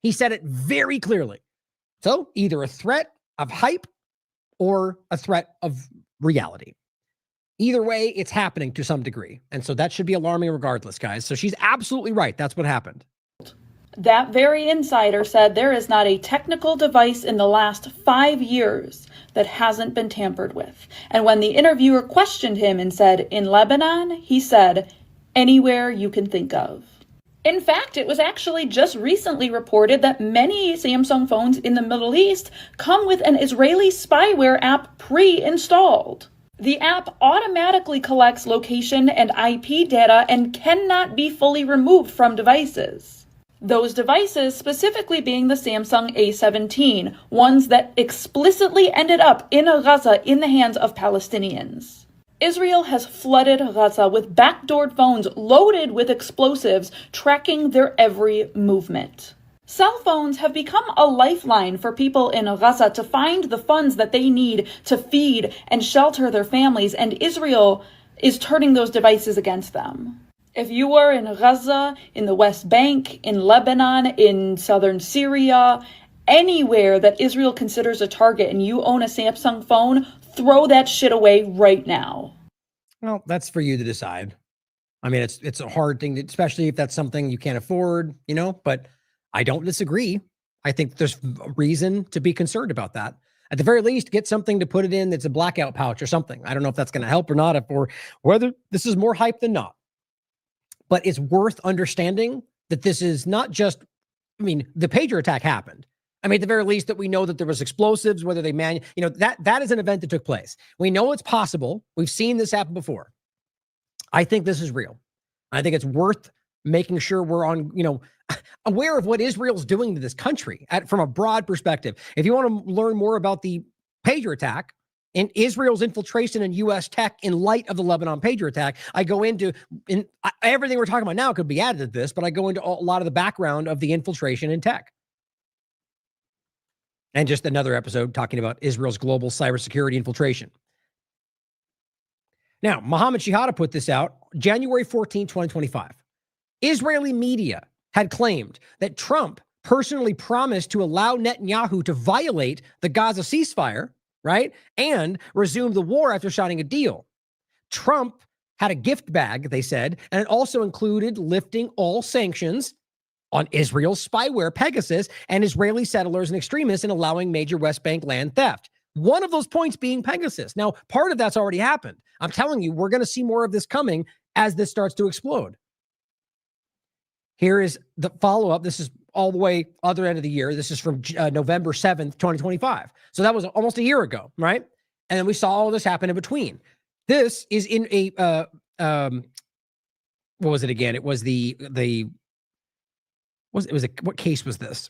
He said it very clearly. So either a threat of hype or a threat of reality. Either way, it's happening to some degree. And so that should be alarming regardless, guys. So she's absolutely right. That's what happened. That very insider said there is not a technical device in the last 5 years that hasn't been tampered with. And when the interviewer questioned him and said, in Lebanon, he said, anywhere you can think of. In fact, it was actually just recently reported that many Samsung phones in the Middle East come with an Israeli spyware app pre-installed. The app automatically collects location and IP data and cannot be fully removed from devices. Those devices specifically being the Samsung A17, ones that explicitly ended up in Gaza in the hands of Palestinians. Israel has flooded Gaza with backdoored phones loaded with explosives, tracking their every movement. Cell phones have become a lifeline for people in Gaza to find the funds that they need to feed and shelter their families, and Israel is turning those devices against them. If you are in Gaza, in the West Bank, in Lebanon, in southern Syria, anywhere that Israel considers a target and you own a Samsung phone, throw that shit away right now. Well, that's for you to decide. I mean, it's a hard thing, especially if that's something you can't afford, but I don't disagree. I think there's a reason to be concerned about that. At the very least, get something to put it in that's a blackout pouch or something. I don't know if that's going to help or not, or whether this is more hype than not. But it's worth understanding that this is not just, the pager attack happened. At the very least, that we know that there was explosives, whether they that is an event that took place. We know it's possible. We've seen this happen before. I think this is real. I think it's worth making sure we're on, aware of what Israel's doing to this country from a broad perspective. If you want to learn more about the pager attack and Israel's infiltration in U.S. tech in light of the Lebanon pager attack, I go into everything we're talking about now could be added to this, but I go into a lot of the background of the infiltration in tech. And just another episode talking about Israel's global cybersecurity infiltration. Now, Mohammed Shihada put this out January 14, 2025. Israeli media had claimed that Trump personally promised to allow Netanyahu to violate the Gaza ceasefire, right, and resume the war after signing a deal. Trump had a gift bag, they said, and it also included lifting all sanctions on Israel's spyware Pegasus and Israeli settlers and extremists, and allowing major West Bank land theft. One of those points being Pegasus. Now, part of that's already happened. I'm telling you, we're going to see more of this coming as this starts to explode. Here is the follow-up. This is all the way other end of the year. This is from November 7th, 2025. So that was almost a year ago, right? And then we saw all this happen in between. This is in a, what was it again? It was what case was this?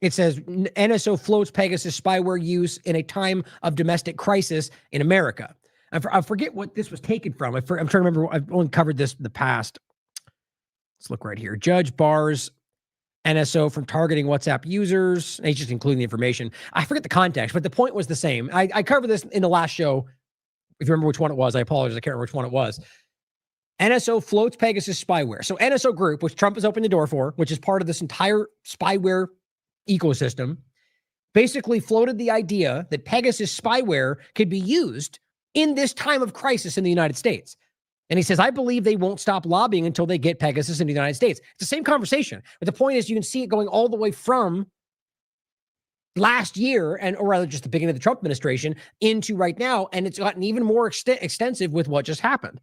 It says NSO floats Pegasus spyware use in a time of domestic crisis in America. I forget what this was taken from. I'm trying to remember. I've only covered this in the past. Let's look right here. Judge bars NSO from targeting WhatsApp users. He's just including the information. I forget the context, but the point was the same. I covered this in the last show. If you remember which one it was, I apologize. I can't remember which one it was. NSO floats Pegasus spyware. So NSO Group, which Trump has opened the door for, which is part of this entire spyware ecosystem, basically floated the idea that Pegasus spyware could be used in this time of crisis in the United States. And he says, I believe they won't stop lobbying until they get Pegasus into the United States. It's the same conversation. But the point is, you can see it going all the way from last year, or rather just the beginning of the Trump administration, into right now. And it's gotten even more extensive with what just happened.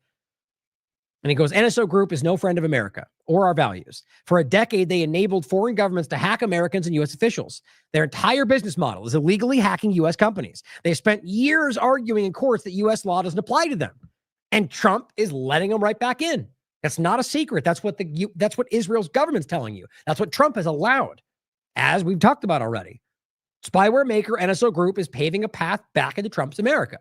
And he goes, NSO Group is no friend of America or our values. For a decade, they enabled foreign governments to hack Americans and U.S. officials. Their entire business model is illegally hacking U.S. companies. They spent years arguing in courts that U.S. law doesn't apply to them. And Trump is letting them right back in. That's not a secret. That's what Israel's government's telling you. That's what Trump has allowed, as we've talked about already. Spyware maker NSO Group is paving a path back into Trump's America.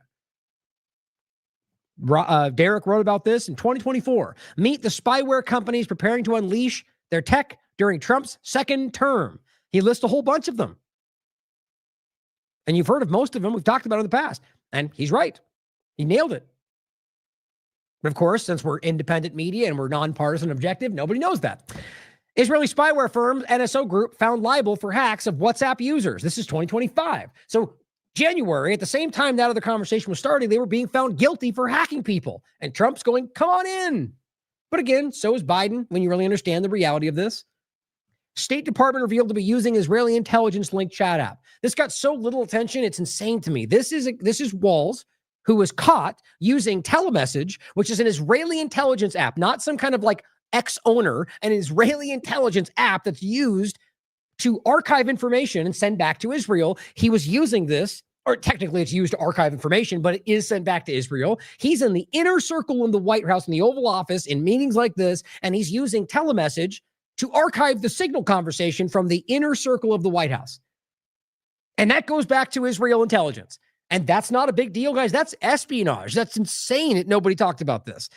Derek wrote about this in 2024. Meet the spyware companies preparing to unleash their tech during Trump's second term. He lists a whole bunch of them. And you've heard of most of them. We've talked about it in the past. And he's right. He nailed it. But of course, since we're independent media and we're nonpartisan objective, nobody knows that. Israeli spyware firm NSO Group found liable for hacks of WhatsApp users. This is 2025. So January, at the same time that other conversation was starting, they were being found guilty for hacking people. And Trump's going, come on in. But again, so is Biden, when you really understand the reality of this. State Department revealed to be using Israeli intelligence linked chat app. This got so little attention, it's insane to me. This is Walls, who was caught using Telemessage, which is an Israeli intelligence app, not some kind of like ex-owner, an Israeli intelligence app that's used to archive information and send back to Israel. He was using this, or technically it's used to archive information, but it is sent back to Israel. He's in the inner circle in the White House, in the Oval Office, in meetings like this, and he's using Telemessage to archive the signal conversation from the inner circle of the White House. And that goes back to Israel intelligence. And that's not a big deal, guys. That's espionage. That's insane that nobody talked about this.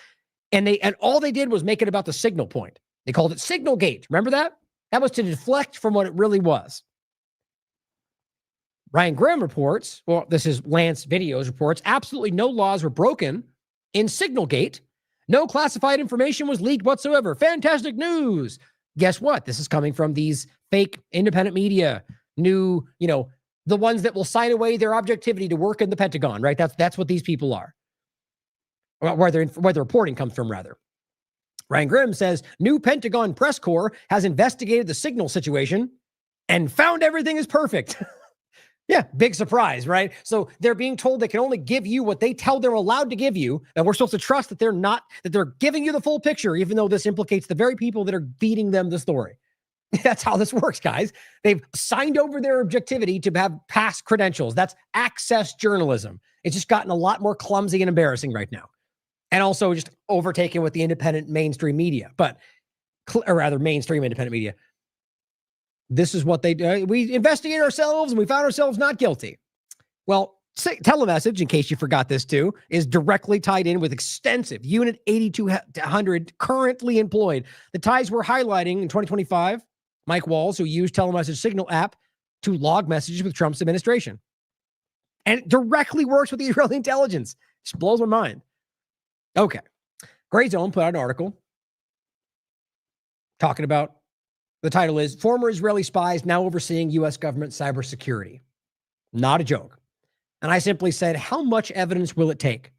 And all they did was make it about the signal point. They called it Signal Gate. Remember that? That was to deflect from what it really was. Ryan Graham reports, well, this is Lance Videos reports, absolutely no laws were broken in Signal Gate. No classified information was leaked whatsoever. Fantastic news. Guess what? This is coming from these fake independent media, new, the ones that will sign away their objectivity to work in the Pentagon, right? That's what these people are. Where the reporting comes from, rather. Ryan Grimm says, new Pentagon press corps has investigated the signal situation and found everything is perfect. Yeah, big surprise, right? So they're being told they can only give you what they tell they're allowed to give you, and we're supposed to trust that they're giving you the full picture, even though this implicates the very people that are feeding them the story. That's how this works, guys. They've signed over their objectivity to have past credentials. That's access journalism. It's just gotten a lot more clumsy and embarrassing right now. And also just overtaken with the independent mainstream media, or rather mainstream independent media. This is what they do. We investigated ourselves and we found ourselves not guilty. Well, Telemessage, in case you forgot this too, is directly tied in with extensive Unit 8200 currently employed. The ties we're highlighting in 2025, Mike Walls, who used Telemessage Signal app to log messages with Trump's administration. And it directly works with the Israeli intelligence. Just blows my mind. Okay. Gray Zone put out an article talking about, the title is, Former Israeli Spies Now Overseeing U.S. Government Cybersecurity. Not a joke. And I simply said, how much evidence will it take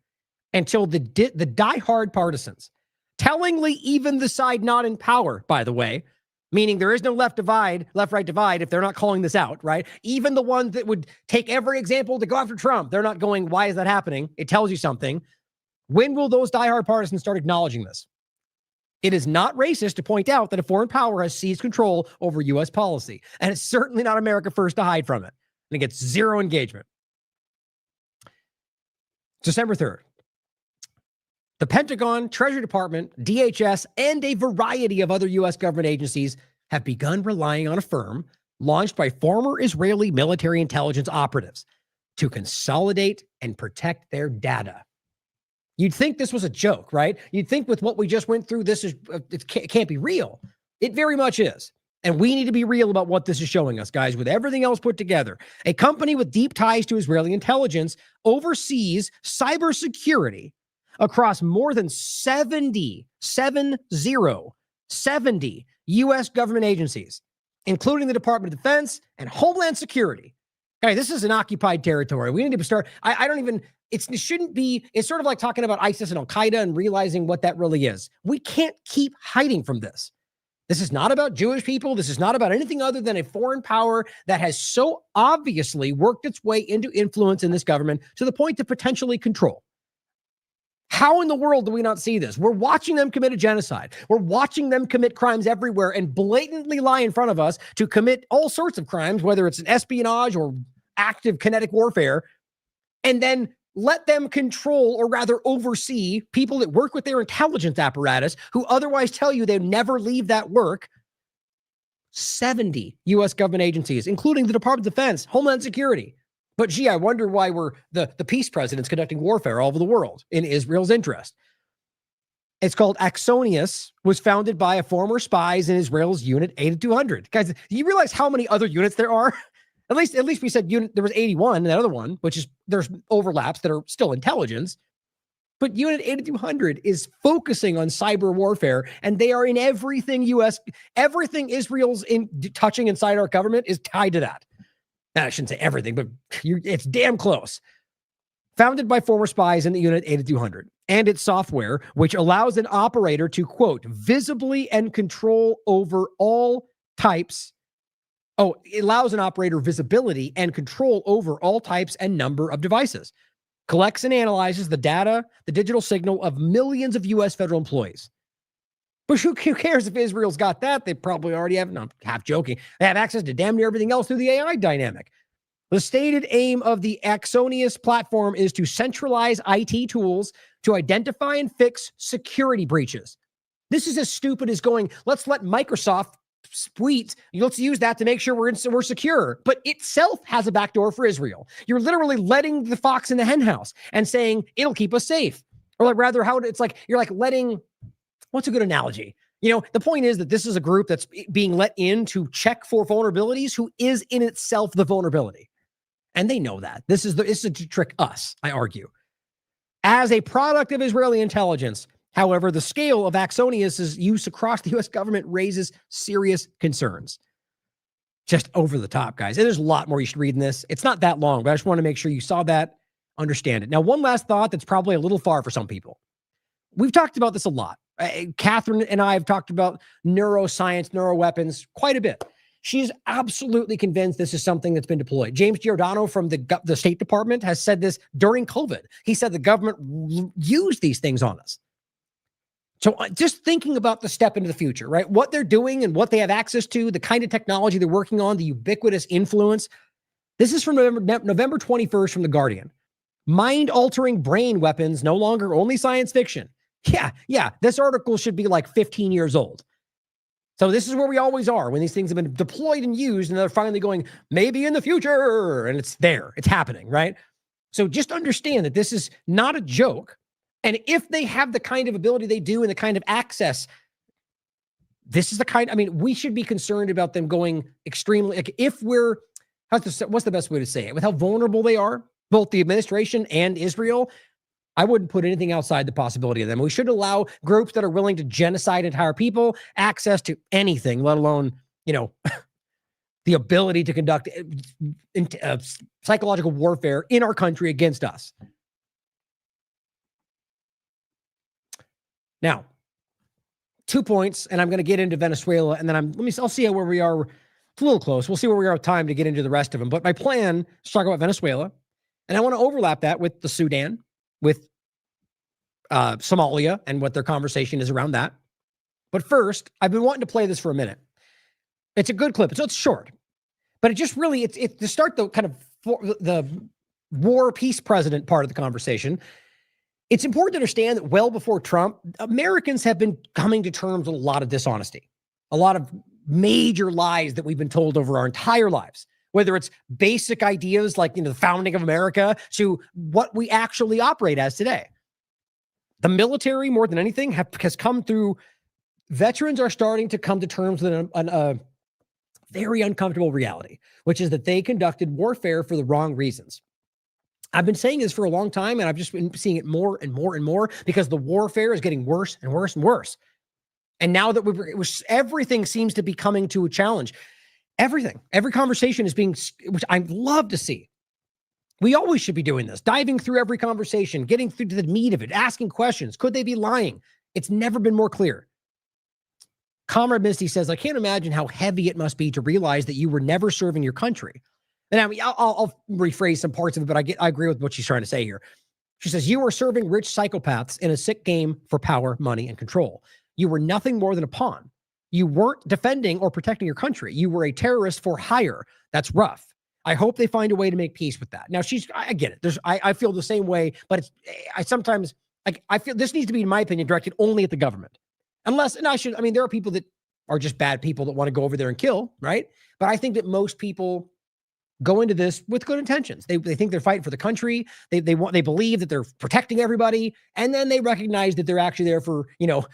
until the diehard partisans, tellingly even the side not in power, by the way, meaning there is no left-right divide if they're not calling this out, right? Even the ones that would take every example to go after Trump, they're not going, why is that happening? It tells you something. When will those diehard partisans start acknowledging this? It is not racist to point out that a foreign power has seized control over U.S. policy. And it's certainly not America first to hide from it. And it gets zero engagement. December 3rd. The Pentagon, Treasury Department, DHS, and a variety of other U.S. government agencies have begun relying on a firm launched by former Israeli military intelligence operatives to consolidate and protect their data. You'd think this was a joke, right? You'd think with what we just went through, it can't be real. It very much is. And we need to be real about what this is showing us, guys, with everything else put together. A company with deep ties to Israeli intelligence oversees cybersecurity across more than 70 U.S. government agencies, including the Department of Defense and Homeland Security. Guys, this is an occupied territory. We need to start. it shouldn't be, it's sort of like talking about ISIS and Al-Qaeda and realizing what that really is. We can't keep hiding from this. This is not about Jewish people. This is not about anything other than a foreign power that has so obviously worked its way into influence in this government to the point to potentially control. How in the world do we not see this? We're watching them commit a genocide. We're watching them commit crimes everywhere and blatantly lie in front of us to commit all sorts of crimes, whether it's an espionage or active kinetic warfare, and then let them control or rather oversee people that work with their intelligence apparatus who otherwise tell you they never leave that work. 70 U.S. government agencies, including the Department of Defense, Homeland Security. But gee, I wonder why we're the peace president's conducting warfare all over the world in Israel's interest. It's called Axonius, was founded by a former spies in Israel's Unit 8200. Guys, do you realize how many other units there are? At least we said there was 81 in that other one, which is there's overlaps that are still intelligence. But Unit 8200 is focusing on cyber warfare, and they are in everything everything Israel's touching inside our government is tied to that. Now, I shouldn't say everything, but it's damn close. Founded by former spies in the Unit 8200, and its software, which allows an operator to, quote, visibly and control over all types. Oh, it allows an operator visibility and control over all types and number of devices. Collects and analyzes the data, the digital signal of millions of U.S. federal employees. But who cares if Israel's got that? They probably already have, no, I'm half joking, they have access to damn near everything else through the AI dynamic. The stated aim of the Axonius platform is to centralize IT tools to identify and fix security breaches. This is as stupid as going, let's let Microsoft Sweet, let's use that to make sure we're secure. But itself has a backdoor for Israel. You're literally letting the fox in the hen house and saying it'll keep us safe. Or like rather, how it's like you're like letting. What's a good analogy? You know, the point is that this is a group that's being let in to check for vulnerabilities, who is in itself the vulnerability, and they know that. This is to trick us. I argue, as a product of Israeli intelligence. However, the scale of Axonius' use across the U.S. government raises serious concerns. Just over the top, guys. And there's a lot more you should read in this. It's not that long, but I just want to make sure you saw that, understand it. Now, one last thought that's probably a little far for some people. We've talked about this a lot. Catherine and I have talked about neuroscience, neuroweapons quite a bit. She's absolutely convinced this is something that's been deployed. James Giordano from the State Department has said this during COVID. He said the government used these things on us. So just thinking about the step into the future, right? What they're doing and what they have access to, the kind of technology they're working on, the ubiquitous influence. This is from November 21st from The Guardian. Mind-altering brain weapons, no longer only science fiction. Yeah. This article should be like 15 years old. So this is where we always are when these things have been deployed and used, and they're finally going, maybe in the future, and it's there. It's happening, right? So just understand that this is not a joke. And if they have the kind of ability they do and the kind of access, this is the kind, we should be concerned about them going extremely, like if we're, what's the best way to say it? With how vulnerable they are, both the administration and Israel, I wouldn't put anything outside the possibility of them. We should allow groups that are willing to genocide entire people access to anything, let alone, the ability to conduct psychological warfare in our country against us. Now, 2 points, and I'm going to get into Venezuela, and then I'll see where we are. It's a little close. We'll see where we are with time to get into the rest of them. But my plan is to talk about Venezuela, and I want to overlap that with the Sudan, with Somalia, and what their conversation is around that. But first, I've been wanting to play this for a minute. It's a good clip. It's short, but it just really, it's to start the kind of the war peace president part of the conversation. It's important to understand that well before Trump, Americans have been coming to terms with a lot of dishonesty, a lot of major lies that we've been told over our entire lives, whether it's basic ideas like, the founding of America to what we actually operate as today. The military, more than anything, has come through. Veterans are starting to come to terms with a very uncomfortable reality, which is that they conducted warfare for the wrong reasons. I've been saying this for a long time, and I've just been seeing it more and more and more because the warfare is getting worse and worse and worse. And now that everything seems to be coming to a challenge, every conversation is being, which I love to see. We always should be doing this, diving through every conversation, getting through to the meat of it, asking questions. Could they be lying? It's never been more clear. Comrade Misty says, I can't imagine how heavy it must be to realize that you were never serving your country. And I mean, I'll rephrase some parts of it, but I agree with what she's trying to say here. She says, you were serving rich psychopaths in a sick game for power, money, and control. You were nothing more than a pawn. You weren't defending or protecting your country. You were a terrorist for hire. That's rough. I hope they find a way to make peace with that. Now, I get it. I feel the same way, but I sometimes feel this needs to be, in my opinion, directed only at the government. There are people that are just bad people that want to go over there and kill, right? But I think that most people go into this with good intentions. They think they're fighting for the country. They believe that they're protecting everybody. And then they recognize that they're actually there for,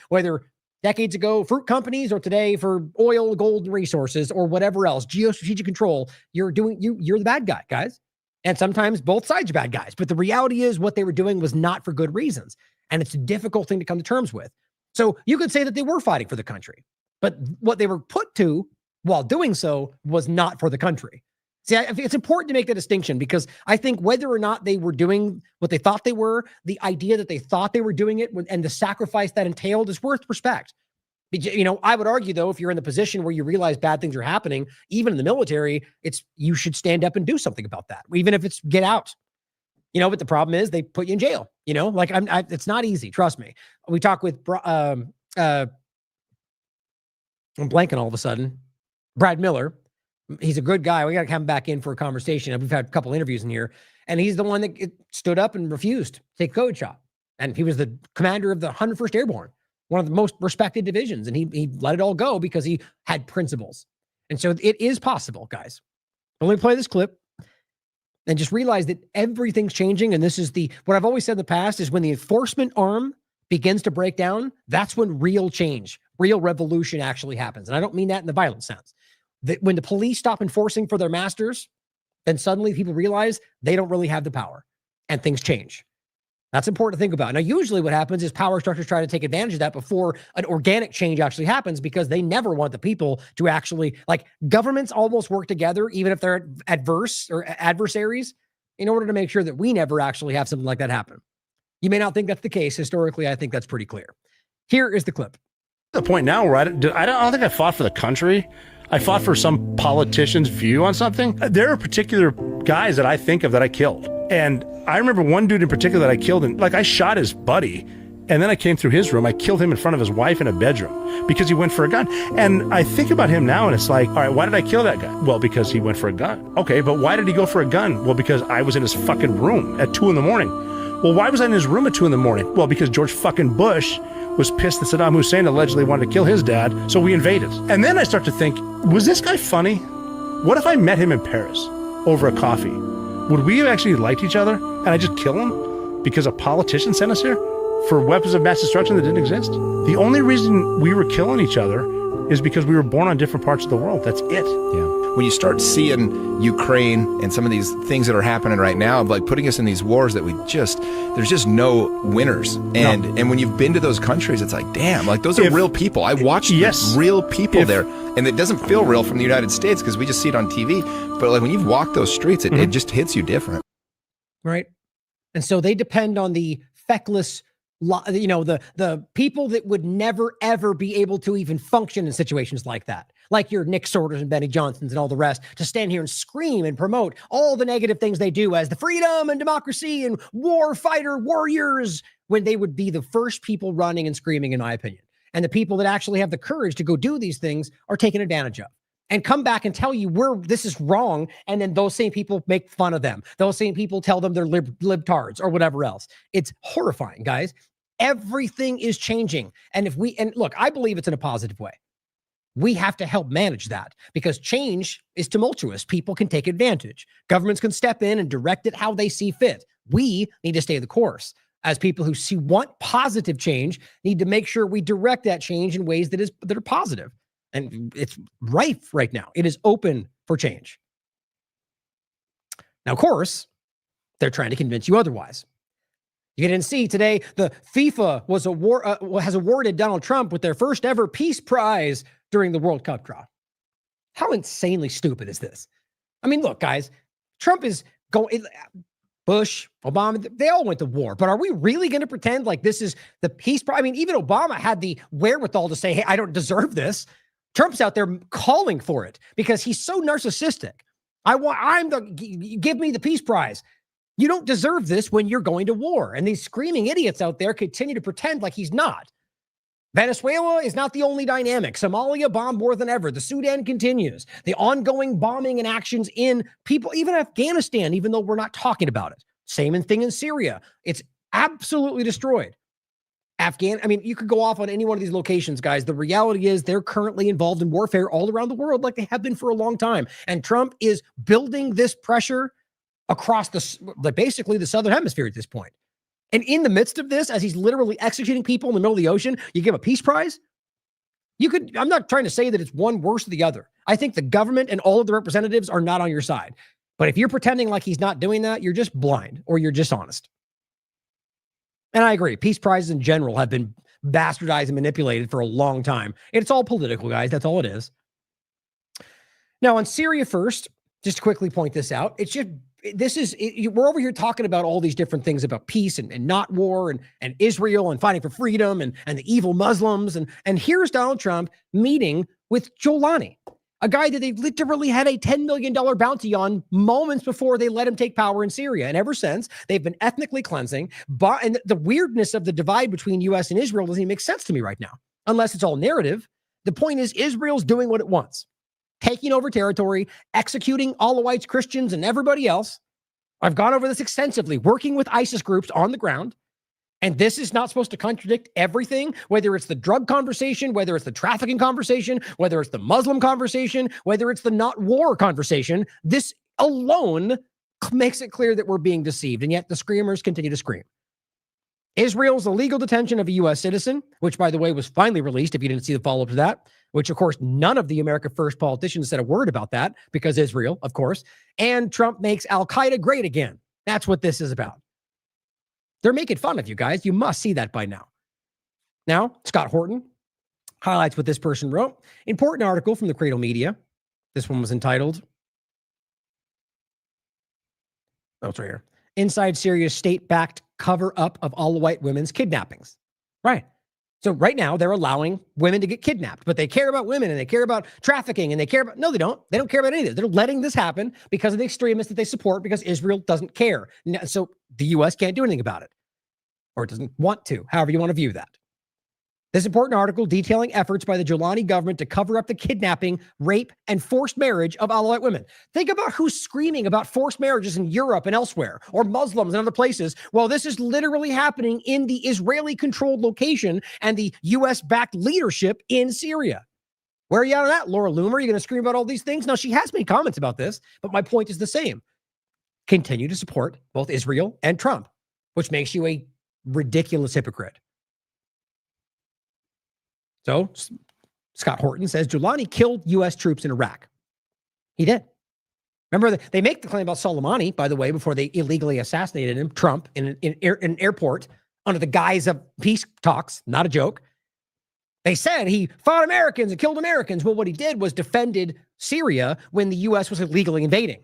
whether decades ago, fruit companies, or today for oil, gold, and resources, or whatever else, geostrategic control. You're the bad guy, guys. And sometimes both sides are bad guys. But the reality is what they were doing was not for good reasons. And it's a difficult thing to come to terms with. So you could say that they were fighting for the country, but what they were put to while doing so was not for the country. See, I think it's important to make the distinction, because I think whether or not they were doing what they thought they were, the idea that they thought they were doing it and the sacrifice that entailed is worth respect. I would argue, though, if you're in the position where you realize bad things are happening, even in the military, you should stand up and do something about that, even if it's get out. But the problem is they put you in jail. It's not easy. Trust me. We talk with I'm blanking all of a sudden. Brad Miller. He's a good guy. We got to come back in for a conversation. We've had a couple interviews in here, and he's the one that stood up and refused to take COVID shot. And he was the commander of the 101st Airborne, one of the most respected divisions. And he let it all go because he had principles. And so it is possible, guys. But let me play this clip and just realize that everything's changing. And this is what I've always said in the past is when the enforcement arm begins to break down, that's when real change, real revolution actually happens. And I don't mean that in the violent sense. That when the police stop enforcing for their masters, then suddenly people realize they don't really have the power and things change. That's important to think about. Now, usually what happens is power structures try to take advantage of that before an organic change actually happens, because they never want the people to actually, governments almost work together, even if they're adverse or adversaries, in order to make sure that we never actually have something like that happen. You may not think that's the case. Historically, I think that's pretty clear. Here is the clip. The point now where I don't think I fought for the country. I fought for some politician's view on something. There are particular guys that I think of that I killed. And I remember one dude in particular that I killed, and I shot his buddy. And then I came through his room. I killed him in front of his wife in a bedroom because he went for a gun. And I think about him now, and it's like, all right, why did I kill that guy? Well, because he went for a gun. Okay, but why did he go for a gun? Well, because I was in his fucking room at 2 a.m. Well, why was I in his room at 2 a.m? Well, because George fucking Bush was pissed that Saddam Hussein allegedly wanted to kill his dad, so we invaded. And then I start to think, was this guy funny? What if I met him in Paris over a coffee? Would we have actually liked each other and I just kill him because a politician sent us here for weapons of mass destruction that didn't exist? The only reason we were killing each other is because we were born on different parts of the world. That's it. Yeah. When you start seeing Ukraine and some of these things that are happening right now, of putting us in these wars that there's just no winners. And when you've been to those countries, it's like, damn, those are real people. I watched real people there. And it doesn't feel real from the United States because we just see it on TV. But when you've walked those streets, it just hits you different. Right. And so they depend on the feckless, the people that would never, ever be able to even function in situations like that. Like your Nick Sorters and Benny Johnsons and all the rest, to stand here and scream and promote all the negative things they do as the freedom and democracy and war fighter warriors, when they would be the first people running and screaming, in my opinion. And the people that actually have the courage to go do these things are taken advantage of and come back and tell you this is wrong. And then those same people make fun of them. Those same people tell them they're libtards or whatever else. It's horrifying, guys. Everything is changing. And look, I believe it's in a positive way. We have to help manage that, because change is tumultuous. People can take advantage. Governments can step in and direct it how they see fit. We need to stay the course. As people who want positive change, need to make sure we direct that change in ways that are positive. And it's rife right now. It is open for change. Now, of course, they're trying to convince you otherwise. You didn't see today, the FIFA has awarded Donald Trump with their first ever peace prize during the World Cup draw. How insanely stupid is this? I mean, look, guys, Trump is going, Bush, Obama, they all went to war. But are we really going to pretend like this is the peace? I mean, even Obama had the wherewithal to say, hey, I don't deserve this. Trump's out there calling for it because he's so narcissistic. Give me the peace prize. You don't deserve this when you're going to war. And these screaming idiots out there continue to pretend like he's not. Venezuela is not the only dynamic. Somalia bombed more than ever. The Sudan continues. The ongoing bombing and actions in people, even Afghanistan, even though we're not talking about it. Same thing in Syria. It's absolutely destroyed. You could go off on any one of these locations, guys. The reality is they're currently involved in warfare all around the world like they have been for a long time. And Trump is building this pressure across basically the Southern Hemisphere at this point. And in the midst of this, as he's literally executing people in the middle of the ocean, you give a peace prize? I'm not trying to say that it's one worse than the other. I think the government and all of the representatives are not on your side. But if you're pretending like he's not doing that, you're just blind or you're dishonest. And I agree. Peace prizes in general have been bastardized and manipulated for a long time. It's all political, guys. That's all it is. Now, on Syria first, just to quickly point this out, we're over here talking about all these different things about peace and not war and Israel and fighting for freedom and the evil Muslims. And here's Donald Trump meeting with Jolani, a guy that they literally had a $10 million bounty on moments before they let him take power in Syria. And ever since, they've been ethnically cleansing. And the weirdness of the divide between U.S. and Israel doesn't even make sense to me right now, unless it's all narrative. The point is, Israel's doing what it wants, taking over territory, executing Alawites, Christians, and everybody else. I've gone over this extensively, working with ISIS groups on the ground. And this is not supposed to contradict everything, whether it's the drug conversation, whether it's the trafficking conversation, whether it's the Muslim conversation, whether it's the not war conversation. This alone makes it clear that we're being deceived. And yet the screamers continue to scream. Israel's illegal detention of a U.S. citizen, which, by the way, was finally released, if you didn't see the follow-up to that, which, of course, none of the America First politicians said a word about that because Israel, of course. And Trump makes Al-Qaeda great again. That's what this is about. They're making fun of you guys. You must see that by now. Now, Scott Horton highlights what this person wrote. Important article from the Cradle Media. This one was entitled, it's right here. Inside Syria's state-backed cover-up of Alawite women's kidnappings. Right. So right now, they're allowing women to get kidnapped, but they care about women and they care about trafficking and they care about, no, they don't. They don't care about any of this. They're letting this happen because of the extremists that they support because Israel doesn't care. So the U.S. can't do anything about it, or it doesn't want to, however you want to view that. This important article detailing efforts by the Jolani government to cover up the kidnapping, rape, and forced marriage of Alawite women. Think about who's screaming about forced marriages in Europe and elsewhere, or Muslims and other places. Well, this is literally happening in the Israeli-controlled location and the U.S.-backed leadership in Syria. Where are you at on that, Laura Loomer? Are you going to scream about all these things? Now, she has made comments about this, but my point is the same. Continue to support both Israel and Trump, which makes you a ridiculous hypocrite. So Scott Horton says Jolani killed U.S. troops in Iraq. He did. Remember, they make the claim about Soleimani, by the way, before they illegally assassinated him, Trump, in an airport under the guise of peace talks. Not a joke. They said he fought Americans and killed Americans. Well, what he did was defended Syria when the U.S. was illegally invading.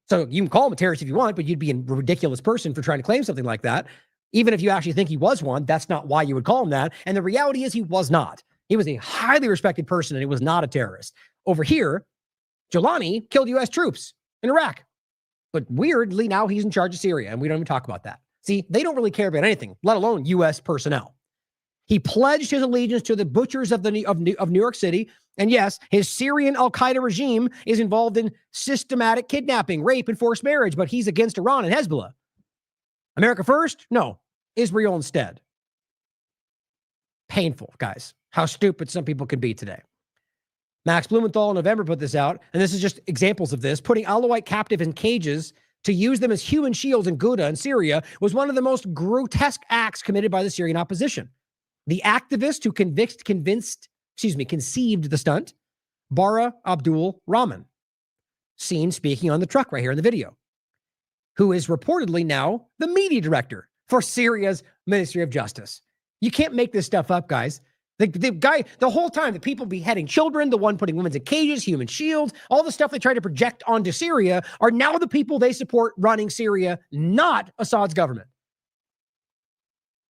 So you can call him a terrorist if you want, but you'd be a ridiculous person for trying to claim something like that. Even if you actually think he was one, that's not why you would call him that. And the reality is he was not. He was a highly respected person and he was not a terrorist. Over here, Jolani killed U.S. troops in Iraq. But weirdly, now he's in charge of Syria, and we don't even talk about that. See, they don't really care about anything, let alone U.S. personnel. He pledged his allegiance to the butchers of New York City. And yes, his Syrian al-Qaeda regime is involved in systematic kidnapping, rape, and forced marriage, but he's against Iran and Hezbollah. America first? No. Israel instead. Painful, guys. How stupid some people can be today. Max Blumenthal in November put this out, and this is just examples of this. Putting Alawite captive in cages to use them as human shields in Ghouta in Syria was one of the most grotesque acts committed by the Syrian opposition. The activist who conceived the stunt, Bara Abdul Rahman, seen speaking on the truck right here in the video, who is reportedly now the media director for Syria's Ministry of Justice. You can't make this stuff up, guys. The guy, the whole time, the people beheading children, the one putting women in cages, human shields, all the stuff they try to project onto Syria are now the people they support running Syria, not Assad's government.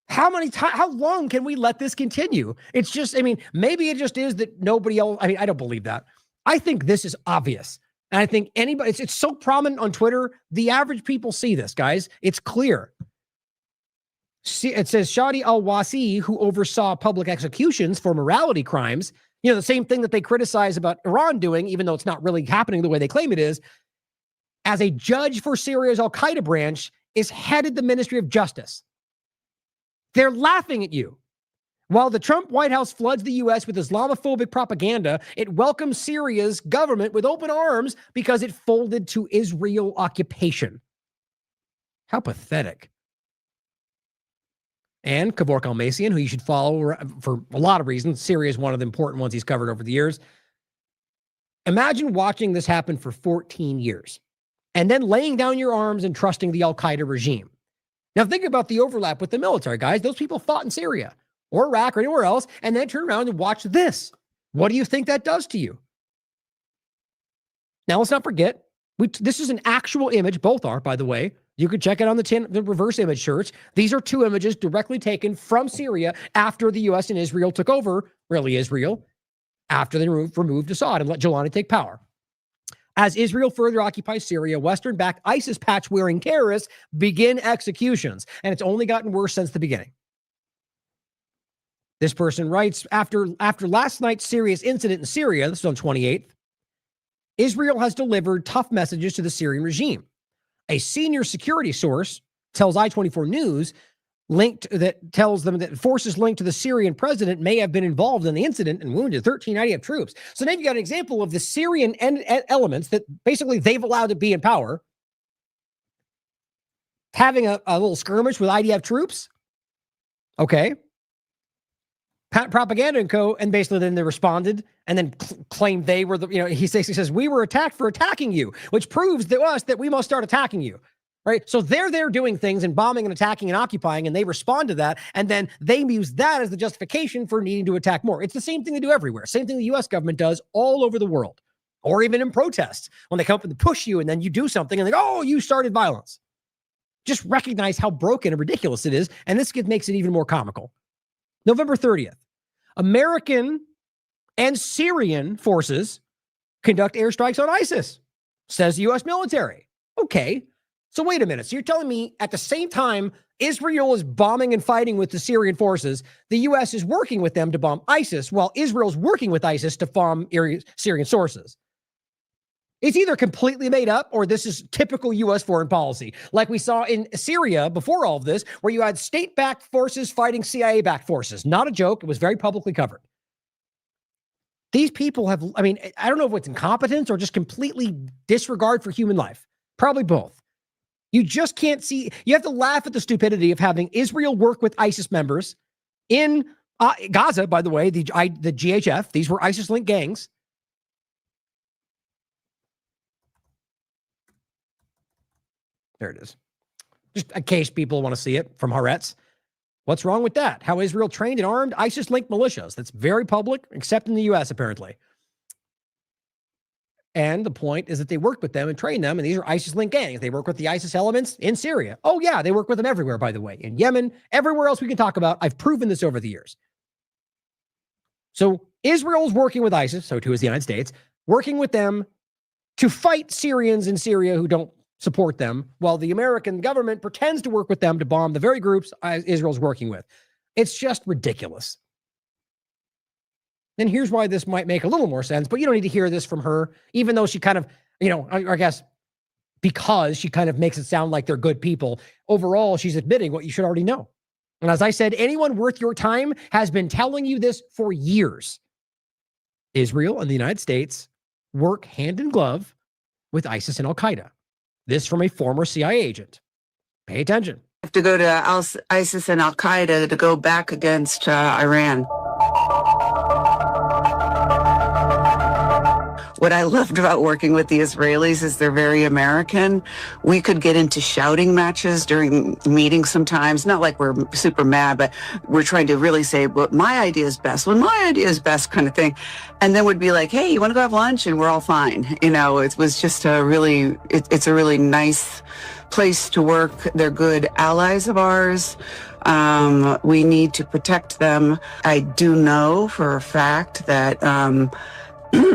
How long can we let this continue? It's just, I mean, maybe it just is that nobody else, I mean, I don't believe that. I think this is obvious. And I think anybody, it's so prominent on Twitter, the average people see this, guys. It's clear. See, it says Shadi al-Wasi, who oversaw public executions for morality crimes, you know, the same thing that they criticize about Iran doing, even though it's not really happening the way they claim it is, as a judge for Syria's al-Qaeda branch, is headed the Ministry of Justice. They're laughing at you. While the Trump White House floods the U.S. with Islamophobic propaganda, it welcomes Syria's government with open arms because it folded to Israel occupation. How pathetic. And Kevork Almassian, who you should follow for a lot of reasons. Syria is one of the important ones he's covered over the years. Imagine watching this happen for 14 years and then laying down your arms and trusting the al-Qaeda regime. Now think about the overlap with the military, guys. Those people fought in Syria or Iraq or anywhere else and then turn around and watch this. What do you think that does to you? Now let's not forget, this is an actual image. Both are, by the way. You could check it on the reverse image shirts. These are two images directly taken from Syria after the U.S. and Israel took over, really Israel, after they removed Assad and let Jolani take power. As Israel further occupies Syria, Western-backed ISIS patch-wearing terrorists begin executions. And it's only gotten worse since the beginning. This person writes, after last night's serious incident in Syria, this is on 28th, Israel has delivered tough messages to the Syrian regime. A senior security source tells I-24 News tells them that forces linked to the Syrian president may have been involved in the incident and wounded 13 IDF troops. So now you've got an example of the Syrian elements that basically they've allowed to be in power having a little skirmish with IDF troops. Okay. Propaganda and co. And basically then they responded and then claimed they were he says, we were attacked for attacking you, which proves to us that we must start attacking you. Right. So they're there doing things and bombing and attacking and occupying, and they respond to that. And then they use that as the justification for needing to attack more. It's the same thing they do everywhere. Same thing the U.S. government does all over the world, or even in protests when they come up and push you and then you do something and they go, oh, you started violence. Just recognize how broken and ridiculous it is. And this makes it even more comical. November 30th, American and Syrian forces conduct airstrikes on ISIS, says the U.S. military. Okay. So wait a minute. So you're telling me at the same time Israel is bombing and fighting with the Syrian forces, the U.S. is working with them to bomb ISIS while Israel's working with ISIS to bomb Syrian sources. It's either completely made up or this is typical U.S. foreign policy, like we saw in Syria before all of this, where you had state-backed forces fighting CIA-backed forces. Not a joke. It was very publicly covered. These people have, I mean, I don't know if it's incompetence or just completely disregard for human life. Probably both. You just can't see. You have to laugh at the stupidity of having Israel work with ISIS members in Gaza, by the way, the GHF. These were ISIS-linked gangs. There it is. Just in case people want to see it from Haaretz. What's wrong with that? How Israel trained and armed ISIS-linked militias. That's very public, except in the U.S., apparently. And the point is that they work with them and train them, and these are ISIS-linked gangs. They work with the ISIS elements in Syria. Oh, yeah, they work with them everywhere, by the way. In Yemen, everywhere else we can talk about. I've proven this over the years. So Israel's working with ISIS, so too is the United States, working with them to fight Syrians in Syria who don't support them, while the American government pretends to work with them to bomb the very groups Israel's working with. It's just ridiculous. And here's why this might make a little more sense, but you don't need to hear this from her, even though she kind of, I guess because she kind of makes it sound like they're good people. Overall, she's admitting what you should already know. And as I said, anyone worth your time has been telling you this for years. Israel and the United States work hand in glove with ISIS and al-Qaeda. This from a former CIA agent. Pay attention. Have to go to ISIS and al-Qaeda to go back against Iran. What I loved about working with the Israelis is they're very American. We could get into shouting matches during meetings sometimes, not like we're super mad, but we're trying to really say, well, my idea is best, well, my idea is best kind of thing. And then would be like, hey, you want to go have lunch? And we're all fine. You know, it was just a really, it's a really nice place to work. They're good allies of ours. We need to protect them. I do know for a fact that,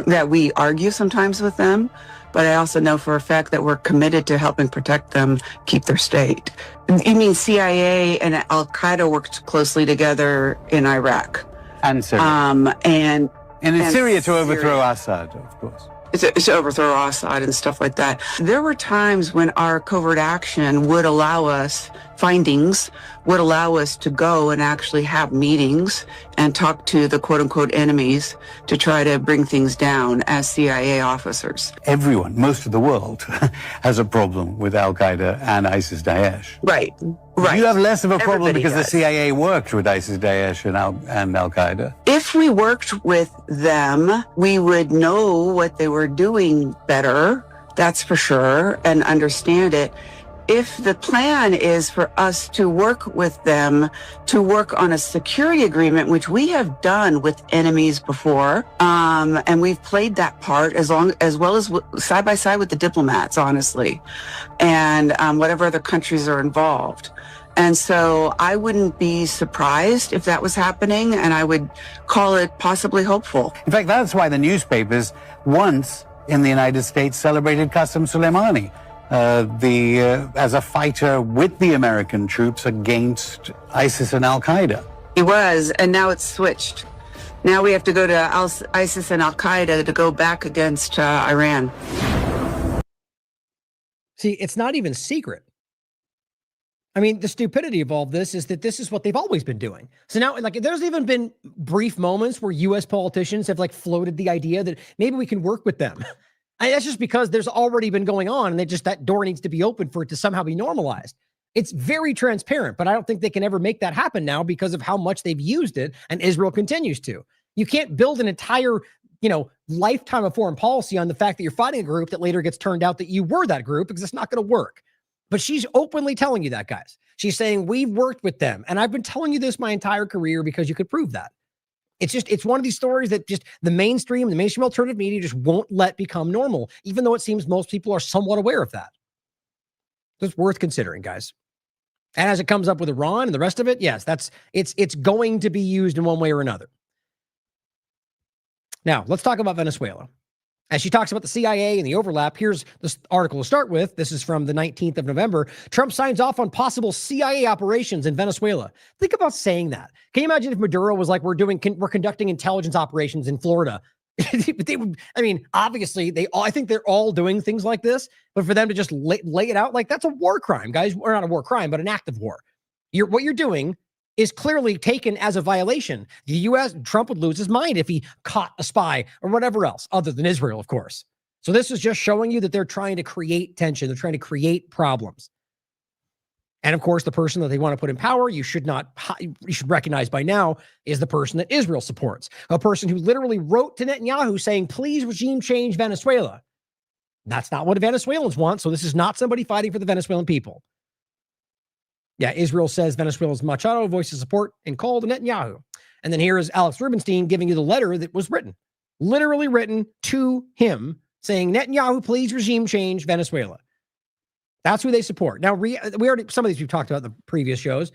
that we argue sometimes with them, but I also know for a fact that we're committed to helping protect them, keep their state. You mean CIA and Al-Qaeda worked closely together in Iraq? And Syria. And in Syria to overthrow Assad, of course. To overthrow Assad and stuff like that. There were times when our covert action would allow us, findings would allow us to go and actually have meetings and talk to the quote-unquote enemies to try to bring things down as CIA officers. Everyone, most of the world, has a problem with Al-Qaeda and ISIS-Daesh. Right. Right. You have less of a problem Everybody because does. the CIA worked with ISIS-Daesh and Al-Qaeda. If we worked with them, we would know what they were doing better, that's for sure, and understand it. If the plan is for us to work with them, to work on a security agreement, which we have done with enemies before, and we've played that part as well as side by side with the diplomats, honestly, and whatever other countries are involved. And so I wouldn't be surprised if that was happening, and I would call it possibly hopeful. In fact, that's why the newspapers once in the United States celebrated Qasem Soleimani as a fighter with the American troops against ISIS and Al-Qaeda. He was, and now it's switched. Now we have to go to ISIS and Al-Qaeda to go back against Iran. See, it's not even secret. I mean, the stupidity of all this is that this is what they've always been doing. So now, like, there's even been brief moments where U.S. politicians have, like, floated the idea that maybe we can work with them. And that's just because there's already been going on, and that door needs to be open for it to somehow be normalized. It's very transparent, but I don't think they can ever make that happen now because of how much they've used it, and Israel continues to. You can't build an entire, lifetime of foreign policy on the fact that you're fighting a group that later gets turned out that you were that group, because it's not going to work. But she's openly telling you that, guys. She's saying, we've worked with them. And I've been telling you this my entire career because you could prove that. It's one of these stories that just the mainstream alternative media just won't let become normal, even though it seems most people are somewhat aware of that. So it's worth considering, guys. And as it comes up with Iran and the rest of it, yes, it's going to be used in one way or another. Now, let's talk about Venezuela. As she talks about the CIA and the overlap, here's this article to start with. This is from the 19th of November. Trump signs off on possible CIA operations in Venezuela. Think about saying that. Can you imagine if Maduro was like, we're conducting intelligence operations in Florida? Obviously, I think they're all doing things like this, but for them to just lay it out, like, that's a war crime, guys. Or not a war crime, but an act of war. What you're doing is clearly taken as a violation. The U.S., Trump would lose his mind if he caught a spy or whatever else, other than Israel, of course. So this is just showing you that they're trying to create tension. They're trying to create problems. And of course, the person that they want to put in power, you should recognize by now, is the person that Israel supports. A person who literally wrote to Netanyahu saying, please regime change Venezuela. That's not what Venezuelans want. So this is not somebody fighting for the Venezuelan people. Yeah, Israel says Venezuela's Machado voices support and called Netanyahu. And then here is Alex Rubinstein giving you the letter that was literally written to him, saying, Netanyahu, please regime change Venezuela. That's who they support. Now, some of these we've talked about in the previous shows,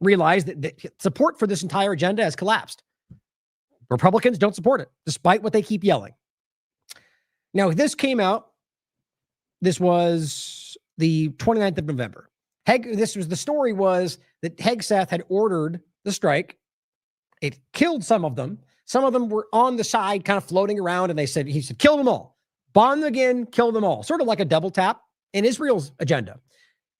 realize that support for this entire agenda has collapsed. Republicans don't support it, despite what they keep yelling. Now, this came out. This was the 29th of November. The story was that Hegseth had ordered the strike. It killed some of them. Some of them were on the side, kind of floating around, and he said, kill them all. Bomb them again, kill them all. Sort of like a double tap in Israel's agenda.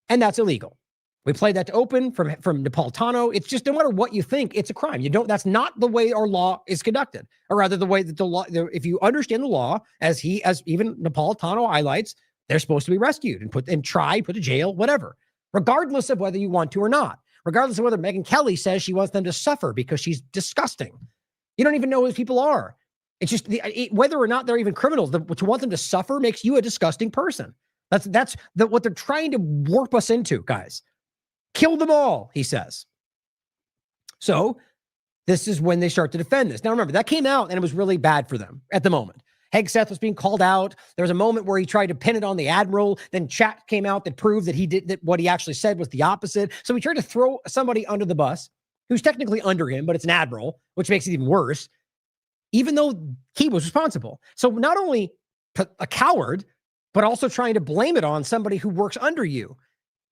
And that's illegal. We played that to open from Napolitano. It's just, no matter what you think, it's a crime. That's not the way our law is conducted. Or rather, the way that the law, if you understand the law, as even Napolitano highlights, they're supposed to be rescued and put to jail, whatever. Regardless of whether you want to or not. Regardless of whether Megyn Kelly says she wants them to suffer because she's disgusting. You don't even know who these people are. It's just whether or not they're even criminals. To want them to suffer makes you a disgusting person. That's what they're trying to warp us into, guys. Kill them all, he says. So this is when they start to defend this. Now, remember, that came out and it was really bad for them at the moment. Hegseth was being called out. There was a moment where he tried to pin it on the admiral. Then chat came out that proved that what he actually said was the opposite. So he tried to throw somebody under the bus who's technically under him, but it's an admiral, which makes it even worse, even though he was responsible. So not only a coward, but also trying to blame it on somebody who works under you.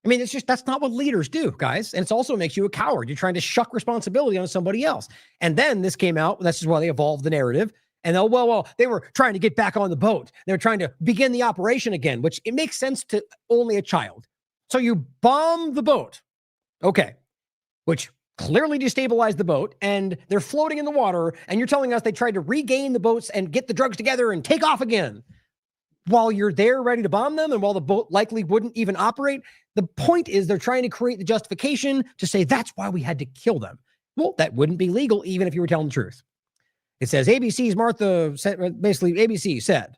I mean, that's not what leaders do, guys. And it also makes you a coward. You're trying to shuck responsibility on somebody else. And then this came out. This is why they evolved the narrative. And they were trying to get back on the boat. They were trying to begin the operation again, which it makes sense to only a child. So you bomb the boat. Okay. Which clearly destabilized the boat, and they're floating in the water, and you're telling us they tried to regain the boats and get the drugs together and take off again while you're there ready to bomb them, and while the boat likely wouldn't even operate. The point is they're trying to create the justification to say that's why we had to kill them. Well, that wouldn't be legal even if you were telling the truth. It says ABC's ABC said,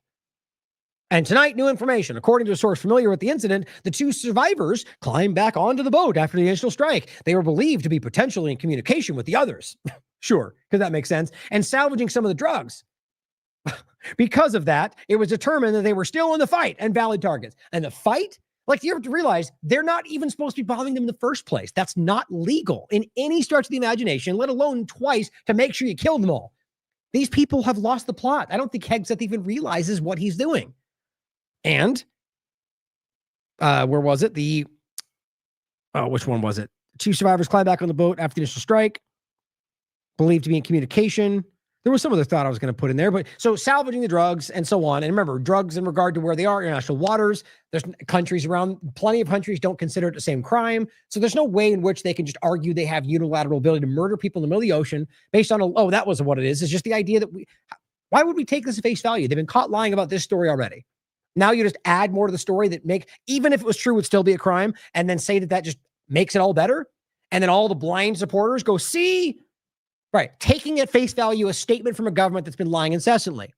and tonight, new information. According to a source familiar with the incident, the two survivors climbed back onto the boat after the initial strike. They were believed to be potentially in communication with the others. Sure, because that makes sense. And salvaging some of the drugs. Because of that, it was determined that they were still in the fight and valid targets. And the fight? Like, you have to realize they're not even supposed to be bombing them in the first place. That's not legal in any stretch of the imagination, let alone twice to make sure you kill them all. These people have lost the plot. I don't think Hegseth even realizes what he's doing. And where was it? Which one was it? Two survivors climbed back on the boat after the initial strike, believed to be in communication. There was some other thought I was going to put in there, but so salvaging the drugs and so on. And remember, drugs in regard to where they are, international waters, there's countries around, plenty of countries don't consider it the same crime. So there's no way in which they can just argue they have unilateral ability to murder people in the middle of the ocean based on, that wasn't what it is. It's just the idea that why would we take this at face value? They've been caught lying about this story already. Now you just add more to the story that even if it was true, would still be a crime, and then say that just makes it all better. And then all the blind supporters go, see, right, taking at face value a statement from a government that's been lying incessantly.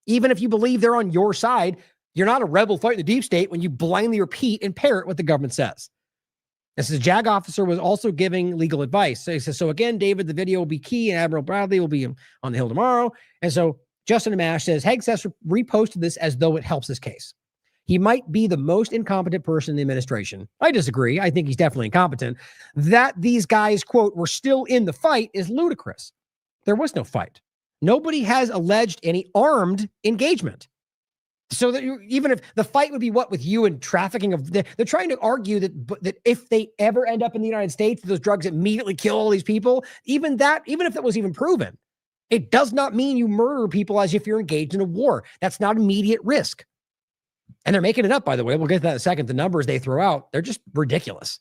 Even if you believe they're on your side, you're not a rebel fighting the deep state when you blindly repeat and parrot what the government says. This is JAG officer was also giving legal advice. So he says, so again, David, the video will be key, and Admiral Bradley will be on the Hill tomorrow. And so Justin Amash says, Hegseth reposted this as though it helps his case. He might be the most incompetent person in the administration. I disagree. I think he's definitely incompetent. That these guys, quote, were still in the fight is ludicrous. There was no fight. Nobody has alleged any armed engagement. So that even if the fight would be with you and trafficking they're trying to argue that if they ever end up in the United States, those drugs immediately kill all these people. Even if that was even proven, it does not mean you murder people as if you're engaged in a war. That's not immediate risk. And they're making it up, by the way. We'll get to that in a second. The numbers they throw out, they're just ridiculous.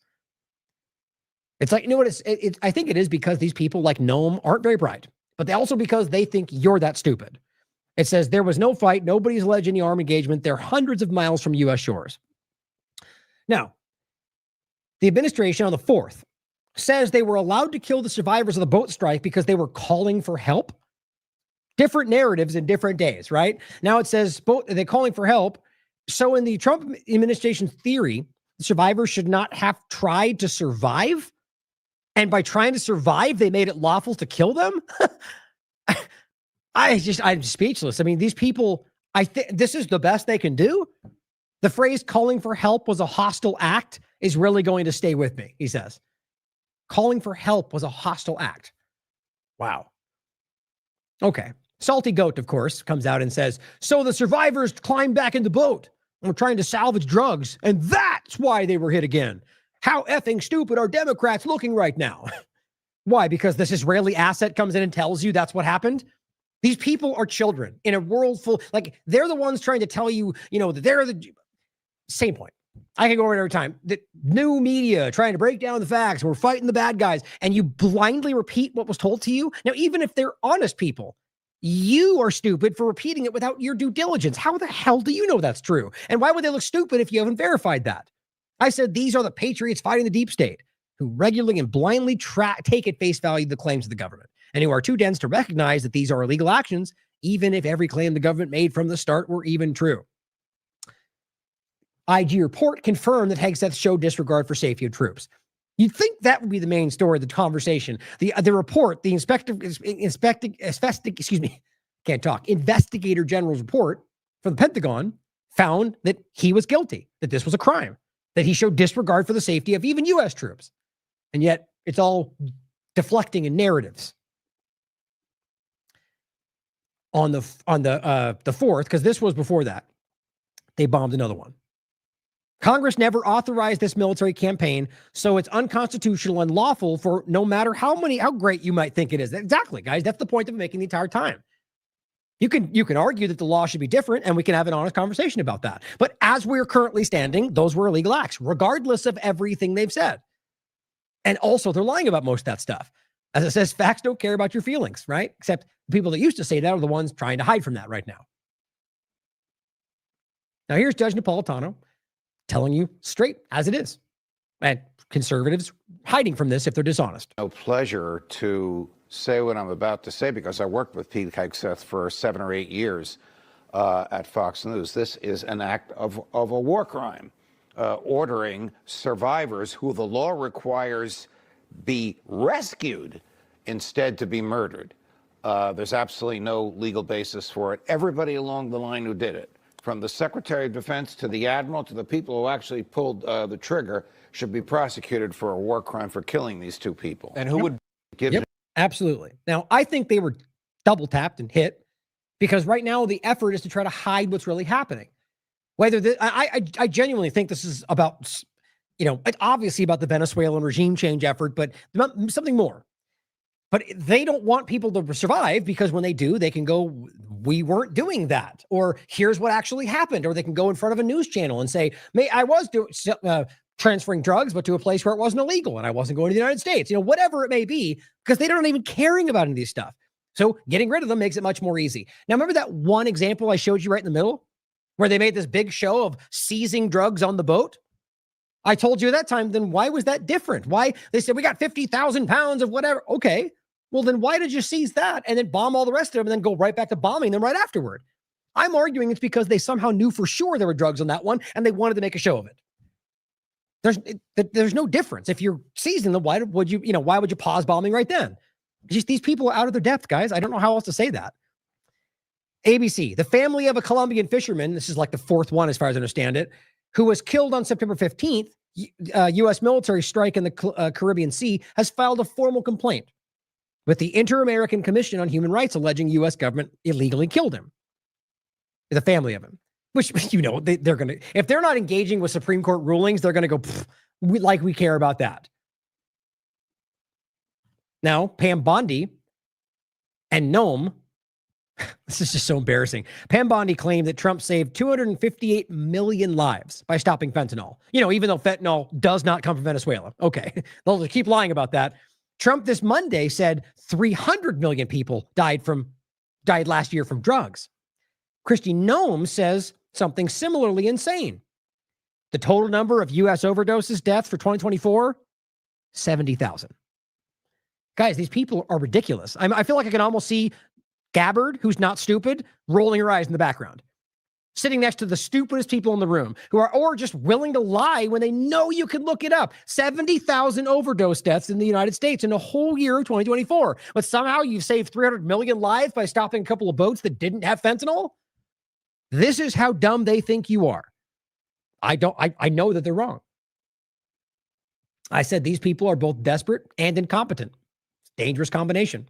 It's like, you know what? I think it is because these people like Noam aren't very bright, but they also because they think you're that stupid. It says there was no fight. Nobody's alleged any armed engagement. They're hundreds of miles from U.S. shores. Now, the administration on the 4th says they were allowed to kill the survivors of the boat strike because they were calling for help. Different narratives in different days, right? Now it says they're calling for help. So in the Trump administration theory, the survivors should not have tried to survive. And by trying to survive, they made it lawful to kill them. I'm speechless. I mean, these people, I think this is the best they can do. The phrase calling for help was a hostile act is really going to stay with me, he says. Calling for help was a hostile act. Wow. Okay. Salty Goat, of course, comes out and says, so the survivors climbed back in the boat and were trying to salvage drugs, and that's why they were hit again. How effing stupid are Democrats looking right now? Why? Because this Israeli asset comes in and tells you that's what happened? These people are children in a world full, they're the ones trying to tell you, that they're the same point. I can go over it every time. The new media trying to break down the facts. We're fighting the bad guys. And you blindly repeat what was told to you. Now, even if they're honest people, you are stupid for repeating it without your due diligence. How the hell do you know that's true? And why would they look stupid if you haven't verified that? I said these are the patriots fighting the deep state who regularly and blindly take at face value the claims of the government and who are too dense to recognize that these are illegal actions even if every claim the government made from the start were even true. IG report confirmed that Hegseth showed disregard for safety of troops. You'd think that would be the main story of the conversation. The report, the Investigator General's report from the Pentagon found that he was guilty, that this was a crime, that he showed disregard for the safety of even U.S. troops. And yet it's all deflecting in narratives. On the 4th, because this was before that, they bombed another one. Congress never authorized this military campaign, so it's unconstitutional and lawful for no matter how great you might think it is. Exactly, guys. That's the point of making the entire time. You can argue that the law should be different, and we can have an honest conversation about that. But as we're currently standing, those were illegal acts, regardless of everything they've said. And also, they're lying about most of that stuff. As it says, facts don't care about your feelings, right? Except the people that used to say that are the ones trying to hide from that right now. Now, here's Judge Napolitano telling you straight as it is. And conservatives hiding from this if they're dishonest. No pleasure to say what I'm about to say because I worked with Pete Hegseth for 7 or 8 years at Fox News. This is an act of a war crime, ordering survivors who the law requires be rescued instead to be murdered. There's absolutely no legal basis for it. Everybody along the line who did it, from the Secretary of Defense to the Admiral to the people who actually pulled the trigger, should be prosecuted for a war crime for killing these 2 people. And who would give Yep, absolutely. Now, I think they were double tapped and hit because right now the effort is to try to hide what's really happening. I genuinely think this is about, it's obviously about the Venezuelan regime change effort, but something more. But they don't want people to survive because when they do, they can go, we weren't doing that. Or here's what actually happened. Or they can go in front of a news channel and say, I was transferring drugs, but to a place where it wasn't illegal and I wasn't going to the United States, whatever it may be, because they don't even caring about any of these stuff. So getting rid of them makes it much more easy. Now, remember that one example I showed you right in the middle where they made this big show of seizing drugs on the boat? I told you at that time, then why was that different? Why? They said, we got 50,000 pounds of whatever. Okay. Well, then why did you seize that and then bomb all the rest of them and then go right back to bombing them right afterward? I'm arguing it's because they somehow knew for sure there were drugs on that one and they wanted to make a show of it. There's no difference. If you're seizing them, why would you pause bombing right then? Just these people are out of their depth, guys. I don't know how else to say that. ABC, the family of a Colombian fisherman, this is like the 4th one as far as I understand it, who was killed on September 15th, U.S. military strike in the Caribbean Sea, has filed a formal complaint with the Inter-American Commission on Human Rights alleging U.S. government illegally killed him. The family of him. Which, they're going to, if they're not engaging with Supreme Court rulings, they're going to go, we care about that. Now, Pam Bondi and Noam, this is just so embarrassing. Pam Bondi claimed that Trump saved 258 million lives by stopping fentanyl. Even though fentanyl does not come from Venezuela. Okay, they'll keep lying about that. Trump this Monday said 300 million people died last year from drugs. Kristi Noem says something similarly insane. The total number of U.S. overdoses deaths for 2024, 70,000. Guys, these people are ridiculous. I feel like I can almost see Gabbard, who's not stupid, rolling her eyes in the background, sitting next to the stupidest people in the room who are or just willing to lie when they know you can look it up. 70,000 overdose deaths in the United States in a whole year of 2024. But somehow you've saved 300 million lives by stopping a couple of boats that didn't have fentanyl. This is how dumb they think you are. I know that they're wrong. I said these people are both desperate and incompetent. It's a dangerous combination.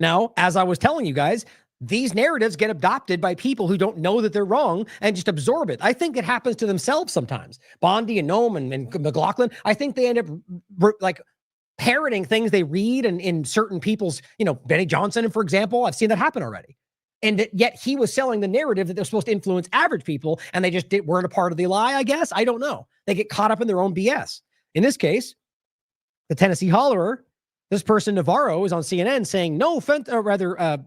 Now, as I was telling you guys, these narratives get adopted by people who don't know that they're wrong and just absorb it. I think it happens to themselves sometimes. Bondi and Noam and McLaughlin, I think they end up parroting things they read and in certain people's, Benny Johnson, for example, I've seen that happen already. And yet he was selling the narrative that they're supposed to influence average people, and they just weren't a part of the lie, I guess. I don't know. They get caught up in their own BS. In this case, the Tennessee Hollerer, this person, Navarro, is on CNN saying,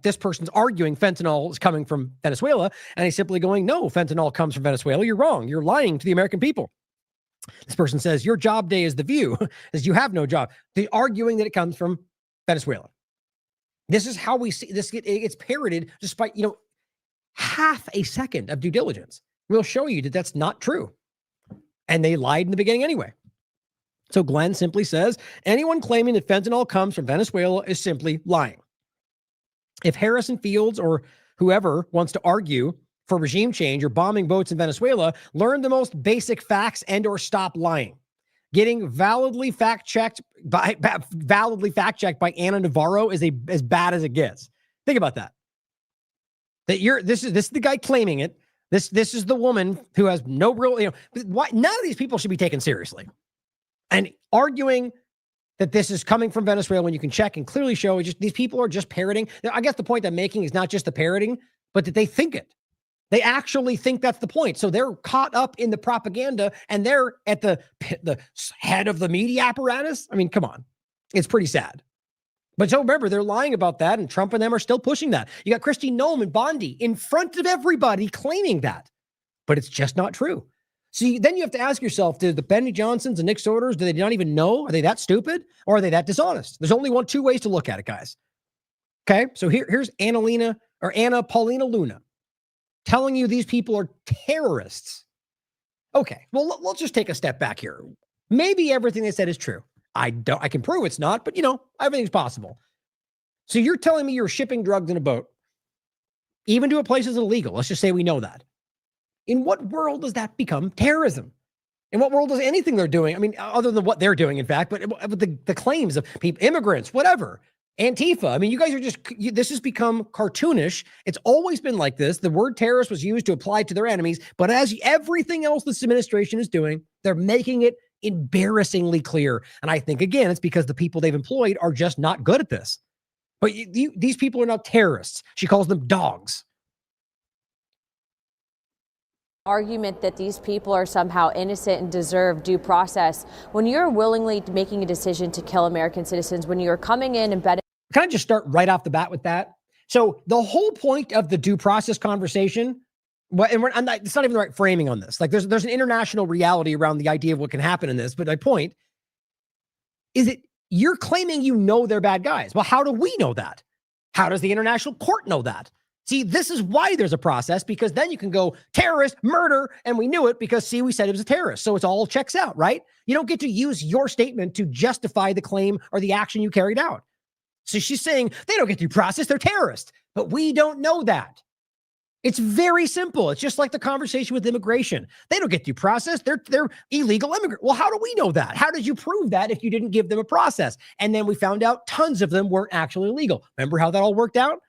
this person's arguing fentanyl is coming from Venezuela, and he's simply going, no, fentanyl comes from Venezuela. You're wrong. You're lying to the American people. This person says, your job day is The View, as you have no job. They're arguing that it comes from Venezuela. This is how we see this. It gets parroted despite, half a second of due diligence. We'll show you that that's not true. And they lied in the beginning anyway. So Glenn simply says, anyone claiming that fentanyl comes from Venezuela is simply lying. If Harrison Fields or whoever wants to argue for regime change or bombing boats in Venezuela, learn the most basic facts and or stop lying. Getting validly fact-checked by Ana Navarro is as bad as it gets. Think about that. This is the guy claiming it. This is the woman who has no real, none of these people should be taken seriously. And arguing that this is coming from Venezuela when you can check and clearly show these people are just parroting. I guess the point I'm making is not just the parroting, but that they think it. They actually think that's the point. So they're caught up in the propaganda and they're at the head of the media apparatus. I mean, come on. It's pretty sad. But so remember, they're lying about that, and Trump and them are still pushing that. You got Kristi Noem and Bondi in front of everybody claiming that. But it's just not true. See, then you have to ask yourself, did the Benny Johnsons and Nick Sorders, do they not even know? Are they that stupid or are they that dishonest? There's only two ways to look at it, guys. Okay, so here's Anna Paulina Luna telling you these people are terrorists. Okay, well, let's just take a step back here. Maybe everything they said is true. I can prove it's not, but everything's possible. So you're telling me you're shipping drugs in a boat, even to a place that's illegal. Let's just say we know that. In what world does that become terrorism? In what world does anything they're doing, other than what they're doing, in fact, but the claims of people, immigrants, whatever, Antifa. You guys are this has become cartoonish. It's always been like this. The word terrorist was used to apply to their enemies, but as everything else this administration is doing, they're making it embarrassingly clear. And I think, again, it's because the people they've employed are just not good at this. But these people are not terrorists. She calls them dogs. Argument that these people are somehow innocent and deserve due process when you're willingly making a decision to kill American citizens, when you're coming in and betting. Can I just start right off the bat with that? So the whole point of the due process conversation, it's not even the right framing on this. Like there's an international reality around the idea of what can happen in this. But my point is that you're claiming they're bad guys. Well, how do we know that? How does the international court know that? See, this is why there's a process, because then you can go terrorist, murder, and we knew it because, we said it was a terrorist. So it's all checks out, right? You don't get to use your statement to justify the claim or the action you carried out. So she's saying they don't get due process, they're terrorists, but we don't know that. It's very simple. It's just like the conversation with immigration. They don't get due process, they're illegal immigrants. Well, how do we know that? How did you prove that if you didn't give them a process? And then we found out tons of them weren't actually illegal. Remember how that all worked out?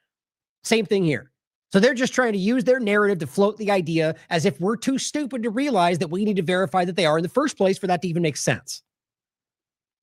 Same thing here. So they're just trying to use their narrative to float the idea as if we're too stupid to realize that we need to verify that they are in the first place for that to even make sense.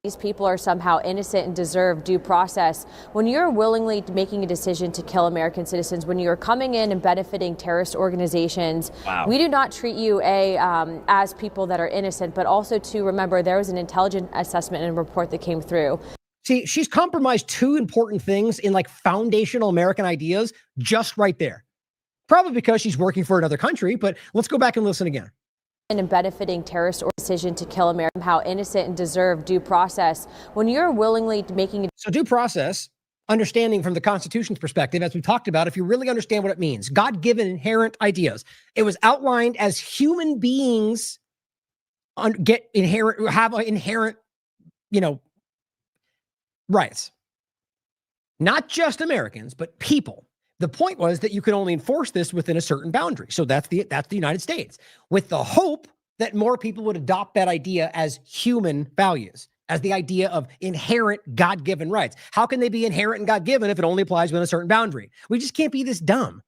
These people are somehow innocent and deserve due process when you're willingly making a decision to kill American citizens, when you're coming in and benefiting terrorist organizations. Wow. We do not treat you as people that are innocent, but also to remember there was an intelligence assessment and report that came through. See, she's compromised two important things in foundational American ideas just right there. Probably because she's working for another country, but let's go back and listen again. And benefiting terrorist or decision to kill America, how innocent and deserve due process when you're willingly making. So due process, understanding from the Constitution's perspective, as we talked about, if you really understand what it means, God-given inherent ideas. It was outlined as human beings have inherent, rights. Not just Americans, but people. The point was that you could only enforce this within a certain boundary. So that's the United States, with the hope that more people would adopt that idea as human values, as the idea of inherent God-given rights. How can they be inherent and God-given if it only applies within a certain boundary? We just can't be this dumb.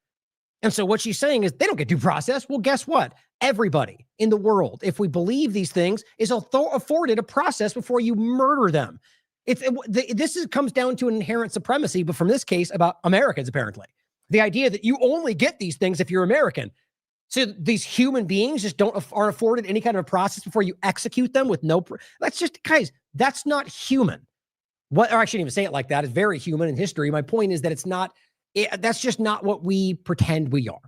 And so what she's saying is they don't get due process. Well, guess what? Everybody in the world, if we believe these things, is afforded a process before you murder them. This comes down to an inherent supremacy, but from this case about Americans, apparently. The idea that you only get these things if you're American. So these human beings just aren't afforded any kind of a process before you execute them with guys, that's not human. Or I shouldn't even say it like that. It's very human in history. My point is that that's just not what we pretend we are.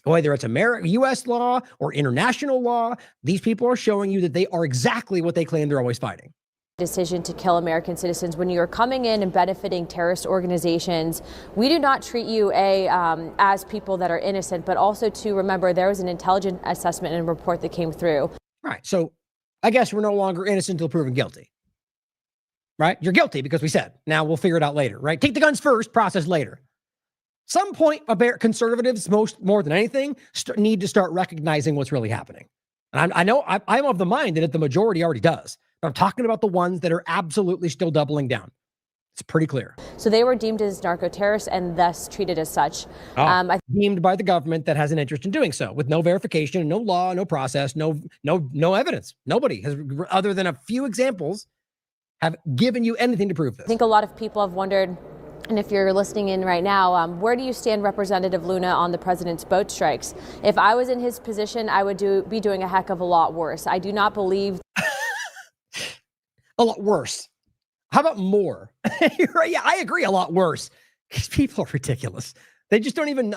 Whether it's U.S. law or international law, these people are showing you that they are exactly what they claim they're always fighting. decision to kill American citizens. When you're coming in and benefiting terrorist organizations, we do not treat you as people that are innocent, but also to remember there was an intelligence assessment and report that came through. All right, so I guess we're no longer innocent until proven guilty. Right? You're guilty because we said. Now we'll figure it out later, right? Take the guns first, process later. Some point, conservatives, more than anything, need to start recognizing what's really happening. And I'm of the mind that the majority already does. But I'm talking about the ones that are absolutely still doubling down. It's pretty clear. So they were deemed as narco-terrorists and thus treated as such. Deemed by the government that has an interest in doing so, with no verification, no law, no process, no evidence. Nobody has, other than a few examples, have given you anything to prove this. I think a lot of people have wondered, and if you're listening in right now, where do you stand, Representative Luna, on the president's boat strikes? If I was in his position, I would be doing a heck of a lot worse. I do not believe. A lot worse. How about more? Yeah, I agree. A lot worse. These people are ridiculous. They just don't even.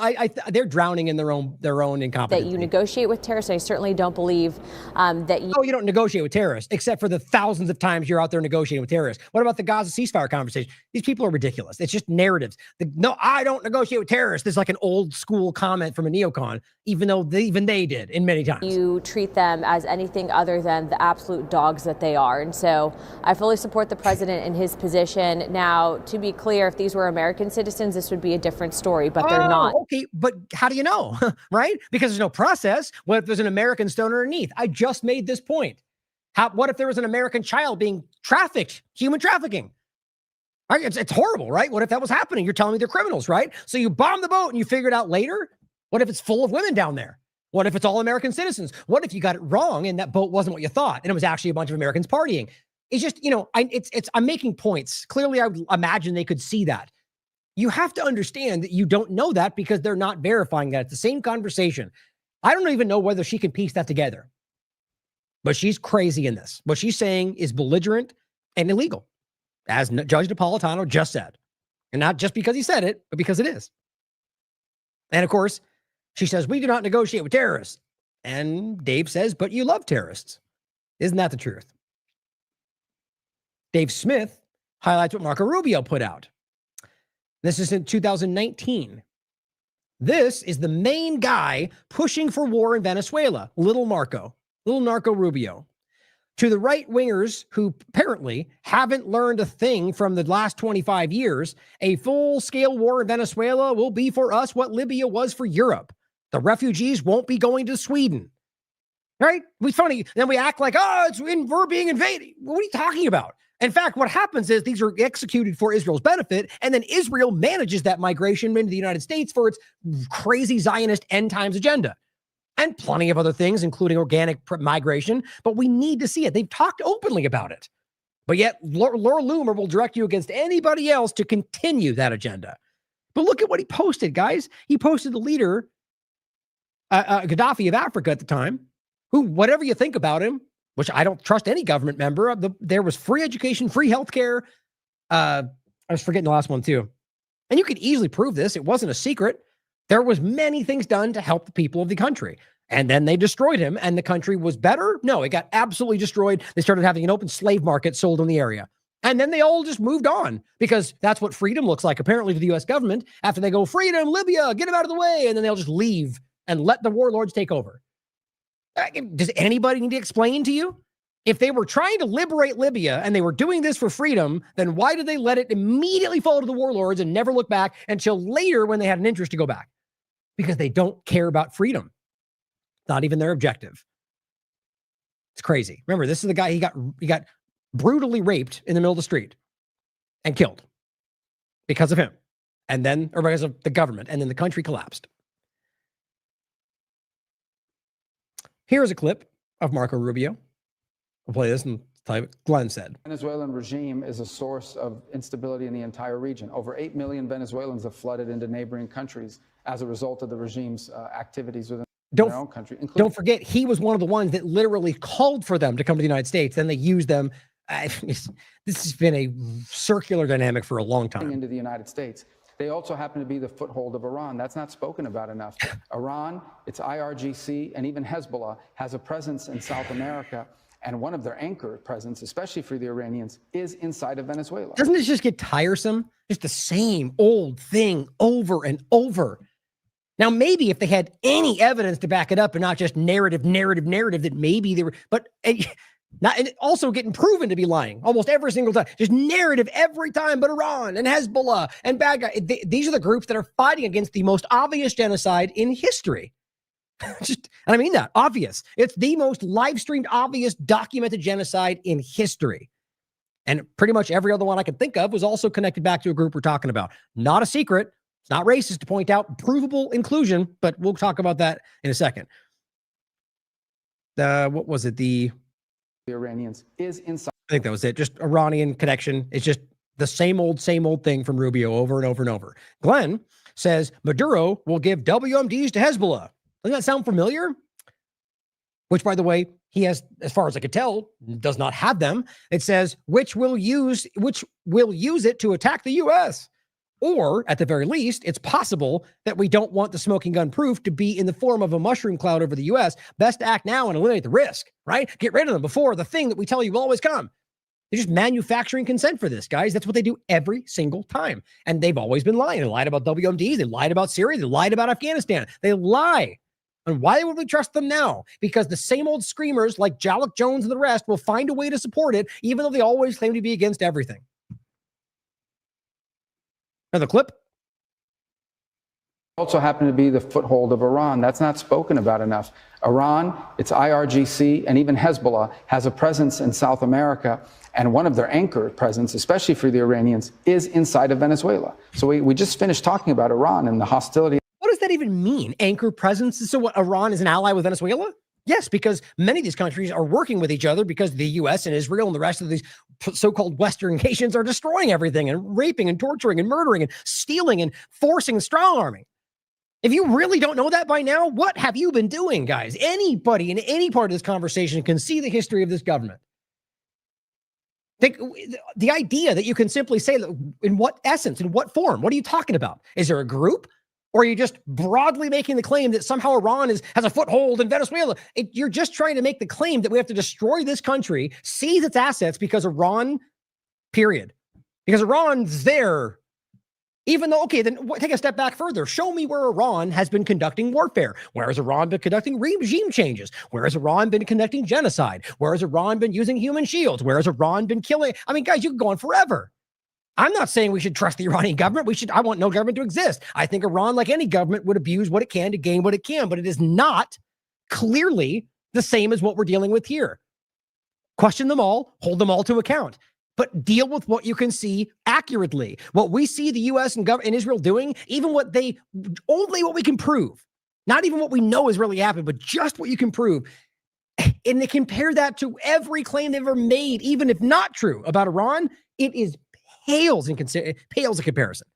They're drowning in their own incompetence. That you negotiate with terrorists. I certainly don't believe that you. Oh, you don't negotiate with terrorists, except for the thousands of times you're out there negotiating with terrorists. What about the Gaza ceasefire conversation? These people are ridiculous. It's just narratives. No, I don't negotiate with terrorists. This is like an old school comment from a neocon, even though they did in many times. You treat them as anything other than the absolute dogs that they are. And so I fully support the president in his position. Now, to be clear, if these were American citizens, this would be a different story. But they're not. Okay, but how do you know, right? Because there's no process. What if there's an American stone underneath? I just made this point. What if there was an American child being trafficked, human trafficking? Right? It's horrible, right? What if that was happening? You're telling me they're criminals, right? So you bomb the boat and you figure it out later? What if it's full of women down there? What if it's all American citizens? What if you got it wrong and that boat wasn't what you thought and it was actually a bunch of Americans partying? It's just, I'm making points. Clearly, I would imagine they could see that. You have to understand that you don't know that because they're not verifying that. It's the same conversation. I don't even know whether she can piece that together. But she's crazy in this. What she's saying is belligerent and illegal, as Judge Napolitano just said. And not just because he said it, but because it is. And of course, she says, we do not negotiate with terrorists. And Dave says, but you love terrorists. Isn't that the truth? Dave Smith highlights what Marco Rubio put out. This is in 2019. This is the main guy pushing for war in Venezuela, Little Narco Rubio. To the right-wingers who apparently haven't learned a thing from the last 25 years, a full-scale war in Venezuela will be for us what Libya was for Europe. The refugees won't be going to Sweden. Right? It's funny. Then we act like, we're being invaded. What are you talking about? In fact, what happens is these are executed for Israel's benefit, and then Israel manages that migration into the United States for its crazy Zionist end times agenda. And plenty of other things, including organic migration, but we need to see it. They've talked openly about it. But yet, Laura Loomer will direct you against anybody else to continue that agenda. But look at what he posted, guys. He posted the leader, Gaddafi of Africa at the time, who, whatever you think about him, which I don't trust any government member. There was free education, free healthcare. I was forgetting the last one too. And you could easily prove this. It wasn't a secret. There was many things done to help the people of the country. And then they destroyed him and the country was better? No, it got absolutely destroyed. They started having an open slave market sold in the area. And then they all just moved on because that's what freedom looks like, apparently, to the U.S. government. After they go, freedom, Libya, get them out of the way. And then they'll just leave and let the warlords take over. Does anybody need to explain to you? If they were trying to liberate Libya and they were doing this for freedom, then why did they let it immediately fall to the warlords and never look back until later when they had an interest to go back? Because they don't care about freedom. Not even their objective. It's crazy. Remember, this is the guy, he got brutally raped in the middle of the street and killed because of him. And then, or because of the government. And then the country collapsed. Here's a clip of Marco Rubio. We'll play this and tell you what Glenn said. The Venezuelan regime is a source of instability in the entire region. Over 8 million Venezuelans have flooded into neighboring countries as a result of the regime's activities within their own country. Don't forget, he was one of the ones that literally called for them to come to the United States. Then they used them. This has been a circular dynamic for a long time. Into the United States. They also happen to be the foothold of Iran. That's not spoken about enough. Iran, its IRGC, and even Hezbollah has a presence in South America. And one of their anchor presence, especially for the Iranians, is inside of Venezuela. Doesn't this just get tiresome? Just the same old thing over and over. Now, maybe if they had any evidence to back it up and not just narrative, that maybe they were, but not, and also getting proven to be lying almost every single time. Just narrative every time, but Iran and Hezbollah and bad guys. These are the groups that are fighting against the most obvious genocide in history. And I mean that, obvious. It's the most live-streamed, obvious, documented genocide in history. And pretty much every other one I could think of was also connected back to a group we're talking about. Not a secret. It's not racist to point out. Provable inclusion, but we'll talk about that in a second. What was it? The Iranians is inside. I think that was it. Just Iranian connection. It's just the same old thing from Rubio over and over and over. Glenn says Maduro will give WMDs to Hezbollah. Doesn't that sound familiar? Which, by the way, he has, as far as I could tell, does not have them. It says which will use it to attack the U.S. Or, at the very least, it's possible that we don't want the smoking gun proof to be in the form of a mushroom cloud over the U.S. Best to act now and eliminate the risk, right? Get rid of them before the thing that we tell you will always come. They're just manufacturing consent for this, guys. That's what they do every single time. And they've always been lying. They lied about WMDs. They lied about Syria. They lied about Afghanistan. They lie. And why would we trust them now? Because the same old screamers like Jalek Jones and the rest will find a way to support it, even though they always claim to be against everything. Another clip. Also happen to be the foothold of Iran. That's not spoken about enough. Iran, its IRGC, and even Hezbollah has a presence in South America, and one of their anchor presence, especially for the Iranians, is inside of Venezuela. So we just finished talking about Iran and the hostility. What does that even mean? Anchor presence? So what, Iran is an ally with Venezuela? Yes, because many of these countries are working with each other because the U.S. and Israel and the rest of these so-called Western nations are destroying everything and raping and torturing and murdering and stealing and forcing and strong-arming. If you really don't know that by now, what have you been doing, guys? Anybody in any part of this conversation can see the history of this government. The idea that you can simply say, in what essence, in what form, what are you talking about? Is there a group? Or are you just broadly making the claim that somehow Iran has a foothold in Venezuela? You're just trying to make the claim that we have to destroy this country, seize its assets because Iran, period. Because Iran's there. Even though, okay, then take a step back further. Show me where Iran has been conducting warfare. Where has Iran been conducting regime changes? Where has Iran been conducting genocide? Where has Iran been using human shields? Where has Iran been killing? I mean, guys, you can go on forever. I'm not saying we should trust the Iranian government. I want no government to exist. I think Iran, like any government, would abuse what it can to gain what it can, but it is not clearly the same as what we're dealing with here. Question them all, hold them all to account, but deal with what you can see accurately. What we see the U.S. and Israel doing, even only what we can prove, not even what we know has really happened, but just what you can prove. And they compare that to every claim they've ever made, even if not true, about Iran. It is pales in comparison.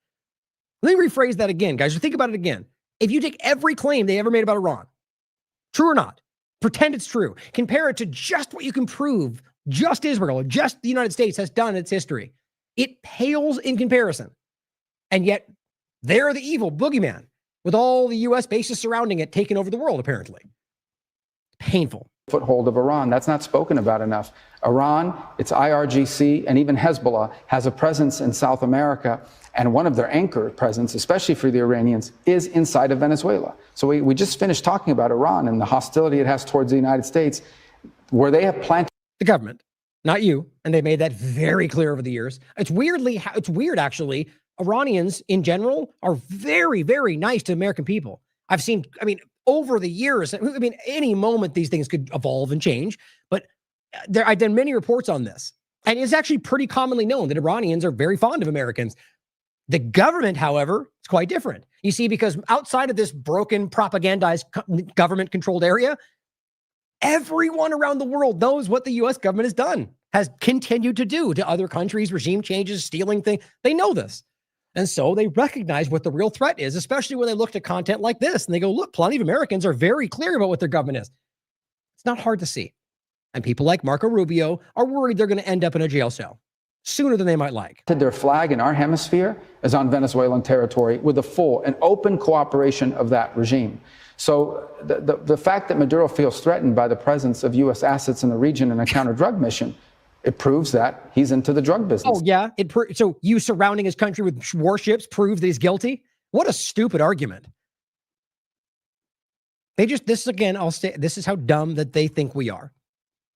Let me rephrase that again, guys. Think about it again. If you take every claim they ever made about Iran, true or not, pretend it's true, compare it to just what you can prove, just Israel, just the United States has done in its history, it pales in comparison. And yet, they're the evil boogeyman with all the U.S. bases surrounding it taking over the world, apparently. Painful. Foothold of Iran. That's not spoken about enough. Iran, its IRGC, and even Hezbollah has a presence in South America, and one of their anchor presence, especially for the Iranians, is inside of Venezuela. So we just finished talking about Iran and the hostility it has towards the United States, where they have planted the government, not you, and they made that very clear over the years. It's weird actually. Iranians in general are very, very nice to American people. Over the years, any moment these things could evolve and change, but I've done many reports on this, and it's actually pretty commonly known that Iranians are very fond of Americans. The government, however, is quite different. You see, because outside of this broken, propagandized, government-controlled area, everyone around the world knows what the U.S. government has done, has continued to do to other countries, regime changes, stealing things. They know this. And so they recognize what the real threat is, especially when they look at content like this and they go, look, plenty of Americans are very clear about what their government is. It's not hard to see. And people like Marco Rubio are worried they're going to end up in a jail cell sooner than they might like. Their flag in our hemisphere is on Venezuelan territory with the full and open cooperation of that regime. So the fact that Maduro feels threatened by the presence of U.S. assets in the region in a counter-drug mission, it proves that he's into the drug business. Oh, yeah. So you surrounding his country with warships proves that he's guilty? What a stupid argument. This is how dumb that they think we are.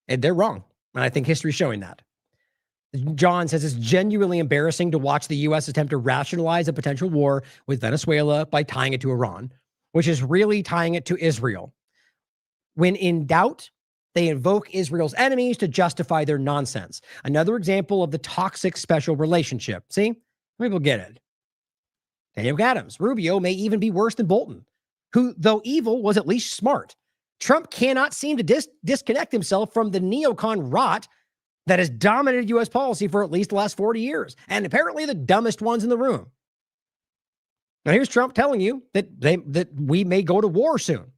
And they're wrong. And I think history's showing that. John says it's genuinely embarrassing to watch the U.S. attempt to rationalize a potential war with Venezuela by tying it to Iran, which is really tying it to Israel. When in doubt, they invoke Israel's enemies to justify their nonsense. Another example of the toxic special relationship. See? People get it. Daniel Adams, Rubio may even be worse than Bolton, who, though evil, was at least smart. Trump cannot seem to disconnect himself from the neocon rot that has dominated U.S. policy for at least the last 40 years, and apparently the dumbest ones in the room. Now, here's Trump telling you that we may go to war soon.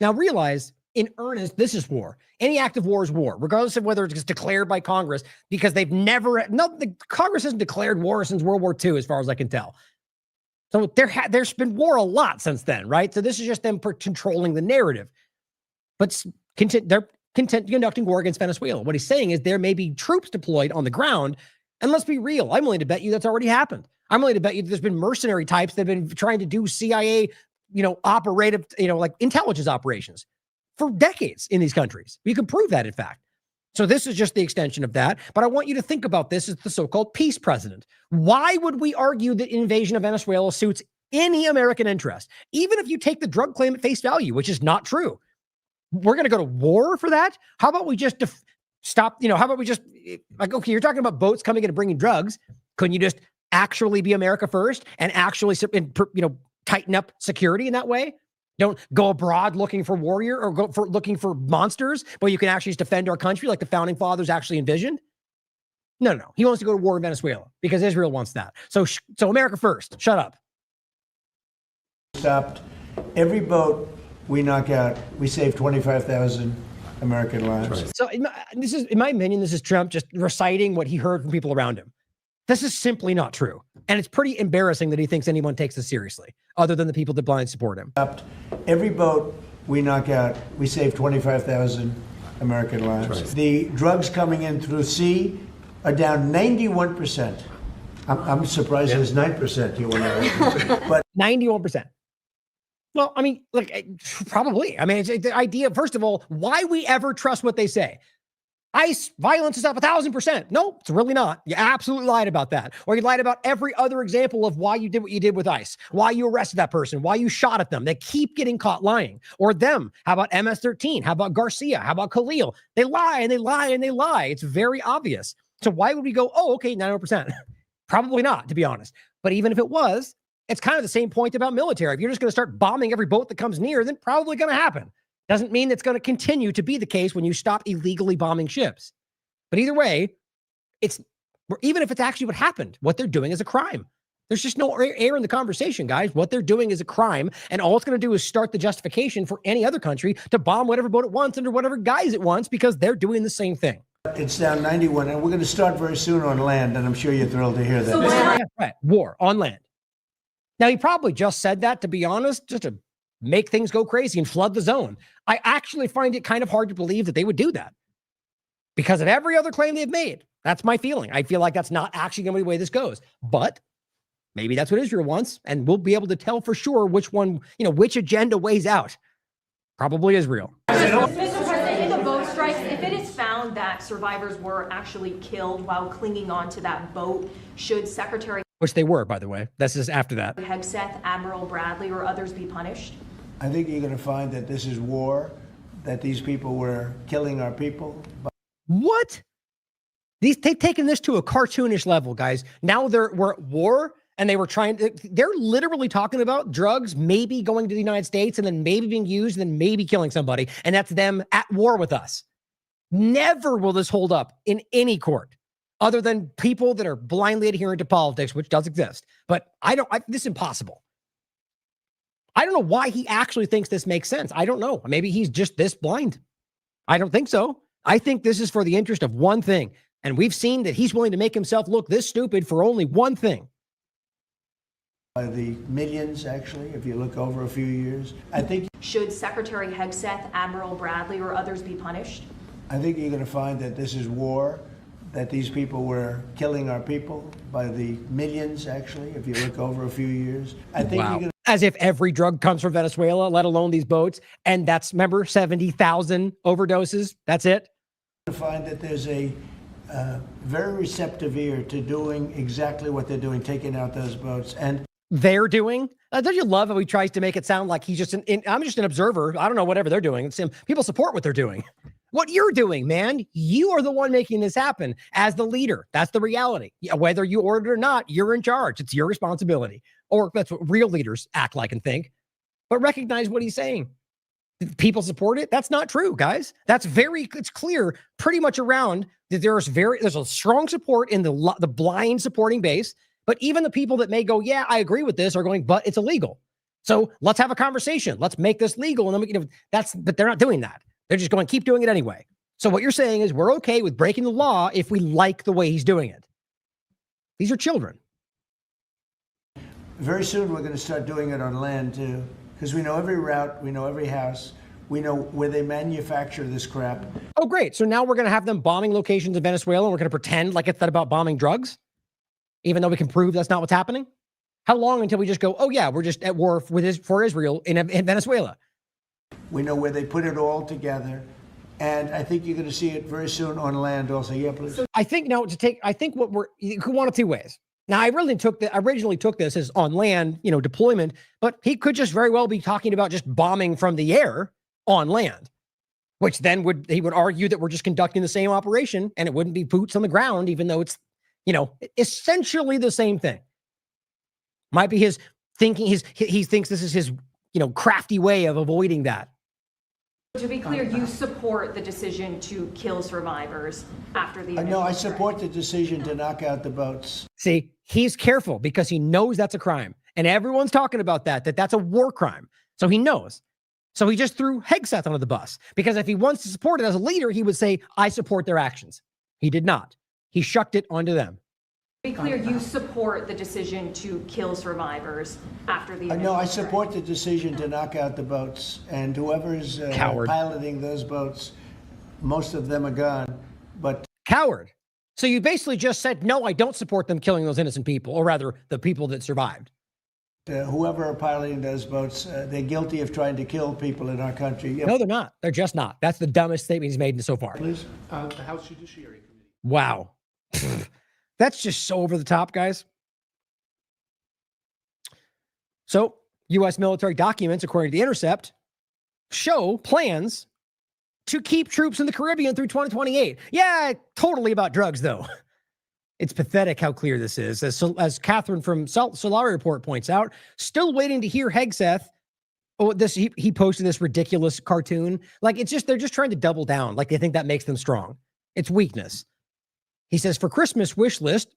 Now, realize, in earnest, this is war. Any act of war is war, regardless of whether it's declared by Congress, because the Congress hasn't declared war since World War II, as far as I can tell. So there's been war a lot since then, right? So this is just them controlling the narrative. But they're conducting war against Venezuela. What he's saying is there may be troops deployed on the ground. And let's be real. I'm willing to bet you that's already happened. I'm willing to bet you that there's been mercenary types that have been trying to do CIA, operative, like intelligence operations for decades in these countries. You can prove that, in fact. So this is just the extension of that. But I want you to think about this as the so-called peace president. Why would we argue that invasion of Venezuela suits any American interest? Even if you take the drug claim at face value, which is not true. We're going to go to war for that? How about we just stop? How about we just, okay, you're talking about boats coming in and bringing drugs. Couldn't you just actually be America first and actually, tighten up security in that way? Don't go abroad looking for warrior or looking for monsters, but you can actually just defend our country like the founding fathers actually envisioned. No. He wants to go to war in Venezuela because Israel wants that. So America first. Shut up. Stopped every boat we knock out. We save 25,000 American lives. Right. So in my opinion, this is Trump just reciting what he heard from people around him. This is simply not true. And it's pretty embarrassing that he thinks anyone takes this seriously, other than the people that blindly support him. Every boat we knock out, we save 25,000 American lives. Right. The drugs coming in through sea are down 91%. I'm surprised there's 9%. You want to, but 91%. Well, I mean, look, probably. I mean, it's the idea, first of all, why we ever trust what they say. ICE violence is up 1,000%. No, it's really not. You absolutely lied about that. Or you lied about every other example of why you did what you did with ICE, why you arrested that person, why you shot at them. They keep getting caught lying. Or them. How about MS-13? How about Garcia? How about Khalil? They lie and they lie and they lie. It's very obvious. So why would we go, oh, okay, 90%? Probably not, to be honest. But even if it was, it's kind of the same point about military. If you're just going to start bombing every boat that comes near, then probably going to happen. Doesn't mean it's going to continue to be the case when you stop illegally bombing ships. But either way, even if it's actually what happened, what they're doing is a crime. There's just no air in the conversation, guys. What they're doing is a crime, and all it's going to do is start the justification for any other country to bomb whatever boat it wants under whatever guise it wants because they're doing the same thing. It's down 91, and we're going to start very soon on land, and I'm sure you're thrilled to hear that. So right. War on land. Now, he probably just said that, to be honest, just to make things go crazy and flood the zone. I actually find it kind of hard to believe that they would do that because of every other claim they've made. That's my feeling. I feel like that's not actually going to be the way this goes. But maybe that's what Israel wants, and we'll be able to tell for sure which one, which agenda weighs out. Probably Israel. Mr. President, in the boat strikes, if it is found that survivors were actually killed while clinging onto that boat, should Secretary... Which they were, by the way. This is after that. Hegseth, Admiral Bradley, or others be punished? I think you're going to find that this is war, that these people were killing our people. What? They've taken this to a cartoonish level, guys. Now we're at war, and they're literally talking about drugs maybe going to the United States and then maybe being used and then maybe killing somebody, and that's them at war with us. Never will this hold up in any court other than people that are blindly adherent to politics, which does exist. But this is impossible. I don't know why he actually thinks this makes sense. I don't know. Maybe he's just this blind. I don't think so. I think this is for the interest of one thing. And we've seen that he's willing to make himself look this stupid for only one thing. By the millions, actually, if you look over a few years. I think Should Secretary Hegseth, Admiral Bradley, or others be punished? I think you're going to find that this is war, that these people were killing our people by the millions, actually, if you look over a few years. I think you're going to As if every drug comes from Venezuela, let alone these boats. And that's, remember, 70,000 overdoses. That's it. find that there's a very receptive ear to doing exactly what they're doing, taking out those boats. And they're doing. Don't you love how he tries to make it sound like he's just I'm just an observer. I don't know whatever they're doing. It's him. People support what they're doing. What you're doing, man. You are the one making this happen as the leader. That's the reality. Whether you order it or not, you're in charge. It's your responsibility. Or that's what real leaders act like and think. But recognize what he's saying. People support it. That's not true, guys. It's clear pretty much around that there's a strong support in the blind supporting base. But even the people that may go, yeah, I agree with this, are going, but it's illegal. So let's have a conversation. Let's make this legal. And then we can, but they're not doing that. They're just going to keep doing it anyway. So what you're saying is we're okay with breaking the law if we like the way he's doing it. These are children. very soon we're going to start doing it on land too, because we know every route, we know every house, we know where they manufacture this crap. Oh, great. So now we're going to have them bombing locations in Venezuela, and we're going to pretend like it's not about bombing drugs, even though we can prove that's not what's happening? How long until we just go, oh, yeah, we're just at war for Israel in Venezuela? We know where they put it all together. And I think you're going to see it very soon on land also. Yeah, please. I think now you could one of two ways. Now, I originally took this as on land, deployment, but he could just very well be talking about just bombing from the air on land, which then he would argue that we're just conducting the same operation and it wouldn't be boots on the ground, even though it's, essentially the same thing. Might be his thinking, he thinks this is his, crafty way of avoiding that. To be clear, you support the decision to kill survivors after the No, I support the decision to knock out the boats. See, he's careful because he knows that's a crime. And everyone's talking about that's a war crime. So he knows. So he just threw Hegseth under the bus. Because if he wants to support it as a leader, he would say, I support their actions. He did not. He shucked it onto them. To be clear, you support the decision to kill survivors after the No, I support the decision to knock out the boats. And whoever is piloting those boats, most of them are gone. But coward. So you basically just said, no, I don't support them killing those innocent people, or rather the people that survived. Whoever are piloting those boats, they're guilty of trying to kill people in our country. No, they're not. They're just not. That's the dumbest statement he's made so far. Please. The House Judiciary Committee. Wow. That's just so over the top, guys. So, U.S. military documents, according to The Intercept, show plans to keep troops in the Caribbean through 2028. Yeah, totally about drugs, though. It's pathetic how clear this is. As Catherine from Solari Report points out, still waiting to hear Hegseth. Oh, he posted this ridiculous cartoon. Like, they're just trying to double down. Like, they think that makes them strong. It's weakness. He says, for Christmas wish list,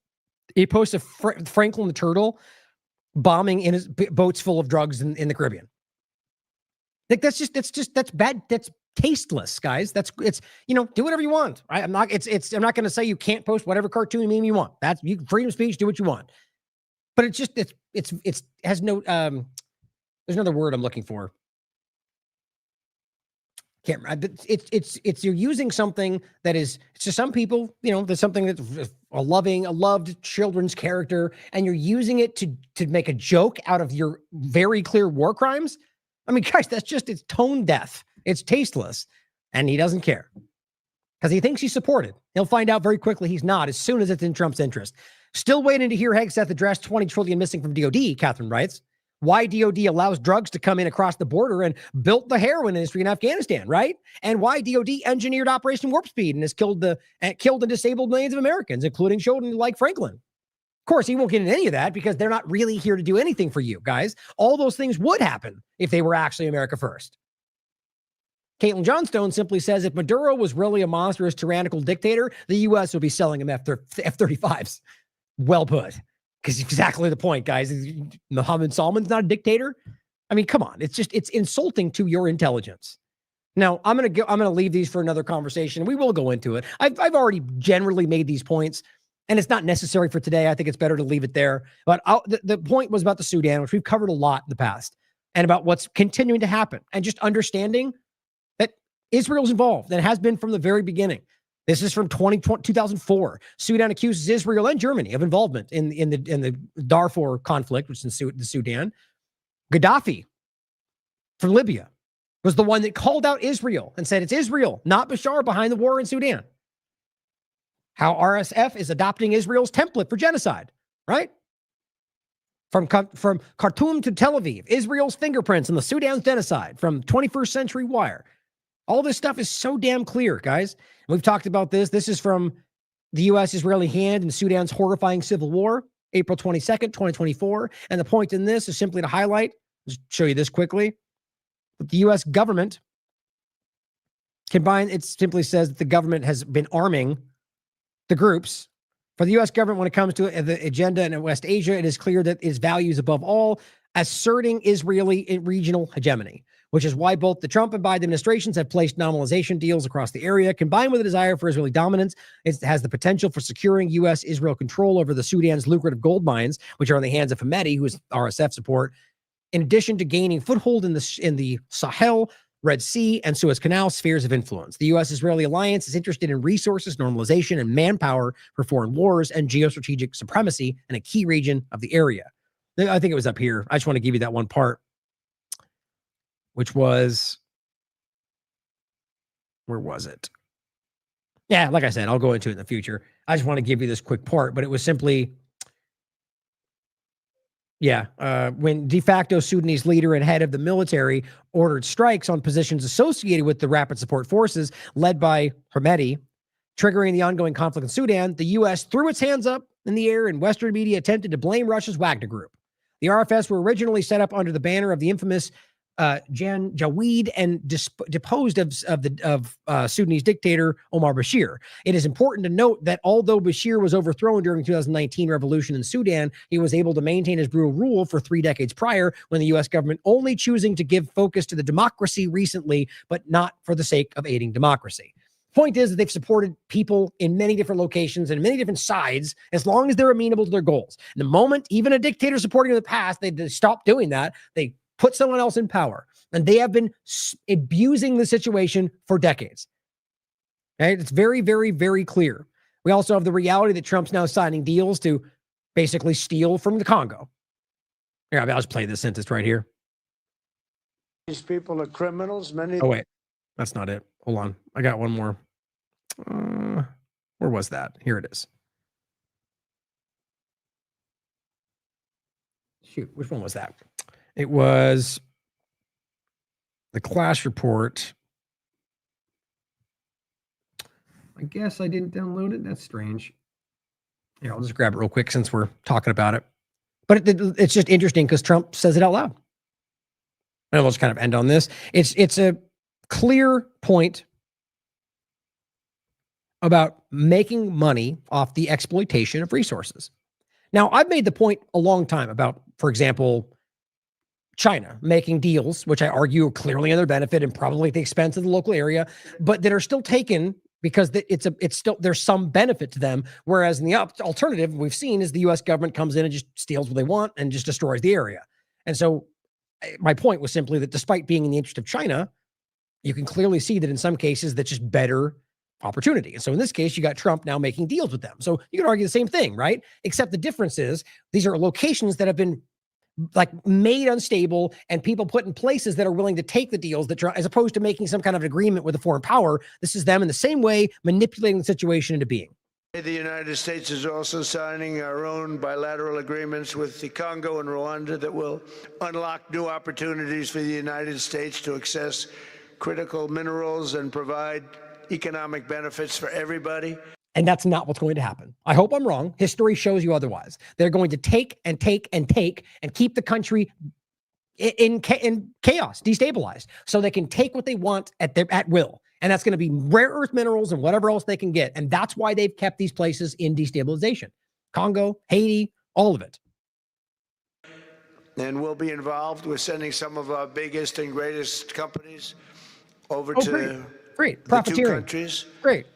he posted Franklin the Turtle bombing in his boats full of drugs in the Caribbean. Like, that's bad. That's tasteless, guys. Do whatever you want. Right? I'm not going to say you can't post whatever cartoon meme you want. Freedom of speech, do what you want. But it has no, there's another word I'm looking for. It's you're using something that is to some people, there's something that's a loved children's character, and you're using it to make a joke out of your very clear war crimes. I mean, guys, it's tone deaf. It's tasteless, and he doesn't care because he thinks he's supported. He'll find out very quickly he's not as soon as it's in Trump's interest. Still waiting to hear Hegseth address $20 trillion missing from DOD, Catherine writes. Why DOD allows drugs to come in across the border and built the heroin industry in Afghanistan, right? And why DOD engineered Operation Warp Speed and has killed and disabled millions of Americans, including children like Franklin. Of course, he won't get into any of that because they're not really here to do anything for you, guys. All those things would happen if they were actually America first. Caitlin Johnstone simply says if Maduro was really a monstrous, tyrannical dictator, the U.S. would be selling him F-35s. Well put. Because exactly the point, guys. Mohammed Salman's not a dictator. I mean, come on. It's insulting to your intelligence. Now, I'm gonna leave these for another conversation. We will go into it. I've already generally made these points. And it's not necessary for today. I think it's better to leave it there. But the point was about the Sudan, which we've covered a lot in the past, and about what's continuing to happen, and just understanding that Israel's involved, and it has been from the very beginning. This is from 2004. Sudan accuses Israel and Germany of involvement in the Darfur conflict, which is in the Sudan. Gaddafi from Libya was the one that called out Israel and said it's Israel, not Bashar, behind the war in Sudan. How RSF is adopting Israel's template for genocide, right? From Khartoum to Tel Aviv, Israel's fingerprints in the Sudan's genocide from 21st Century Wire. All this stuff is so damn clear, guys. We've talked about this. This is from the U.S.-Israeli hand in Sudan's horrifying civil war, April 22nd, 2024. And the point in this is simply to highlight, just show you this quickly, that the U.S. government it simply says that the government has been arming the groups. For the U.S. government, when it comes to the agenda in West Asia, it is clear that its values above all, asserting Israeli regional hegemony, which is why both the Trump and Biden administrations have placed normalization deals across the area. Combined with a desire for Israeli dominance, it has the potential for securing U.S.-Israel control over the Sudan's lucrative gold mines, which are in the hands of Hamedi, who is RSF support, in addition to gaining foothold in the Sahel, Red Sea, and Suez Canal spheres of influence. The U.S.-Israeli alliance is interested in resources, normalization, and manpower for foreign wars and geostrategic supremacy in a key region of the area. I think it was up here. I just want to give you that one part, which was, where was it? Yeah, like I said, I'll go into it in the future. I just want to give you this quick part, but it was simply, when de facto Sudanese leader and head of the military ordered strikes on positions associated with the Rapid Support Forces led by Hamedi, triggering the ongoing conflict in Sudan, the U.S. threw its hands up in the air and Western media attempted to blame Russia's Wagner Group. The RFS were originally set up under the banner of the infamous Jan Jaweed and deposed of Sudanese dictator Omar Bashir. It is important to note that although Bashir was overthrown during the 2019 revolution in Sudan, he was able to maintain his brutal rule for 3 decades prior, when the U.S. government only choosing to give focus to the democracy recently, but not for the sake of aiding democracy. Point is that they've supported people in many different locations and many different sides as long as they're amenable to their goals. And the moment even a dictator supporting in the past, they stopped doing that, they put someone else in power, and they have been abusing the situation for decades. Okay? It's very, very, very clear. We also have the reality that Trump's now signing deals to basically steal from the Congo. Here, I'll just play this sentence right here. These people are criminals. Oh, wait. That's not it. Hold on. I got one more. Where was that? Here it is. Shoot, which one was that? It was the Clash report. I guess I didn't download it. That's strange. Yeah, I'll just grab it real quick since we're talking about it. But it's just interesting because Trump says it out loud. And we'll just kind of end on this. It's a clear point about making money off the exploitation of resources. Now, I've made the point a long time about, for example, China making deals, which I argue are clearly in their benefit and probably at the expense of the local area, but that are still taken because it's still, there's some benefit to them. Whereas in the alternative we've seen is the U.S. government comes in and just steals what they want and just destroys the area. And so my point was simply that despite being in the interest of China, you can clearly see that in some cases that's just better opportunity. And so in this case, you got Trump now making deals with them. So you could argue the same thing, right? Except the difference is these are locations that have been like made unstable and people put in places that are willing to take the deals that as opposed to making some kind of agreement with a foreign power. This is them in the same way manipulating the situation into being. The United States is also signing our own bilateral agreements with the Congo and Rwanda that will unlock new opportunities for the United States to access critical minerals and provide economic benefits for everybody. And that's not what's going to happen. I hope I'm wrong. History shows you otherwise. They're going to take and take and take and keep the country in chaos, destabilized, so they can take what they want at will. And that's going to be rare earth minerals and whatever else they can get. And that's why they've kept these places in destabilization. Congo, Haiti, all of it. And we'll be involved with sending some of our biggest and greatest companies over to great. the two Profiteering. countries. Great.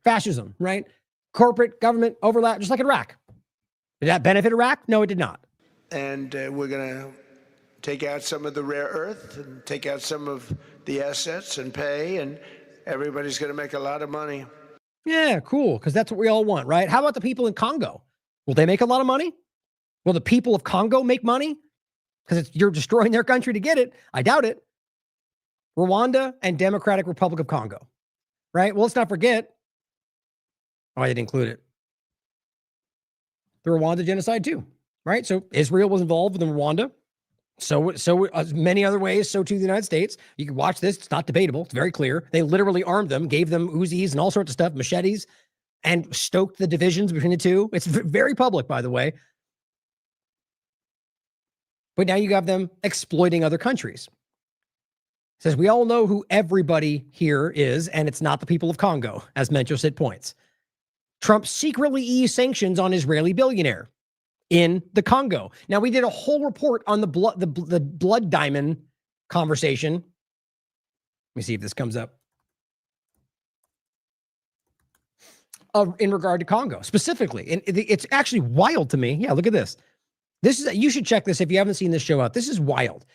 Fascism, right? corporate government overlap, just like Iraq. Did that benefit Iraq? No, it did not. And we're going to take out some of the rare earth and take out some of the assets and pay, and everybody's going to make a lot of money. Yeah, cool, because that's what we all want, right? How about the people in Congo? Will they make a lot of money? Will the people of Congo make money? Because you're destroying their country to get it. I doubt it. Rwanda and Democratic Republic of Congo, right? Well, let's not forget. Oh, I didn't include it. The Rwanda genocide too, right? So Israel was involved with Rwanda. So many other ways, so too the United States. You can watch this. It's not debatable. It's very clear. They literally armed them, gave them Uzis and all sorts of stuff, machetes, and stoked the divisions between the two. It's very public, by the way. But now you have them exploiting other countries. It says, we all know who everybody here is, and it's not the people of Congo, as Menchosit points. Trump secretly eased sanctions on Israeli billionaire in the Congo. Now, we did a whole report on the blood diamond conversation. Let me see if this comes up. In regard to Congo, specifically. And it's actually wild to me. Yeah, look at this. You should check this if you haven't seen this show out. This is wild.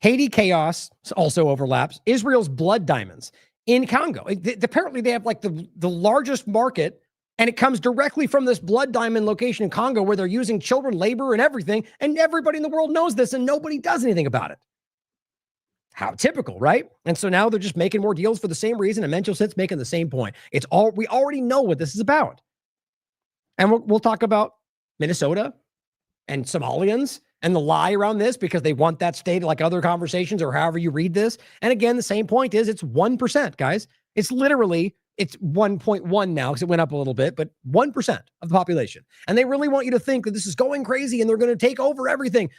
Haiti chaos also overlaps. Israel's blood diamonds in Congo. Apparently, they have like the largest market, and it comes directly from this blood diamond location in Congo where they're using children labor and everything, and everybody in the world knows this, and nobody does anything about it. How typical, right? And so now they're just making more deals for the same reason, and Menchosit's making the same point. We already know what this is about. And we'll talk about Minnesota and Somalians and the lie around this because they want that state like other conversations or however you read this. And again, the same point is it's 1%, guys. It's 1.1 now because it went up a little bit, but 1% of the population. And they really want you to think that this is going crazy and they're going to take over everything.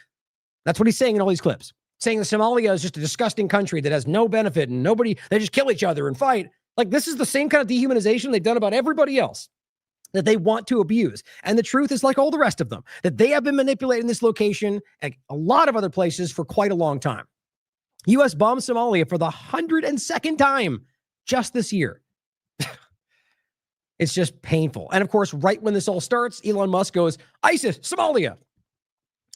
That's what he's saying in all these clips, saying that Somalia is just a disgusting country that has no benefit and they just kill each other and fight. Like, this is the same kind of dehumanization they've done about everybody else that they want to abuse. And the truth is, like all the rest of them, that they have been manipulating this location and a lot of other places for quite a long time. U.S. bombed Somalia for the 102nd time just this year. It's just painful. And of course, right when this all starts, Elon Musk goes, ISIS, Somalia.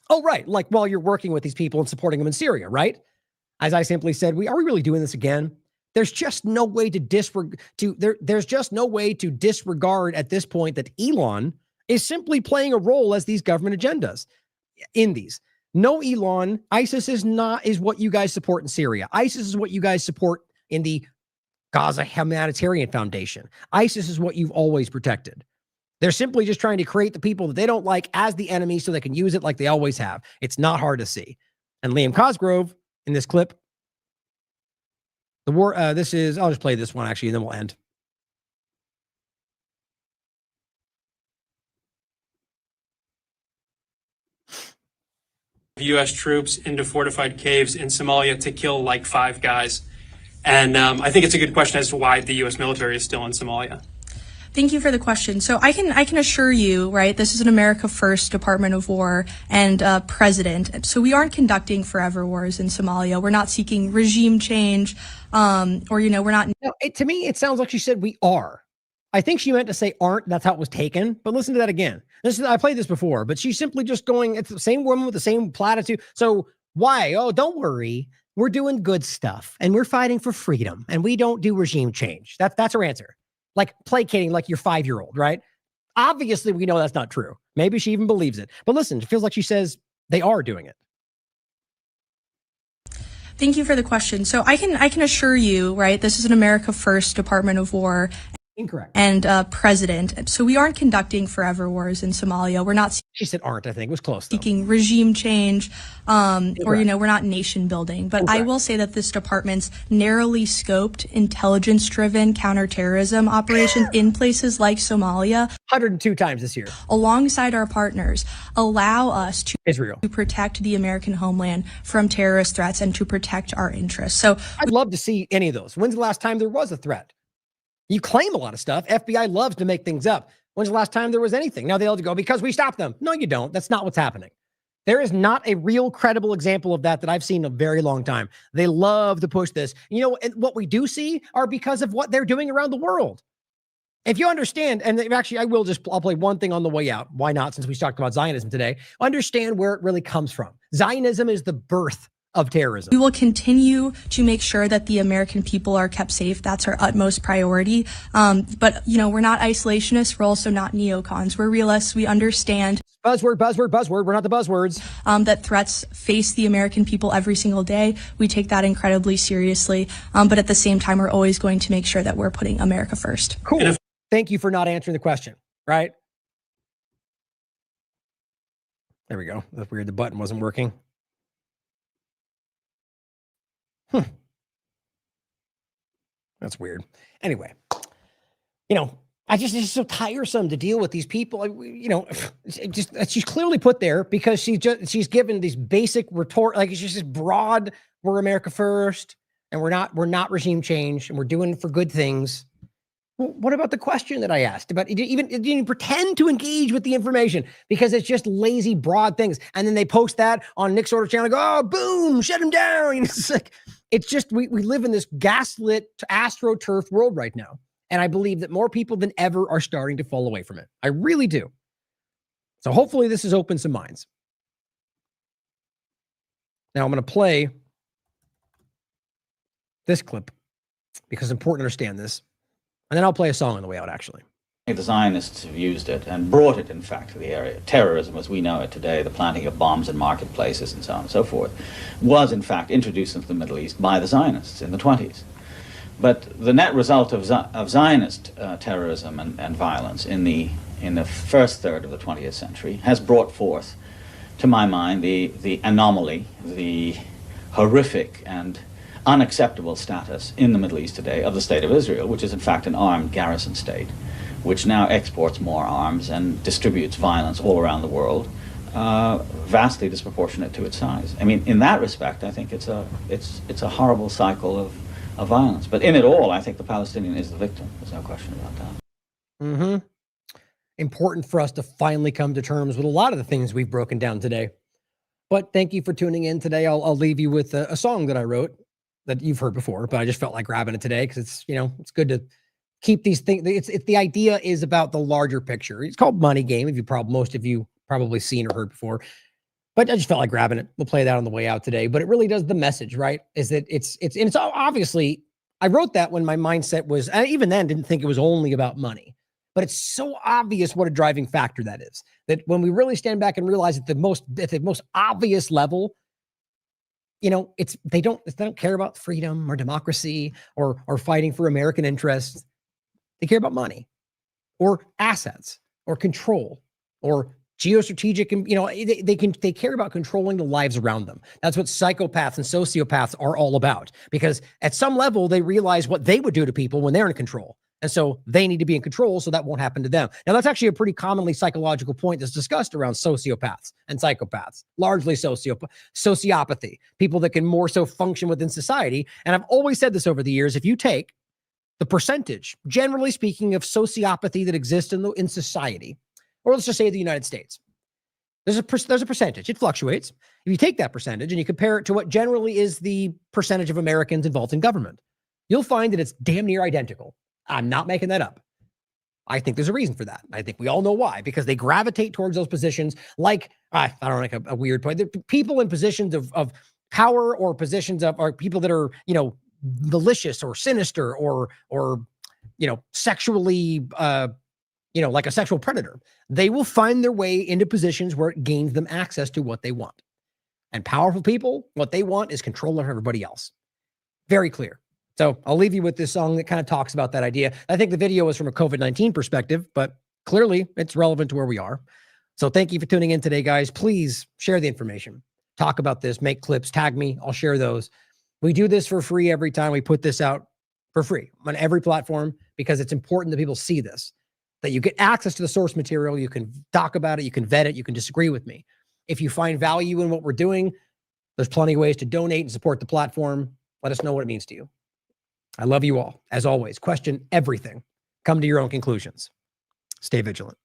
Oh, right. Like while you're working with these people and supporting them in Syria, right? As I simply said, are we really doing this again? There's just no way to disregard at this point that Elon is simply playing a role as these government agendas in these. No, Elon, ISIS is what you guys support in Syria. ISIS is what you guys support in the Gaza Humanitarian Foundation. ISIS is what you've always protected. They're simply just trying to create the people that they don't like as the enemy so they can use it like they always have. It's not hard to see. And Liam Cosgrove in this clip, I'll just play this one actually, and then we'll end. U.S. troops into fortified caves in Somalia to kill like 5 guys. And I think it's a good question as to why the U.S. military is still in Somalia. Thank you for the question. So I can assure you, right, this is an America First Department of War and president. So we aren't conducting forever wars in Somalia. We're not seeking regime change, we're not. No, to me, it sounds like she said we are. I think she meant to say aren't. That's how it was taken. But listen to that again. I played this before, but she's simply just going, it's the same woman with the same platitude. So why? Oh, don't worry. We're doing good stuff and we're fighting for freedom and we don't do regime change. That's her answer. Like placating like your 5-year-old, right? Obviously, we know that's not true. Maybe she even believes it. But listen, it feels like she says they are doing it. Thank you for the question. So I can assure you, right, this is an America First Department of War. Incorrect. And president. So we aren't conducting forever wars in Somalia. We're not. She said aren't. I think it was close. Seeking regime change, we're not nation building. But I will say that this department's narrowly scoped, intelligence-driven counterterrorism operation in places like Somalia, 102 times this year, alongside our partners, allow us to Israel to protect the American homeland from terrorist threats and to protect our interests. So I'd love to see any of those. When's the last time there was a threat? You claim a lot of stuff. FBI loves to make things up. When's the last time there was anything? Now they'll go, because we stopped them. No, you don't. That's not what's happening. There is not a real credible example of that I've seen in a very long time. They love to push this. And what we do see are because of what they're doing around the world. If you understand, and actually I'll play one thing on the way out. Why not? Since we talked about Zionism today, understand where it really comes from. Zionism is the birth of terrorism. We will continue to make sure that the American people are kept safe. That's our utmost priority. But, we're not isolationists. We're also not neocons. We're realists. We understand. Buzzword, buzzword, buzzword. We're not the buzzwords. That threats face the American people every single day. We take that incredibly seriously. But at the same time, we're always going to make sure that we're putting America first. Cool. Thank you for not answering the question, right? There we go. That's weird. The button wasn't working. That's weird. Anyway, it's just so tiresome to deal with these people. She's clearly put there because she's given these basic retort, like it's just this broad, we're America first, and we're not regime change, and we're doing it for good things. Well, what about the question that I asked about? It didn't even pretend to engage with the information because it's just lazy, broad things. And then they post that on Nick's Order channel. Oh, boom, shut him down. It's just we live in this gaslit astroturf world right now. And I believe that more people than ever are starting to fall away from it. I really do. So hopefully this has opened some minds. Now I'm going to play this clip because it's important to understand this. And then I'll play a song on the way out, actually. The Zionists have used it and brought it, in fact, to the area. Terrorism, as we know it today, the planting of bombs in marketplaces and so on and so forth, was, in fact, introduced into the Middle East by the Zionists in the 1920s. But the net result of Zionist terrorism and violence in the first third of the 20th century has brought forth, to my mind, the anomaly, the horrific and unacceptable status in the Middle East today of the State of Israel, which is in fact an armed garrison state, which now exports more arms and distributes violence all around the world, vastly disproportionate to its size. I mean, in that respect, I think it's a horrible cycle of violence. But in it all, I think the Palestinian is the victim. There's no question about that. Important for us to finally come to terms with a lot of the things we've broken down today. But thank you for tuning in today. I'll leave you with a song that I wrote that you've heard before, but I just felt like grabbing it today because it's, it's good to keep these things. It's the idea is about the larger picture. It's called Money Game. Most of you probably seen or heard before, but I just felt like grabbing it. We'll play that on the way out today, but it really does the message, right? Is that it's obviously, I wrote that when my mindset was, I even then didn't think it was only about money, but it's so obvious what a driving factor that is, that when we really stand back and realize at the most obvious level, they don't care about freedom or democracy or fighting for American interests. They care about money or assets or control or geostrategic, and they care about controlling the lives around them. That's what psychopaths and sociopaths are all about, because at some level they realize what they would do to people when they're in control. And so they need to be in control so that won't happen to them. Now, that's actually a pretty commonly psychological point that's discussed around sociopaths and psychopaths, largely sociopathy, people that can more so function within society. And I've always said this over the years, if you take the percentage, generally speaking, of sociopathy that exists in society, or let's just say the United States, there's a percentage. It fluctuates. If you take that percentage and you compare it to what generally is the percentage of Americans involved in government, you'll find that it's damn near identical. I'm not making that up. I think there's a reason for that. I think we all know why, because they gravitate towards those positions like, I don't like a weird point. People in positions of power or positions of, or people that are, malicious or sinister or sexually, like a sexual predator. They will find their way into positions where it gains them access to what they want. And powerful people, what they want is control of everybody else. Very clear. So I'll leave you with this song that kind of talks about that idea. I think the video is from a COVID-19 perspective, but clearly it's relevant to where we are. So thank you for tuning in today, guys. Please share the information. Talk about this, make clips, tag me. I'll share those. We do this for free every time we put this out for free on every platform, because it's important that people see this, that you get access to the source material. You can talk about it. You can vet it. You can disagree with me. If you find value in what we're doing, there's plenty of ways to donate and support the platform. Let us know what it means to you. I love you all. As always, question everything. Come to your own conclusions. Stay vigilant.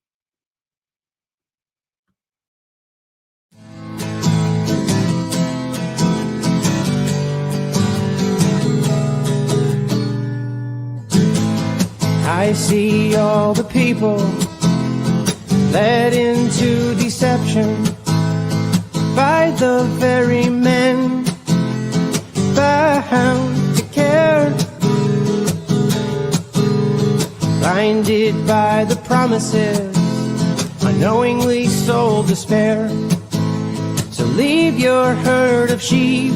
I I see all the people led into deception by the very men bound to care, blinded by the promises, unknowingly sold despair. So leave your herd of sheep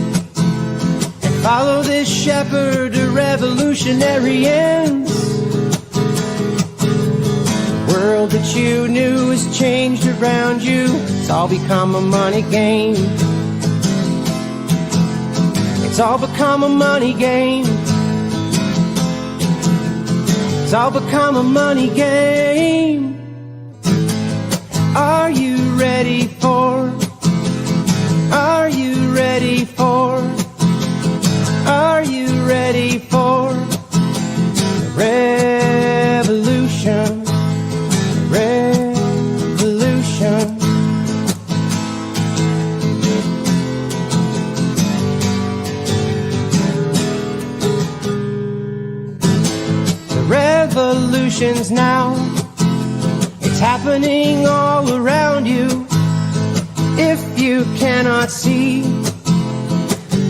and follow this shepherd to revolutionary ends. The world that you knew has changed around you. It's all become a money game. It's all become a money game. It's all become a money game. Are you ready for? Are you ready for? Are you ready for revolution? Revolution. The revolution's now. It's happening all around you. If you cannot see,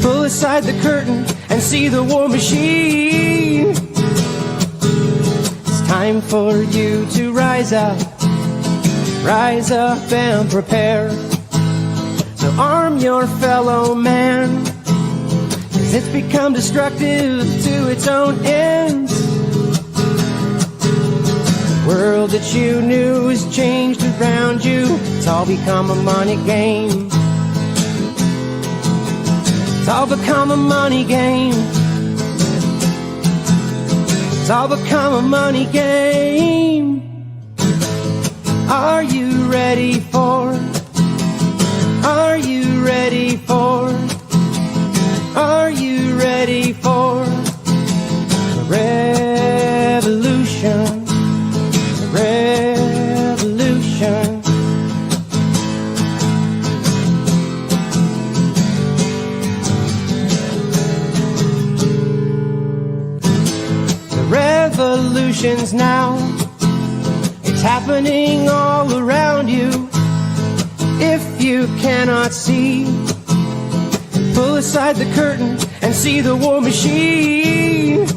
pull aside the curtain and see the war machine. It's time for you to rise up and prepare. So arm your fellow man, 'cause it's become destructive to its own ends. The world that you knew has changed around you. It's all become a money game. It's all become a money game. It's all become a money game. Are you ready for? Are you ready for? Are you ready for revolution? Revolution. The revolution's now. It's happening all around you. If you cannot see, pull aside the curtain and see the war machine.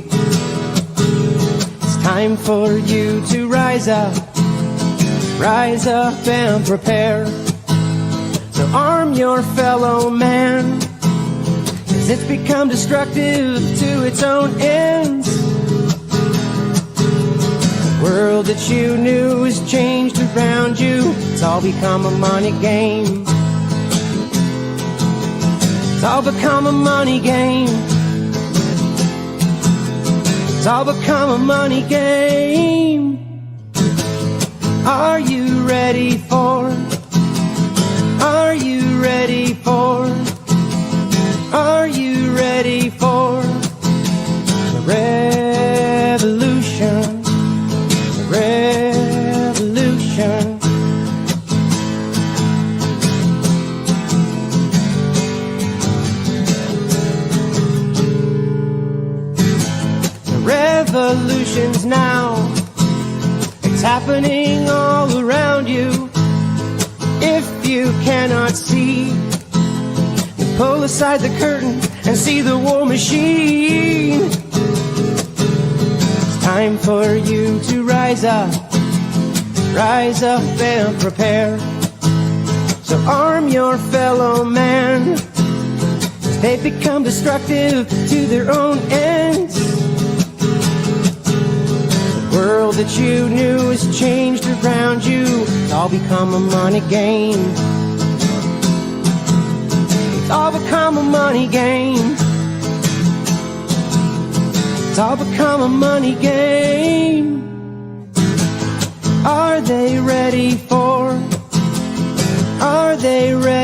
It's time for you to rise up and prepare. So arm your fellow man, 'cause it's become destructive to its own ends. The world that you knew has changed around you. It's all become a money game. It's all become a money game. It's all become a money game. Are you ready for? Are you ready for? Are you ready for the revolution? The revolution. The revolution's now. It's happening all around you. If you cannot see, pull aside the curtain and see the war machine. It's time for you to rise up and prepare. So arm your fellow man, 'cause they've become destructive to their own ends. The world that you knew has changed around you. It's all become a money game. It's all become a money game. It's all become a money game. Are they ready for? Are they ready?